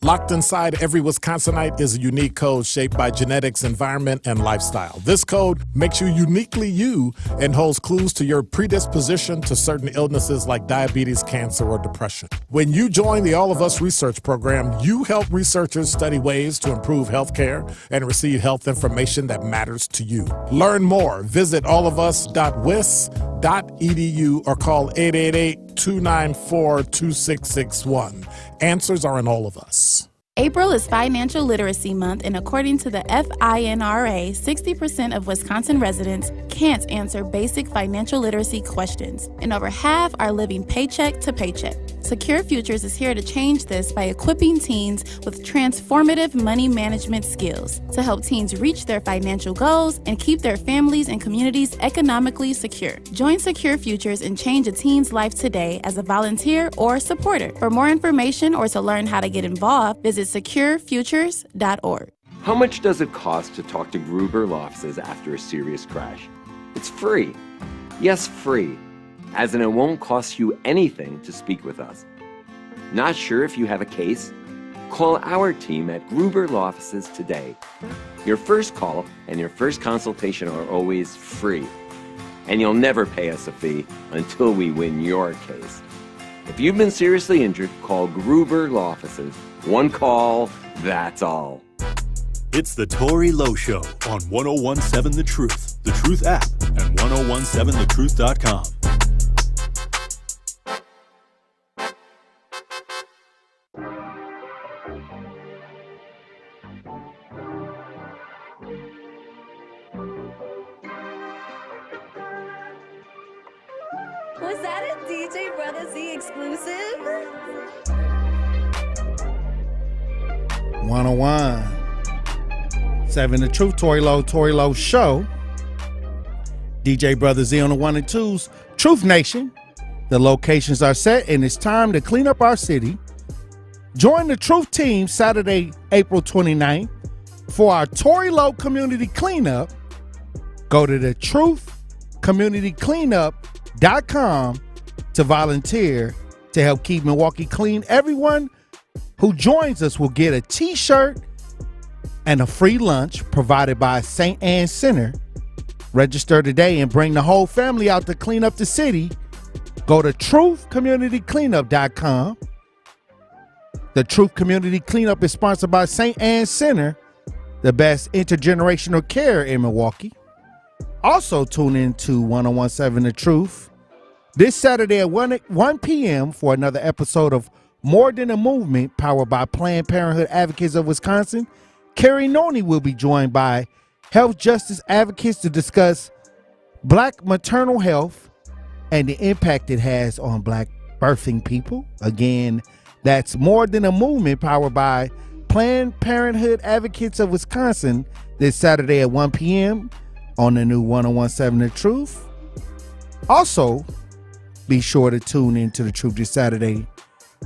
Locked inside every Wisconsinite is a unique code shaped by genetics, environment, and lifestyle. This code makes you uniquely you and holds clues to your predisposition to certain illnesses like diabetes, cancer, or depression. When you join the All of Us research program, you help researchers study ways to improve healthcare and receive health information that matters to you. Learn more. Visit allofus.wis.edu or call 888-294-2661. Answers are in All of Us. April is Financial Literacy Month, and according to the FINRA, 60% of Wisconsin residents can't answer basic financial literacy questions, and over half are living paycheck to paycheck. Secure Futures is here to change this by equipping teens with transformative money management skills to help teens reach their financial goals and keep their families and communities economically secure. Join Secure Futures and change a teen's life today as a volunteer or supporter. For more information or to learn how to get involved, visit securefutures.org. How much does it cost to talk to Gruber Law Offices after a serious crash? It's free. Yes, free. As in, it won't cost you anything to speak with us. Not sure if you have a case? Call our team at Gruber Law Offices today. Your first call and your first consultation are always free. And you'll never pay us a fee until we win your case. If you've been seriously injured, call Gruber Law Offices. One call, that's all. It's the Tori Lowe Show on 1017 The Truth, The Truth app, and 1017thetruth.com. Was that a DJ Brother Z exclusive? 1017 The Truth, Tori Lowe Show. DJ Brother Z on the 1 and 2s. Truth Nation. The locations are set, and it's time to clean up our city. Join the Truth team Saturday, April 29th for our Tori Lowe Community Cleanup. Go to the truthcommunitycleanup.com to volunteer to help keep Milwaukee clean. Everyone who joins us will get a t-shirt and a free lunch provided by St. Anne's Center. Register today and bring the whole family out to clean up the city. Go to truthcommunitycleanup.com. The Truth Community Cleanup is sponsored by St. Anne's Center, the best intergenerational care in Milwaukee. Also tune in to 1017 The Truth this Saturday at 1 p.m. for another episode of More Than a Movement, powered by Planned Parenthood Advocates of Wisconsin. Carrie Noni will be joined by health justice advocates to discuss Black maternal health and the impact it has on Black birthing people. Again, that's More Than a Movement, powered by Planned Parenthood Advocates of Wisconsin this Saturday at 1 p.m. on the new 1017 The Truth. Also, be sure to tune in to The Truth this Saturday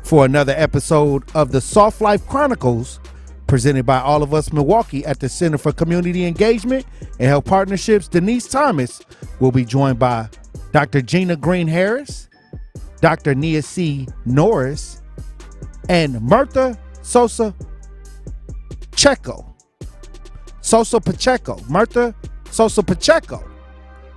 for another episode of the Soft Life Chronicles, presented by All of Us Milwaukee at the Center for Community Engagement and Health Partnerships. Denise Thomas will be joined by Dr. Gina Green Harris, Dr. Nia C. Norris, and Murtha Sosa Pacheco. Murtha Sosa Pacheco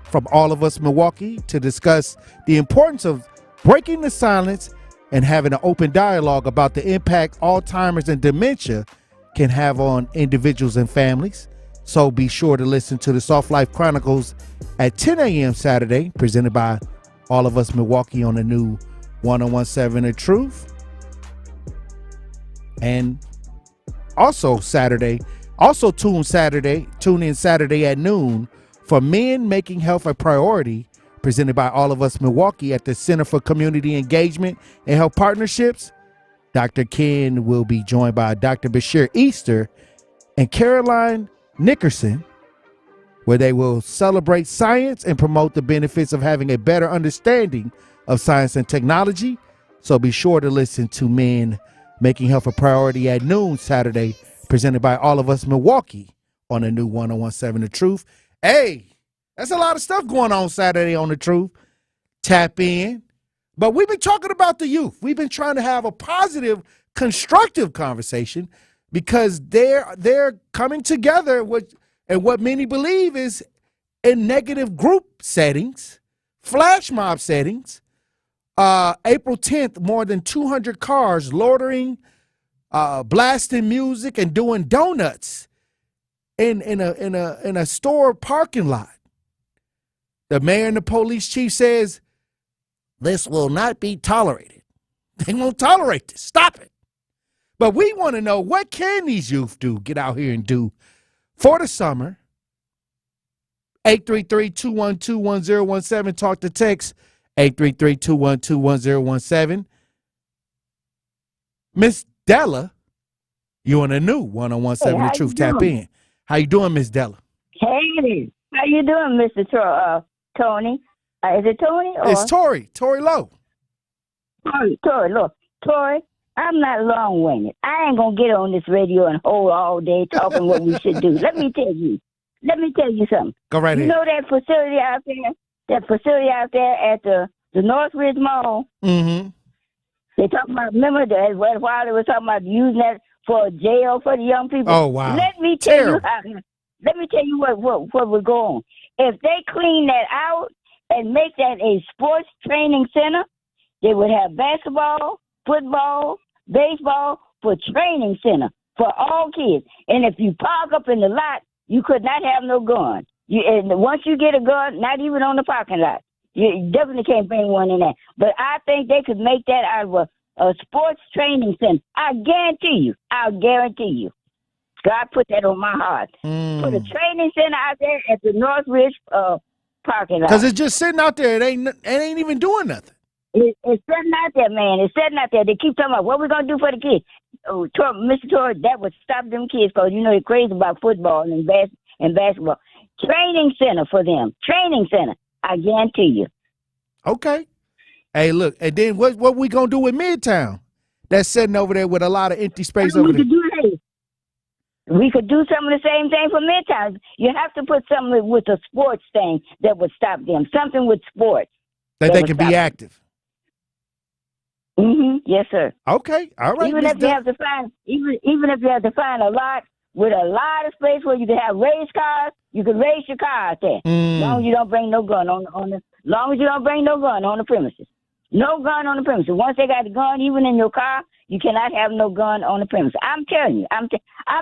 from All of Us Milwaukee to discuss the importance of breaking the silence and having an open dialogue about the impact Alzheimer's and dementia can have on individuals and families. So be sure to listen to the Soft Life Chronicles at 10 a.m. Saturday, presented by All of Us Milwaukee on the new 1017 The Truth. And also tune in Saturday at noon for Men Making Health a Priority, presented by All of Us Milwaukee at the Center for Community Engagement and Health Partnerships. Dr. Ken will be joined by Dr. Bashir Easter and Caroline Nickerson, where they will celebrate science and promote the benefits of having a better understanding of science and technology. So be sure to listen to Men Making Health a Priority at noon Saturday, presented by All of Us Milwaukee on the new 101.7 The Truth. Hey, that's a lot of stuff going on Saturday on The Truth. Tap in. But we've been talking about the youth. We've been trying to have a positive, constructive conversation because they're coming together and what many believe is in negative group settings, flash mob settings. April 10th, more than 200 cars loitering, blasting music and doing donuts in a store parking lot. The mayor and the police chief says this will not be tolerated. They won't tolerate this. Stop it. But we want to know, what can these youth do, get out here and do for the summer? 833-212-1017. Talk to text 833-212-1017. Miss Della, you on the new 101.7 The Truth. Tap in. How you doing, Miss Della? Hey, how you doing, Mr. Tony? Is it Tony? Or? It's Tori Lowe. Tori, look, Tori, I'm not long-winded. I ain't going to get on this radio and hold all day talking what we should do. Let me tell you something. Go right ahead. You know that facility out there at the Northridge Mall? Mm-hmm. They talking about, remember that while they were talking about using that for a jail for the young people? Oh, wow. Let me tell you what would go on. If they clean that out and make that a sports training center, they would have basketball, football, baseball for training center for all kids. And if you park up in the lot, you could not have no gun. And once you get a gun, not even on the parking lot, you definitely can't bring one in there. But I think they could make that out of a sports training center. I'll guarantee you. God put that on my heart. Put a training center out there at the Northridge parking lot. Because it's just sitting out there. It ain't even doing nothing. It's sitting out there, man. It's sitting out there. They keep talking about what we're going to do for the kids. Oh, Mr. Torrey, that would stop them kids because, you know, they're crazy about football and basketball. Training center for them. Training center. I guarantee you. Okay. Hey, look, and then what we going to do with Midtown? That's sitting over there with a lot of empty space over there. We could do some of the same thing for Midtown. You have to put something with a sports thing that would stop them. Something with sports. That they can be active. Mm-hmm. Yes, sir. Okay. All right. Even if you have to find a lot with a lot of space where you can have race cars, you can race your car out there. As long as you don't bring no gun on the premises. No gun on the premises. Once they got the gun, even in your car, you cannot have no gun on the premises. I'm telling you. I've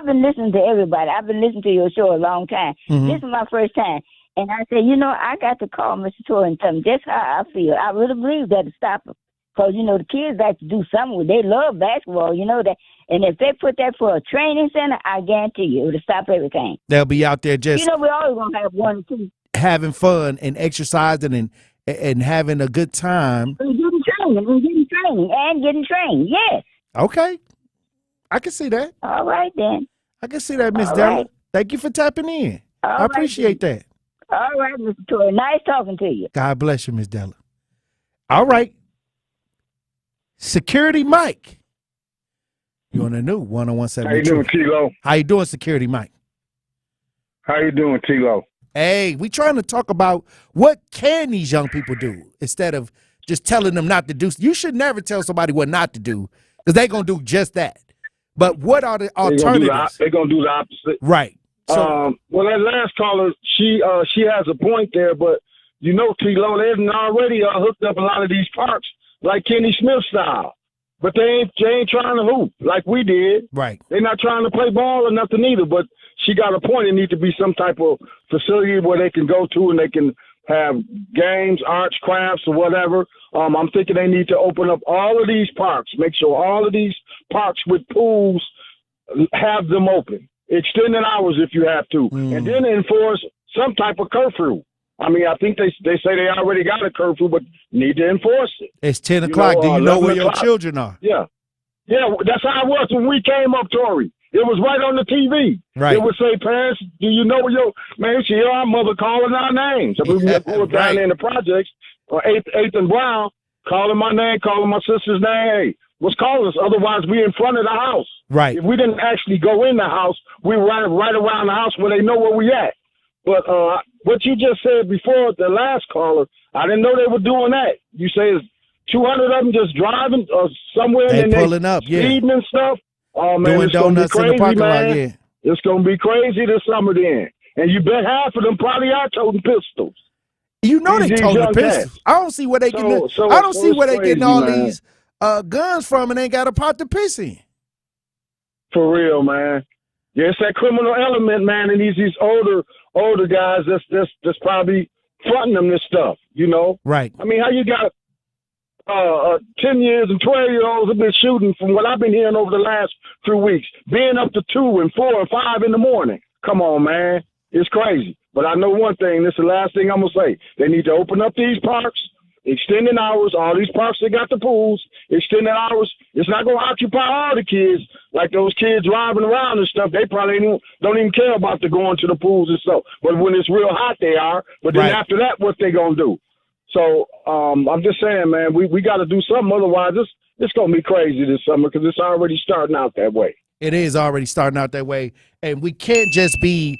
been listening to everybody. I've been listening to your show a long time. Mm-hmm. This is my first time. And I said, you know, I got to call Mr. Torrey and tell him just how I feel. I really believe that to stop him. Because, you know, the kids like to do something. They love basketball, you know that. And if they put that for a training center, I guarantee you it will stop everything. They'll be out there just... You know, we're always going to have one or two. Having fun and exercising and having a good time. And getting trained. Yes. Okay. I can see that. All right, then. I can see that, Miss Della. Right. Thank you for tapping in. I appreciate that. All right, Mr. Torrey. Nice talking to you. God bless you, Miss Della. All right. Security Mike. You on the new 101.7. How you doing, T-Lo? How you doing, Security Mike? How you doing, T-Lo? Hey, we trying to talk about what can these young people do instead of just telling them not to do. You should never tell somebody what not to do because they're going to do just that. But what are the alternatives? They're going to do the opposite. Right. So, well, that last caller, she has a point there, but you know, T-Lo, they've already hooked up a lot of these parks like Kenny Smith style. But they ain't trying to hoop like we did. Right. They're not trying to play ball or nothing either. But she got a point. It needs to be some type of facility where they can go to and they can have games, arts, crafts, or whatever. I'm thinking they need to open up all of these parks. Make sure all of these parks with pools have them open. Extended hours if you have to. And then enforce some type of curfew. I mean, I think they say they already got a curfew, but need to enforce it. It's 10 o'clock. Do you know where your children are? Yeah. Yeah, that's how it was when we came up, Tory. It was right on the TV. Right. It would say, parents, do you know your man? She hear our mother calling our names. So we were down there in the projects, or 8th and Brown, calling my name, calling my sister's name. Hey, what's calling us? Otherwise, we in front of the house. Right. If we didn't actually go in the house, we were right around the house where they know where we at. But what you just said before, the last caller, I didn't know they were doing that. You say it's 200 of them just driving somewhere They and pulling up, yeah. speeding and stuff. Oh, man, Doing it's going to be donuts in the crazy, parking man. lot, yeah. It's going to be crazy this summer then. And you bet half of them probably are toting pistols. You know they These toting young pistols. cats. I don't see where they getting. I don't see where they getting all these guns from, and ain't got a pot to piss in. For real, man. Yeah, it's that criminal element, man, and these older guys that's probably fronting them this stuff. You know, right? I mean, how you got 10 years and 12-year-olds have been shooting from what I've been hearing over the last 3 weeks, being up to 2 and 4 and 5 in the morning. Come on, man. It's crazy. But I know one thing. This is the last thing I'm going to say. They need to open up these parks, extending hours. All these parks, they got the pools, extending hours. It's not going to occupy all the kids. Like those kids driving around and stuff, they probably don't even care about the going to the pools and stuff. But when it's real hot, they are. But then after that, what they going to do? So I'm just saying, man, we got to do something. Otherwise, it's going to be crazy this summer because it's already starting out that way. It is already starting out that way. And we can't just be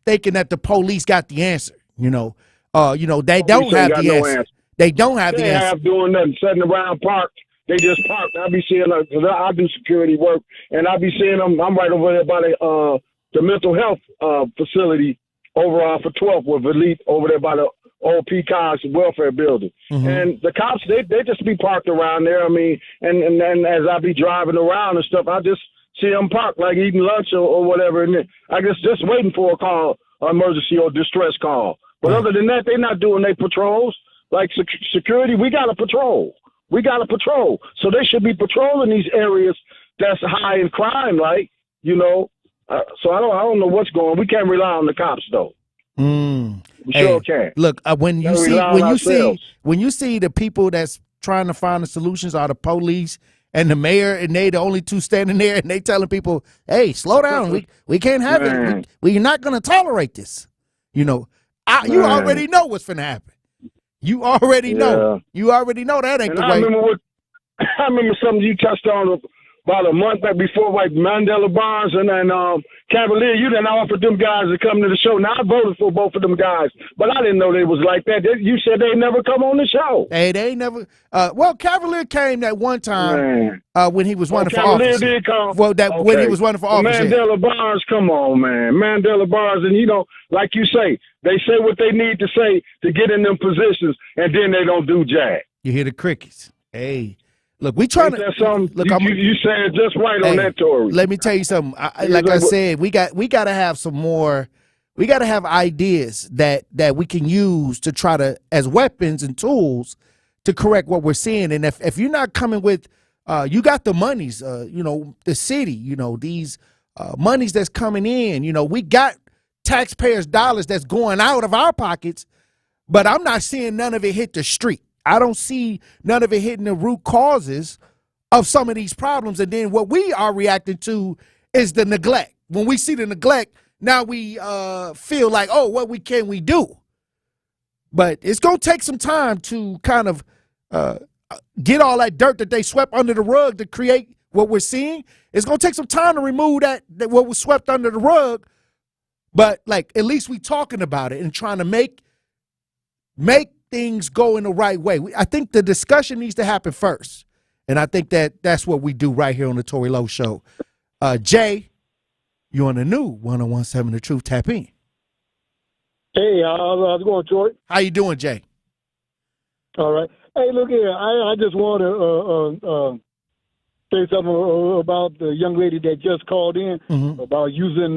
thinking that the police got the answer. They don't have the answer. They don't have the answer. They have doing nothing, sitting around parked. They just parked. I be seeing, I do security work, and I be seeing them. I'm right over there by the mental health facility over off of 12th with Elite over there by the old Peacock's welfare building. Mm-hmm. And the cops, they just be parked around there. I mean, and then as I be driving around and stuff, I just see them parked like eating lunch or whatever. And then I guess just waiting for a call, emergency or distress call. But other than that, they're not doing their patrols. Like security, we got to patrol. We got to patrol. So they should be patrolling these areas that's high in crime, like, so I don't know what's going on. We can't rely on the cops, though. We sure can. Look, when you see the people that's trying to find the solutions are the police and the mayor, and they the only two standing there, and they telling people, "Hey, slow down. We can't have it. We're not going to tolerate this." You already know what's going to happen. You already know. You already know that ain't the way. I remember something you touched on about a month back before, like Mandela Barnes and Cavalier. You done offered them guys to come to the show. Now I voted for both of them guys, but I didn't know they was like that. You said they never come on the show. Hey, they never. Well, Cavalier came that one time when he was running for Cavalier office. Did come. Well, when he was running for office. Mandela Barnes, come on, man. Mandela Barnes, and like you say, they say what they need to say to get in them positions, and then they don't do jack. You hear the crickets. Hey. Look, we trying to look. You said just right on that, Tory. Let me tell you something. Like I said, we got to have some more. We got to have ideas that we can use to try to as weapons and tools to correct what we're seeing. And if you're not coming with, you got the monies, the city, these monies that's coming in. We got taxpayers' dollars that's going out of our pockets, but I'm not seeing none of it hit the street. I don't see none of it hitting the root causes of some of these problems. And then what we are reacting to is the neglect. When we see the neglect, now we feel like, oh, what can we do? But it's going to take some time to kind of get all that dirt that they swept under the rug to create what we're seeing. It's going to take some time to remove that what was swept under the rug. But, like, at least we talking about it and trying to make things go in the right way. I think the discussion needs to happen first. And I think that's what we do right here on the Tory Lowe Show. Jay, you on the new 1017 The Truth. Tap in. Hey, how's it going, Tory? How you doing, Jay? All right. Hey, look here. I just want to say something about the young lady that just called in about using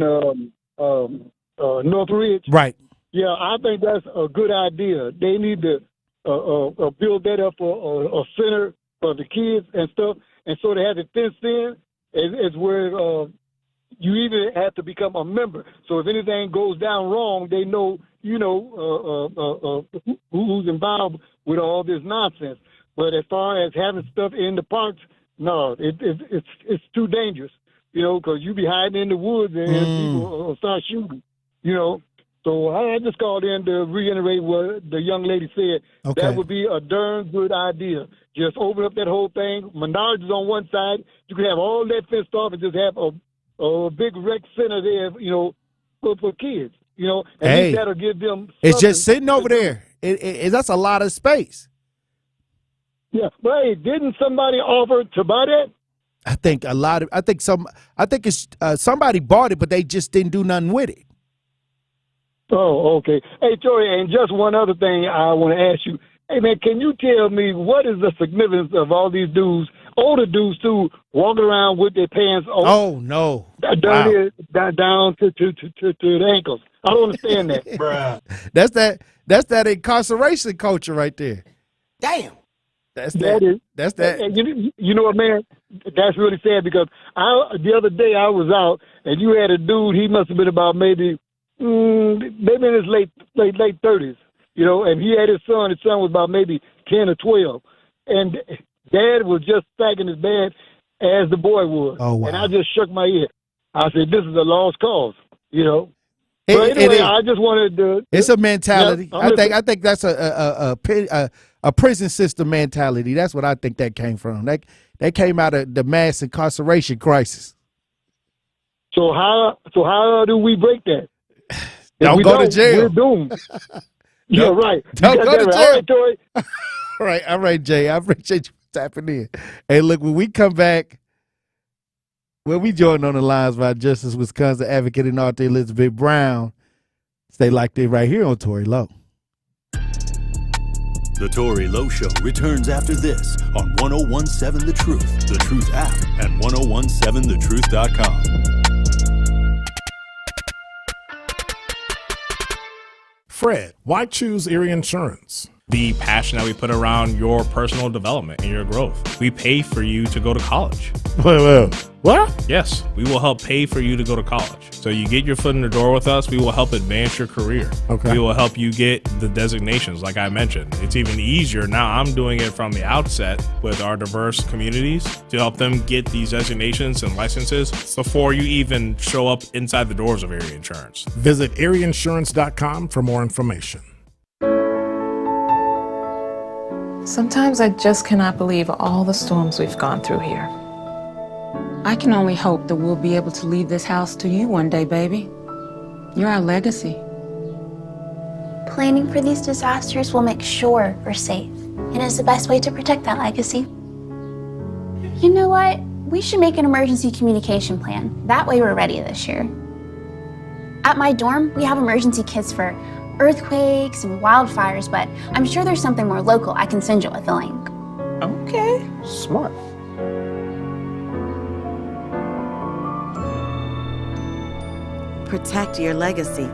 Northridge. Right. Yeah, I think that's a good idea. They need to build that up for a center for the kids and stuff, and so they have it fenced in. It's where you even have to become a member. So if anything goes down wrong, they know who's involved with all this nonsense. But as far as having stuff in the parks, no, it's too dangerous. because you be hiding in the woods and people start shooting, So I just called in to reiterate what the young lady said. Okay. That would be a darn good idea. Just open up that whole thing. Menards is on one side. You can have all that fenced off and just have a big rec center there, for kids. At least that'll give them. It's just sitting over there. That's a lot of space. Yeah, but hey, didn't somebody offer to buy that? I think it's somebody bought it, but they just didn't do nothing with it. Oh, okay. Hey, Tori, and just one other thing I want to ask you. Hey, man, can you tell me what is the significance of all these dudes, older dudes too, walking around with their pants on? Oh no, down here, down to the ankles. I don't understand that. Bruh. That's that incarceration culture right there. Damn. That's that. And you know what, man? That's really sad because the other day I was out and you had a dude. He must have been about maybe in his late 30s, and he had his son. His son was about maybe 10 or 12, and Dad was just stacking his bed as the boy was. Oh wow! And I just shook my head. I said, "This is a lost cause," But anyway, I just wanted to. It's a mentality. Yeah, I think that's a prison system mentality. That's what I think that came from. That came out of the mass incarceration crisis. So how do we break that? Don't go to jail. We're doomed. Yeah, right. Don't go to jail. All right, Tori. All right, Jay. I appreciate you tapping in. Hey, look, when we come back, when we join on the lines by Justice Wisconsin advocate and author Elizabeth Brown, stay locked in right here on Tory Lowe. The Tory Lowe Show returns after this on 1017 The Truth, The Truth app, and 1017thetruth.com. Fred, why choose Erie Insurance? The passion that we put around your personal development and your growth. We pay for you to go to college. What? Yes, we will help pay for you to go to college. So you get your foot in the door with us, we will help advance your career. Okay. We will help you get the designations, like I mentioned. It's even easier now. I'm doing it from the outset with our diverse communities to help them get these designations and licenses before you even show up inside the doors of Erie Insurance. Visit erieinsurance.com for more information. Sometimes I just cannot believe all the storms we've gone through here. I can only hope that we'll be able to leave this house to you one day, baby. You're our legacy. Planning for these disasters will make sure we're safe, and is the best way to protect that legacy. You know what? We should make an emergency communication plan. That way we're ready this year. At my dorm, we have emergency kits for earthquakes and wildfires, but I'm sure there's something more local I can send you with a link. Okay, smart. Protect your legacy.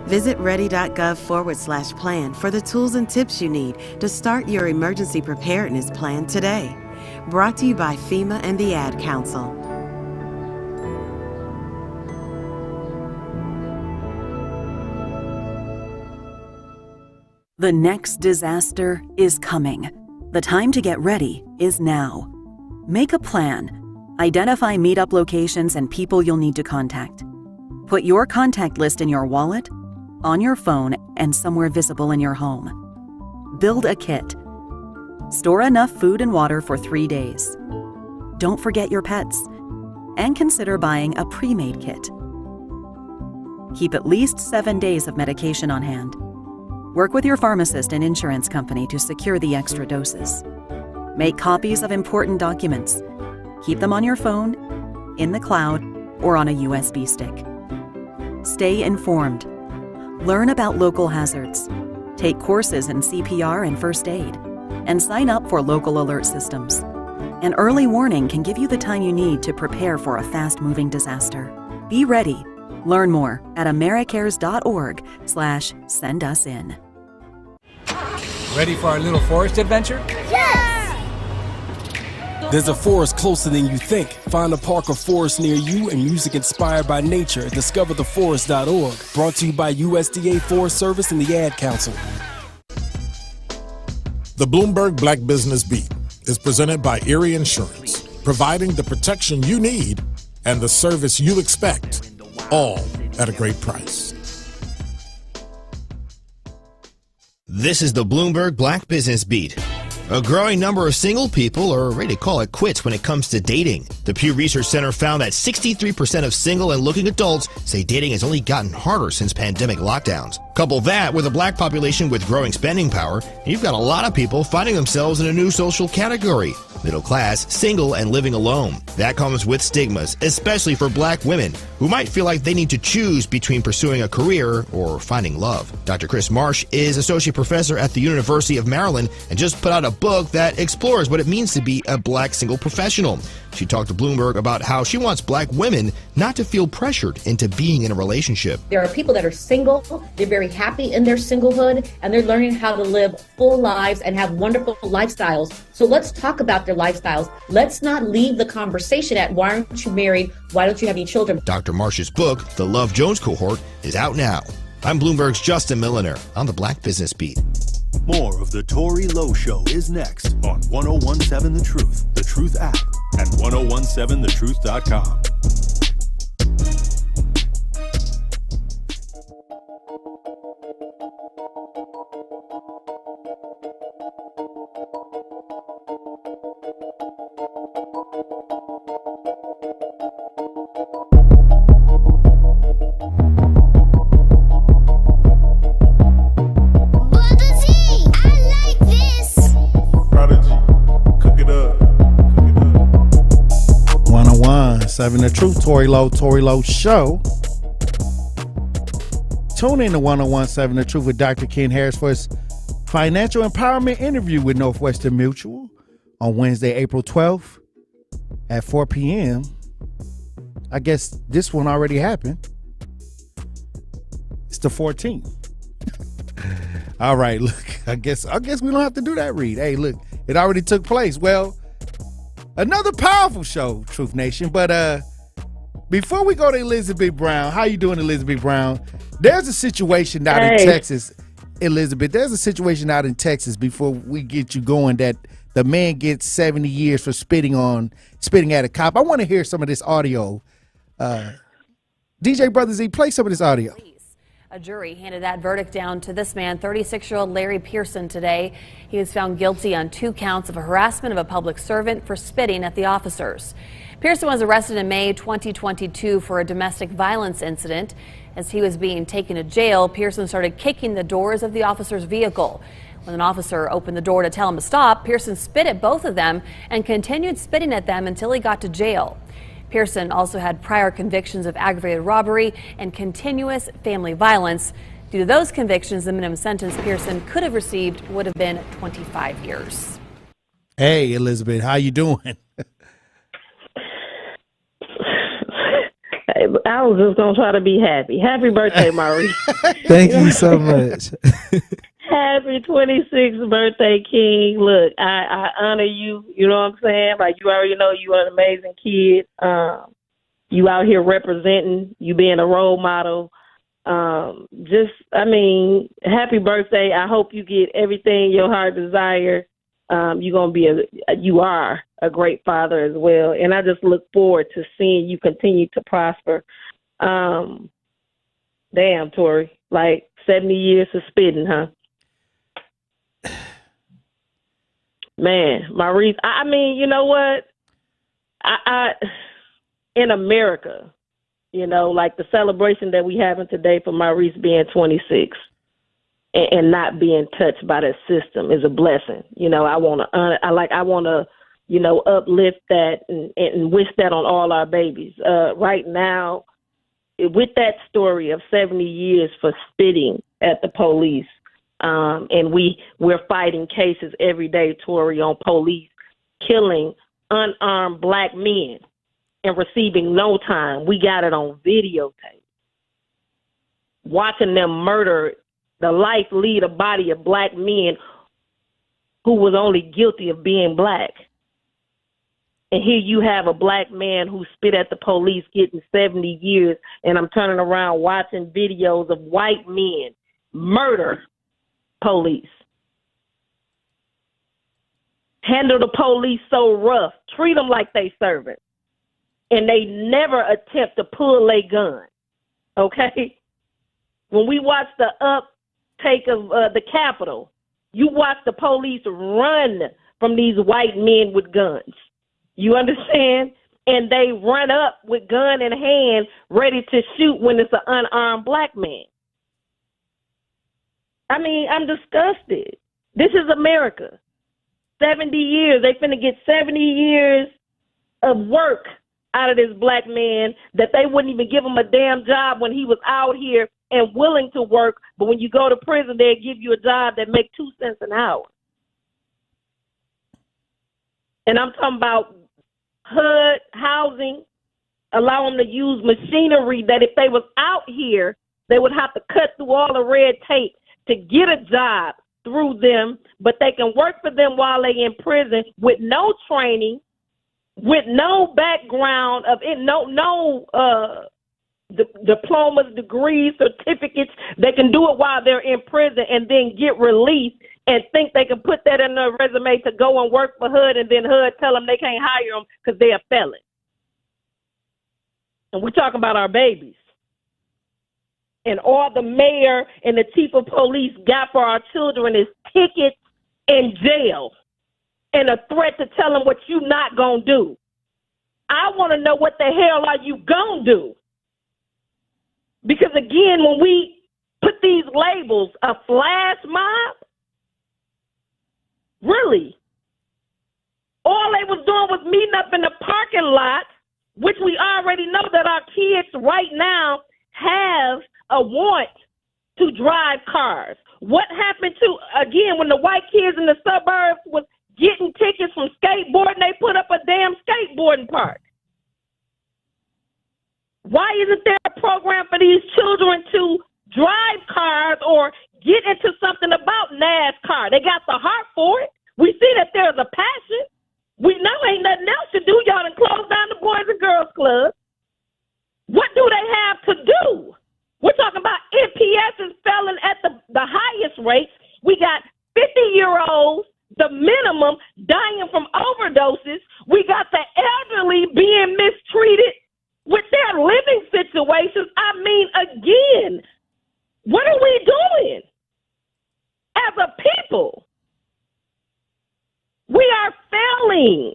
Visit ready.gov/plan for the tools and tips you need to start your emergency preparedness plan today. Brought to you by FEMA and the Ad Council. The next disaster is coming. The time to get ready is now. Make a plan. Identify meetup locations and people you'll need to contact. Put your contact list in your wallet, on your phone, and somewhere visible in your home. Build a kit. Store enough food and water for 3 days. Don't forget your pets. And consider buying a pre-made kit. Keep at least 7 days of medication on hand. Work with your pharmacist and insurance company to secure the extra doses. Make copies of important documents. Keep them on your phone, in the cloud, or on a USB stick. Stay informed. Learn about local hazards. Take courses in CPR and first aid. And sign up for local alert systems. An early warning can give you the time you need to prepare for a fast-moving disaster. Be ready. Learn more at americares.org/sendusin. Ready for our little forest adventure? Yes! There's a forest closer than you think. Find a park or forest near you and music inspired by nature at discovertheforest.org. Brought to you by USDA Forest Service and the Ad Council. The Bloomberg Black Business Beat is presented by Erie Insurance, providing the protection you need and the service you expect, all at a great price. This is the Bloomberg Black Business Beat. A growing number of single people are ready to call it quits when it comes to dating. The Pew Research Center found that 63% of single and looking adults say dating has only gotten harder since pandemic lockdowns. Couple that with a black population with growing spending power, and you've got a lot of people finding themselves in a new social category: middle class, single, and living alone. That comes with stigmas, especially for black women who might feel like they need to choose between pursuing a career or finding love. Dr. Chris Marsh is associate professor at the University of Maryland and just put out a book that explores what it means to be a black single professional. She talked to Bloomberg about how she wants black women not to feel pressured into being in a relationship. There are people that are single, they're very happy in their singlehood, and they're learning how to live full lives and have wonderful lifestyles. So let's talk about their lifestyles. Let's not leave the conversation at, why aren't you married? Why don't you have any children? Dr. Marsh's book, The Love Jones Cohort, is out now. I'm Bloomberg's Justin Milliner on the Black Business Beat. More of the Tory Lowe Show is next on 1017 The Truth, The Truth app, and 1017thetruth.com. The Truth, Tory Lowe Show. Tune in to 1017 The Truth with Dr. Ken Harris for his financial empowerment interview with Northwestern Mutual on Wednesday, April 12th at 4 p.m. I guess this one already happened. It's the 14th. All right, look, I guess we don't have to do that read. Hey, look, it already took place. Well, another powerful show, Truth Nation. But before we go to Elizabeth Brown, how you doing, Elizabeth Brown? There's a situation out in Texas, Elizabeth. There's a situation out in Texas before we get you going that the man gets 70 years for spitting at a cop. I want to hear some of this audio. DJ Brother Z, play some of this audio. A jury handed that verdict down to this man, 36-year-old Larry Pearson, today. He was found guilty on 2 counts of harassment of a public servant for spitting at the officers. Pearson was arrested in May 2022 for a domestic violence incident. As he was being taken to jail, Pearson started kicking the doors of the officer's vehicle. When an officer opened the door to tell him to stop, Pearson spit at both of them and continued spitting at them until he got to jail. Pearson also had prior convictions of aggravated robbery and continuous family violence. Due to those convictions, the minimum sentence Pearson could have received would have been 25 years. Hey, Elizabeth, how you doing? I was just going to try to be happy. Happy birthday, Maurice. Thank you so much. Happy 26th birthday, King. Look, I honor you. You know what I'm saying? Like, you already know you are an amazing kid. You out here representing, you being a role model. Happy birthday. I hope you get everything your heart desires. You are a great father as well. And I just look forward to seeing you continue to prosper. Damn, Tori, like 70 years of spitting, huh? Man, Maurice, I mean, you know what? I in America, you know, like the celebration that we having today for Maurice being 26 and not being touched by that system is a blessing. You know, I want to, you know, uplift that and wish that on all our babies. Right now, with that story of 70 years for spitting at the police, and we're fighting cases every day, Tori, on police killing unarmed black men and receiving no time. We got it on videotape. Watching them murder the life lead a body of black men who was only guilty of being black. And here you have a black man who spit at the police getting 70 years, and I'm turning around watching videos of white men murder police. Handle the police so rough. Treat them like they servants. and they never attempt to pull a gun, okay? When we watch the uptake of the Capitol, you watch the police run from these white men with guns. You understand? And they run up with gun in hand, ready to shoot when it's an unarmed black man. I mean, I'm disgusted. This is America. 70 years. They finna get 70 years of work out of this black man that they wouldn't even give him a damn job when he was out here and willing to work. But when you go to prison, they'll give you a job that makes 2 cents an hour. And I'm talking about HUD, housing, allow them to use machinery that if they was out here, they would have to cut through all the red tape to get a job through them, but they can work for them while they in prison with no training, with no background of it, diplomas, degrees, certificates. They can do it while they're in prison and then get released and think they can put that in their resume to go and work for HUD, and then HUD tell them they can't hire them because they're a felon. And we're talking about our babies. And all the mayor and the chief of police got for our children is tickets and jail and a threat to tell them what you not going to do. I want to know what the hell are you going to do? Because, again, when we put these labels, a flash mob, really, all they was doing was meeting up in the parking lot, which we already know that our kids right now have a want to drive cars. What happened to, again, when the white kids in the suburbs was getting tickets from skateboarding, they put up a damn skateboarding park. Why isn't there a program for these children to drive cars or get into something about NASCAR? They got the heart for it. We see that there's a passion. We know ain't nothing else to do. Y'all done close down the Boys and Girls Club. What do they have to do? We're talking about NPS is failing at the highest rates. We got 50-year-olds, the minimum, dying from overdoses. We got the elderly being mistreated with their living situations. I mean, again, what are we doing as a people? We are failing.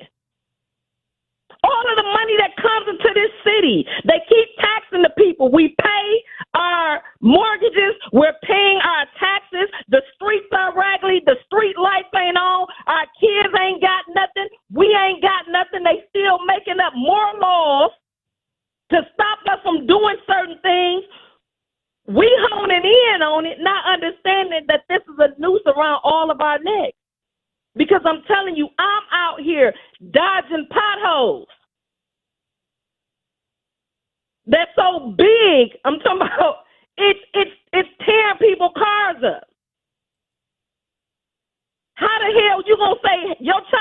All of the money that comes into this city, they keep taxing the people. We pay our mortgages. We're paying our taxes. The streets are raggedy. The street lights ain't on. Our kids ain't got nothing. We ain't got nothing. They still making up more laws to stop us from doing certain things. We honing in on it, not understanding that this is a noose around all of our necks. Because I'm telling you, I'm out here dodging potholes. That's so big. I'm talking about it's tearing people's cars up. How the hell you gonna say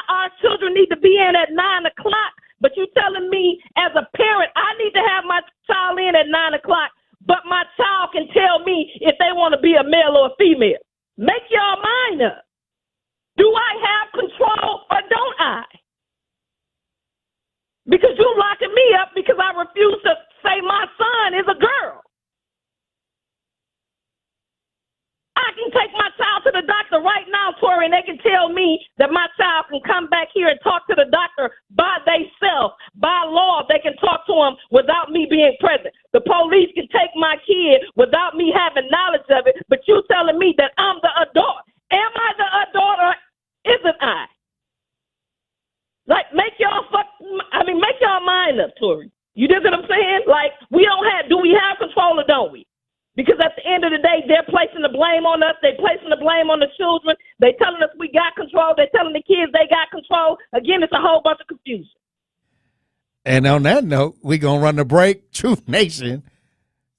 our children need to be in at 9 o'clock, but you telling me as a parent I need to have my child in at 9 o'clock, but my child can tell me if they want to be a male or a female? Make your mind up. Do I have control or don't I? Because you're locking me up because I refuse to say my son is a girl. I can take my child to the doctor right now, Tori, and they can tell me that my child can come back here and talk to the doctor by themselves. By law, they can talk to him without me being present. The police can take my kid without me having knowledge of it, but you telling me that I'm the adult. Am I the adult or isn't I? Like, make y'all mind up, Tori. You dig what I'm saying? Like, do we have control or don't we? Because at the end of the day, they're placing the blame on us. They're placing the blame on the children. They're telling us we got control. They're telling the kids they got control. Again, it's a whole bunch of confusion. And on that note, we're going to run the break. Truth Nation.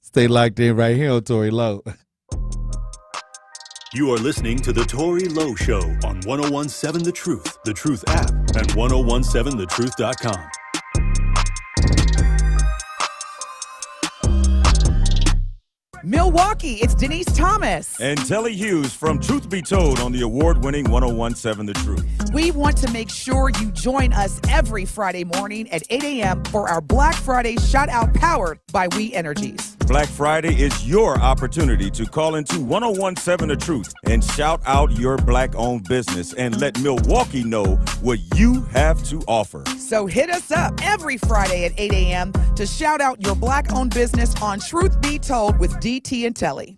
Stay locked in right here on Tori Lowe. You are listening to The Tori Lowe Show on 1017 The Truth app, and 1017thetruth.com. Milwaukee, it's Denise Thomas. And Telly Hughes from Truth Be Told on the award-winning 101.7 The Truth. We want to make sure you join us every Friday morning at 8 a.m. for our Black Friday shout-out powered by We Energies. Black Friday is your opportunity to call into 101.7 The Truth and shout out your Black-owned business and let Milwaukee know what you have to offer. So hit us up every Friday at 8 a.m. to shout out your Black-owned business on Truth Be Told with DT and Telly.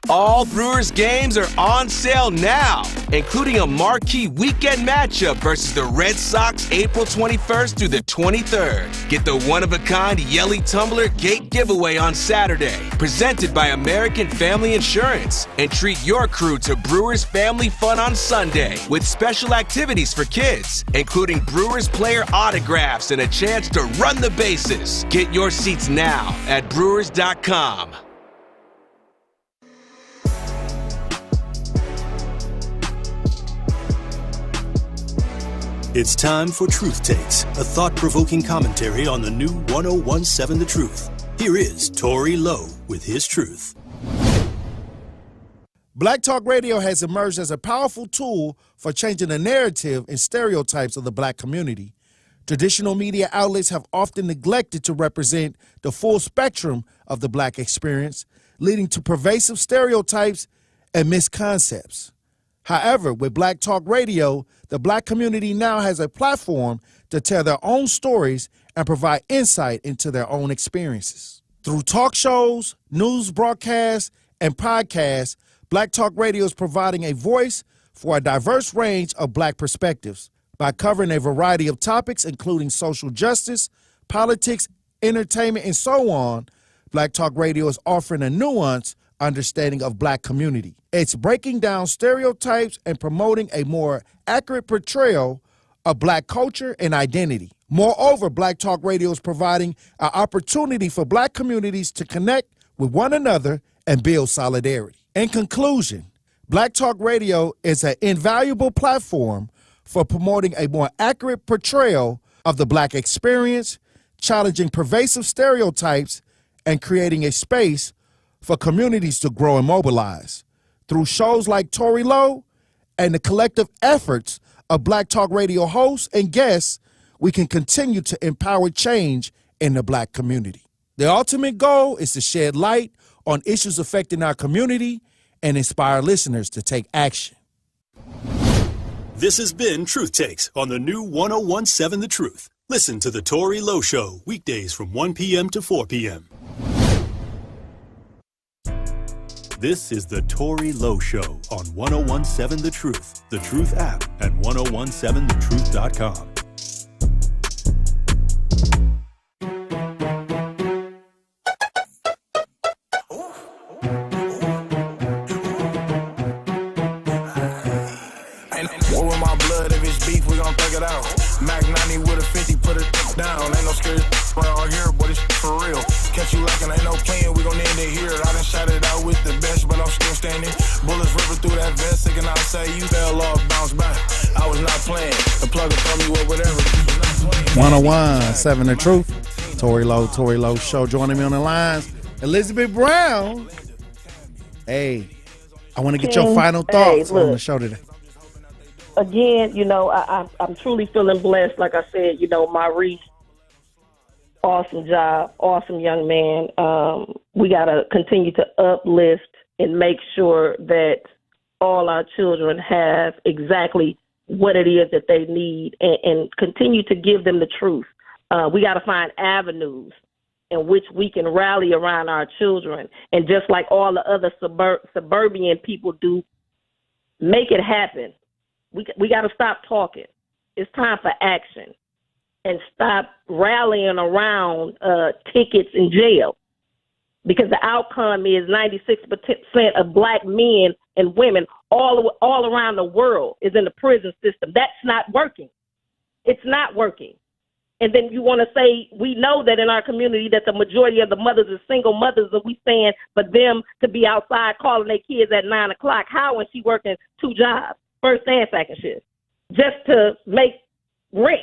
All Brewers games are on sale now, including a marquee weekend matchup versus the Red Sox April 21st through the 23rd. Get the one-of-a-kind Yelly Tumbler Gate giveaway on Saturday, presented by American Family Insurance, and treat your crew to Brewers family fun on Sunday with special activities for kids, including Brewers player autographs and a chance to run the bases. Get your seats now at brewers.com. It's time for Truth Takes, a thought-provoking commentary on the new 101.7 The Truth. Here is Tory Lowe with his truth. Black Talk Radio has emerged as a powerful tool for changing the narrative and stereotypes of the Black community. Traditional media outlets have often neglected to represent the full spectrum of the Black experience, leading to pervasive stereotypes and misconceptions. However, with Black Talk Radio, the Black community now has a platform to tell their own stories and provide insight into their own experiences. Through talk shows, news broadcasts, and podcasts, Black Talk Radio is providing a voice for a diverse range of Black perspectives by covering a variety of topics, including social justice, politics, entertainment, and so on. Black Talk Radio is offering a nuanced understanding of Black community. It's breaking down stereotypes and promoting a more accurate portrayal of Black culture and identity. Moreover, Black Talk Radio is providing an opportunity for Black communities to connect with one another and build solidarity. In conclusion, Black Talk Radio is an invaluable platform for promoting a more accurate portrayal of the Black experience, challenging pervasive stereotypes, and creating a space for communities to grow and mobilize. Through shows like Tory Lowe and the collective efforts of Black Talk Radio hosts and guests, we can continue to empower change in the Black community. The ultimate goal is to shed light on issues affecting our community and inspire listeners to take action. This has been Truth Takes on the new 101.7 The Truth. Listen to The Tory Lowe Show weekdays from 1 p.m. to 4 p.m. This is The Tory Lowe Show on 101.7 The Truth app, and 1017thetruth.com. War with my blood, if it's beef, we gon' take it out. Mac 90 with a 50, put it down. Ain't no scary around here, but it's for real. Catch you lacking, ain't no playing, we gon' end it here. I done shot it out with the best, but I'm still standing. Bullets ripping through that vest, thinking I'll say you fell off, bounce back. I was not playing. The plug will throw me up, whatever. 101.7 The Truth. Tory Lowe Show. Joining me on the lines, Elizabeth Brown. Hey, I want to get your final thoughts on the show today. Again, you know, I'm truly feeling blessed. Like I said, you know, Maurice, awesome job, awesome young man. We got to continue to uplift and make sure that all our children have exactly what it is that they need, and continue to give them the truth. We got to find avenues in which we can rally around our children. And just like all the other suburban people do, make it happen. We got to stop talking. It's time for action, and stop rallying around tickets in jail, because the outcome is 96% of Black men and women all around the world is in the prison system. That's not working. It's not working. And then you want to say, we know that in our community that the majority of the mothers are single mothers, and we stand for them to be outside calling their kids at 9 o'clock. How is she working 2 jobs? First and second shift, just to make rent?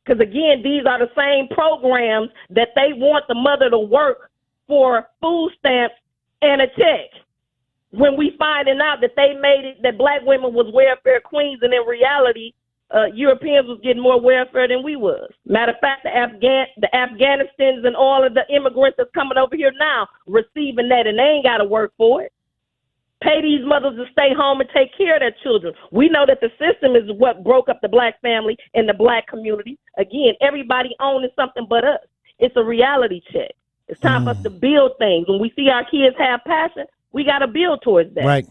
Because again, these are the same programs that they want the mother to work for food stamps and a check. When we finding out that they made it, that black women was welfare queens, and in reality, Europeans was getting more welfare than we was. Matter of fact, the Afghanistans and all of the immigrants that's coming over here now receiving that, and they ain't got to work for it. Pay these mothers to stay home and take care of their children. We know that the system is what broke up the black family and the black community. Again, everybody owning something but us. It's a reality check. It's time for us to build things. When we see our kids have passion, we got to build towards that. Right.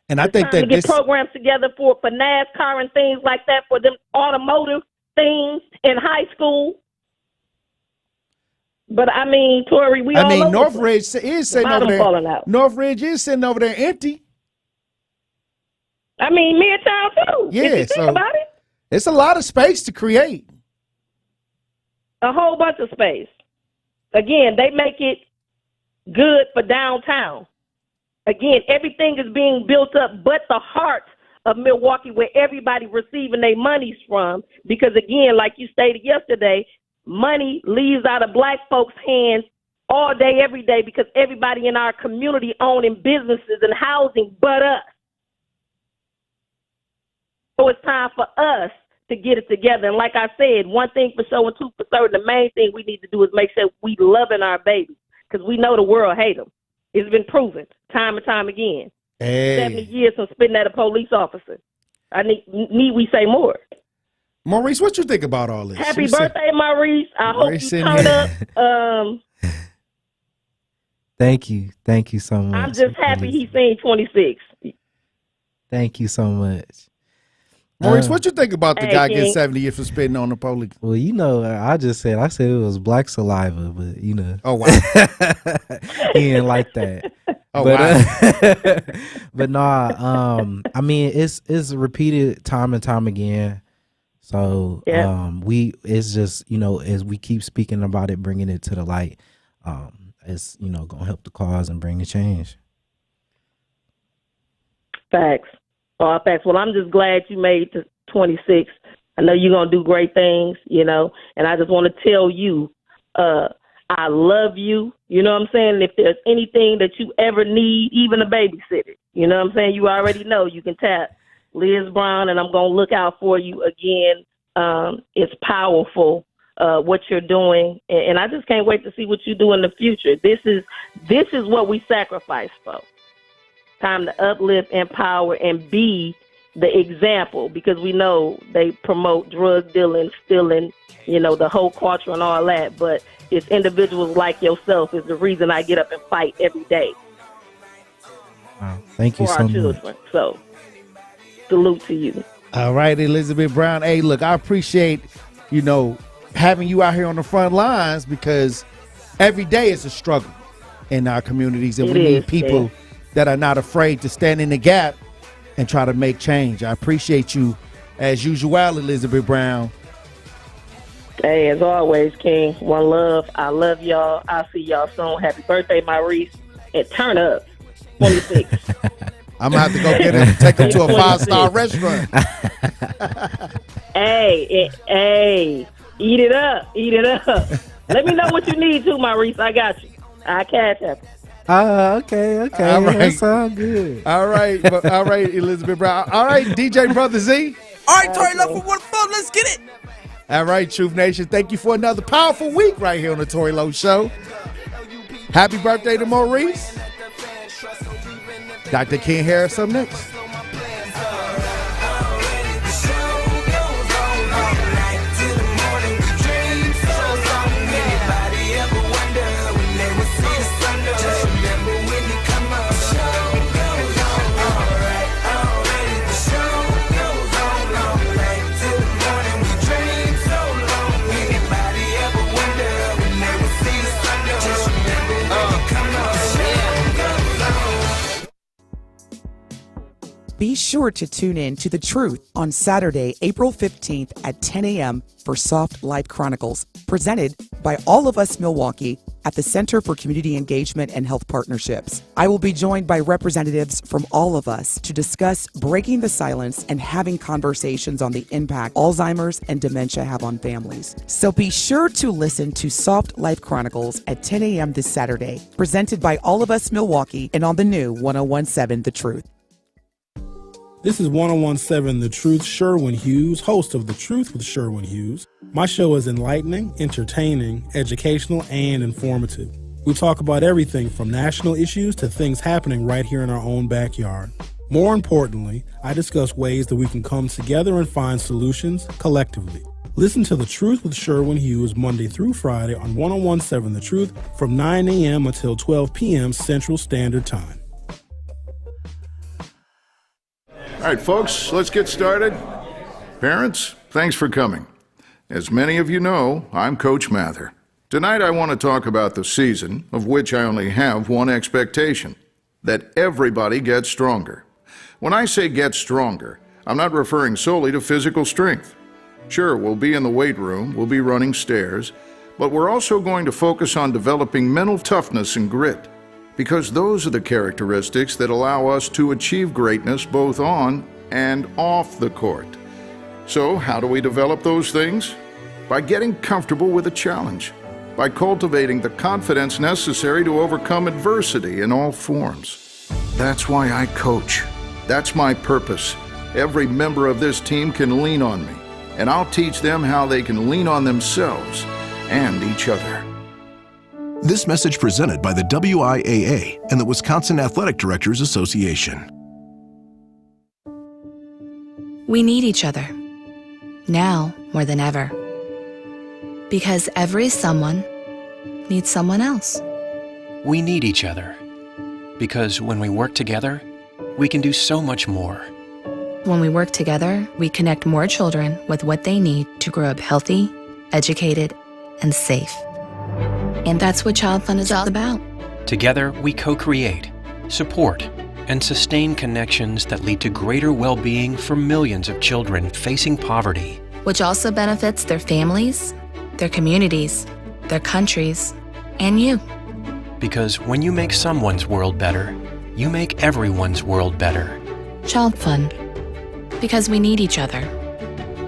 And I It's think time that to get this, programs together for NASCAR and things like that, for them automotive things in high school. But I mean, Tori, we all over the place. Northridge is sitting over Bottom falling out. there. Northridge is sitting over there empty. I mean, Midtown too. Yeah, if you think about it, it's a lot of space to create. a whole bunch of space. Again, they make it good for downtown. Again, everything is being built up but the heart of Milwaukee, where everybody receiving their monies from. Because again, like you stated yesterday, money leaves out of black folks' hands all day, every day, because everybody in our community owning businesses and housing but us. So it's time for us to get it together. And like I said, one thing for sure and two for certain, the main thing we need to do is make sure we loving our babies, because we know the world hate them. It's been proven time and time again. Hey. 70 years from spitting at a police officer. I need we say more. Maurice, what you think about all this? Happy birthday, Maurice. I hope you turn up. Thank you. Thank you so much. I'm just happy he's seen 26. Thank you so much. Maurice, what you think about the Hey, guy King. getting 70 years for spitting on the police? Well, you know, I said it was black saliva, but you know. Oh, wow. He didn't like that. Oh, but, wow. But nah, I mean, it's repeated time and time again. So it's just, you know, as we keep speaking about it, bringing it to the light, it's, you know, gonna help the cause and bring the change. Facts. All facts. Well, I'm just glad you made it to 26. I know you're going to do great things, you know, and I just want to tell you, I love you. You know what I'm saying? And if there's anything that you ever need, even a babysitter, you know what I'm saying? You already know you can tap Liz Brown, and I'm going to look out for you again. It's powerful, what you're doing. And I just can't wait to see what you do in the future. This is what we sacrifice for. Time to uplift, empower, and be the example, because we know they promote drug dealing, stealing, you know, the whole culture and all that. But it's individuals like yourself is the reason I get up and fight every day. Wow. Thank you for so our much. children. So salute to you. All right, Elizabeth Brown. Hey, look, I appreciate, you know, having you out here on the front lines, because every day is a struggle in our communities, and we need people that are not afraid to stand in the gap and try to make change. I appreciate you, as usual, Elizabeth Brown. Hey, as always, King, one love. I love y'all. I'll see y'all soon. Happy birthday, Maurice. And turn up. 26. I'm going to have to go get him, take him to a 5-star restaurant. Hey, eat it up. Eat it up. Let me know what you need, too, Maurice. I got you. I cash up. Okay. All right. That sounds good. All right, Elizabeth Brown. All right, DJ Brother Z. All right, Tori, love for one phone. Let's get it. All right, Truth Nation. Thank you for another powerful week right here on the Tori Lowe Show. Happy birthday to Maurice. Dr. Ken Harris up next. Be sure to tune in to The Truth on Saturday, April 15th at 10 a.m. for Soft Life Chronicles, presented by All of Us Milwaukee at the Center for Community Engagement and Health Partnerships. I will be joined by representatives from all of us to discuss breaking the silence and having conversations on the impact Alzheimer's and dementia have on families. So be sure to listen to Soft Life Chronicles at 10 a.m. this Saturday, presented by All of Us Milwaukee and on the new 1017 The Truth. This is 1017 The Truth, Sherwin Hughes, host of The Truth with Sherwin Hughes. My show is enlightening, entertaining, educational, and informative. We talk about everything from national issues to things happening right here in our own backyard. More importantly, I discuss ways that we can come together and find solutions collectively. Listen to The Truth with Sherwin Hughes Monday through Friday on 1017 The Truth from 9 a.m. until 12 p.m. Central Standard Time. All right, folks, let's get started. Parents, thanks for coming. As many of you know, I'm Coach Mather. Tonight I want to talk about the season, of which I only have one expectation, that everybody gets stronger. When I say get stronger, I'm not referring solely to physical strength. Sure, we'll be in the weight room, we'll be running stairs, but we're also going to focus on developing mental toughness and grit. Because those are the characteristics that allow us to achieve greatness both on and off the court. So how do we develop those things? By getting comfortable with a challenge, by cultivating the confidence necessary to overcome adversity in all forms. That's why I coach. That's my purpose. Every member of this team can lean on me, and I'll teach them how they can lean on themselves and each other. This message presented by the WIAA and the Wisconsin Athletic Directors Association. We need each other, now more than ever. Because every someone needs someone else. We need each other, because when we work together, we can do so much more. When we work together, we connect more children with what they need to grow up healthy, educated, and safe. And that's what Child Fund is all about. Together, we co-create, support, and sustain connections that lead to greater well-being for millions of children facing poverty. Which also benefits their families, their communities, their countries, and you. Because when you make someone's world better, you make everyone's world better. Child Fund. Because we need each other.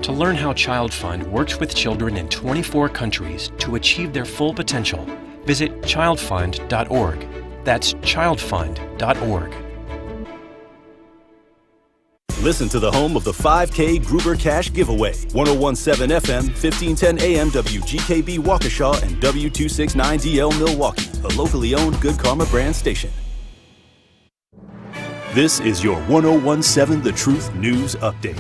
To learn how Child Fund works with children in 24 countries to achieve their full potential, visit childfund.org. That's childfund.org. Listen to the home of the 5K Gruber Cash Giveaway. 1017 FM, 1510 AM, WGKB Waukesha, and W269DL Milwaukee, a locally owned Good Karma brand station. This is your 1017 The Truth News Update.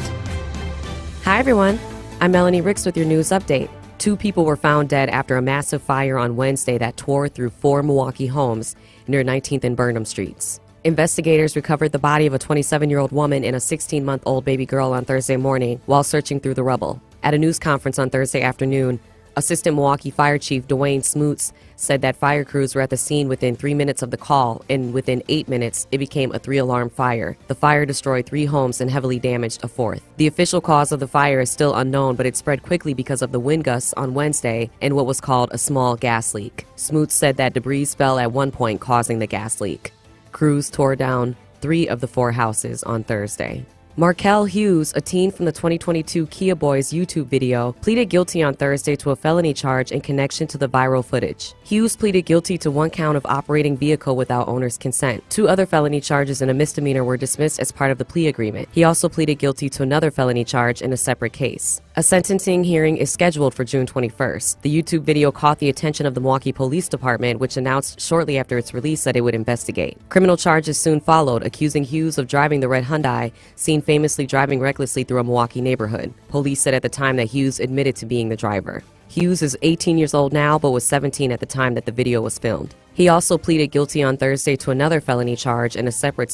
Hi, everyone. I'm Melanie Ricks with your news update. 2 people were found dead after a massive fire on Wednesday that tore through 4 Milwaukee homes near 19th and Burnham Streets. Investigators recovered the body of a 27-year-old woman and a 16-month-old baby girl on Thursday morning while searching through the rubble. At a news conference on Thursday afternoon, Assistant Milwaukee Fire Chief Dwayne Smoots said that fire crews were at the scene within 3 minutes of the call, and within 8 minutes, it became a 3-alarm fire. The fire destroyed 3 homes and heavily damaged a 4th. The official cause of the fire is still unknown, but it spread quickly because of the wind gusts on Wednesday and what was called a small gas leak. Smoots said that debris fell at one point, causing the gas leak. Crews tore down 3 of the 4 houses on Thursday. Markel Hughes, a teen from the 2022 Kia Boys YouTube video, pleaded guilty on Thursday to a felony charge in connection to the viral footage. Hughes pleaded guilty to 1 count of operating vehicle without owner's consent. 2 other felony charges and a misdemeanor were dismissed as part of the plea agreement. He also pleaded guilty to another felony charge in a separate case. A sentencing hearing is scheduled for June 21st. The YouTube video caught the attention of the Milwaukee Police Department, which announced shortly after its release that it would investigate. Criminal charges soon followed, accusing Hughes of driving the red Hyundai, seen famously driving recklessly through a Milwaukee neighborhood. Police said at the time that Hughes admitted to being the driver. Hughes is 18 years old now, but was 17 at the time that the video was filmed. He also pleaded guilty on Thursday to another felony charge in a separate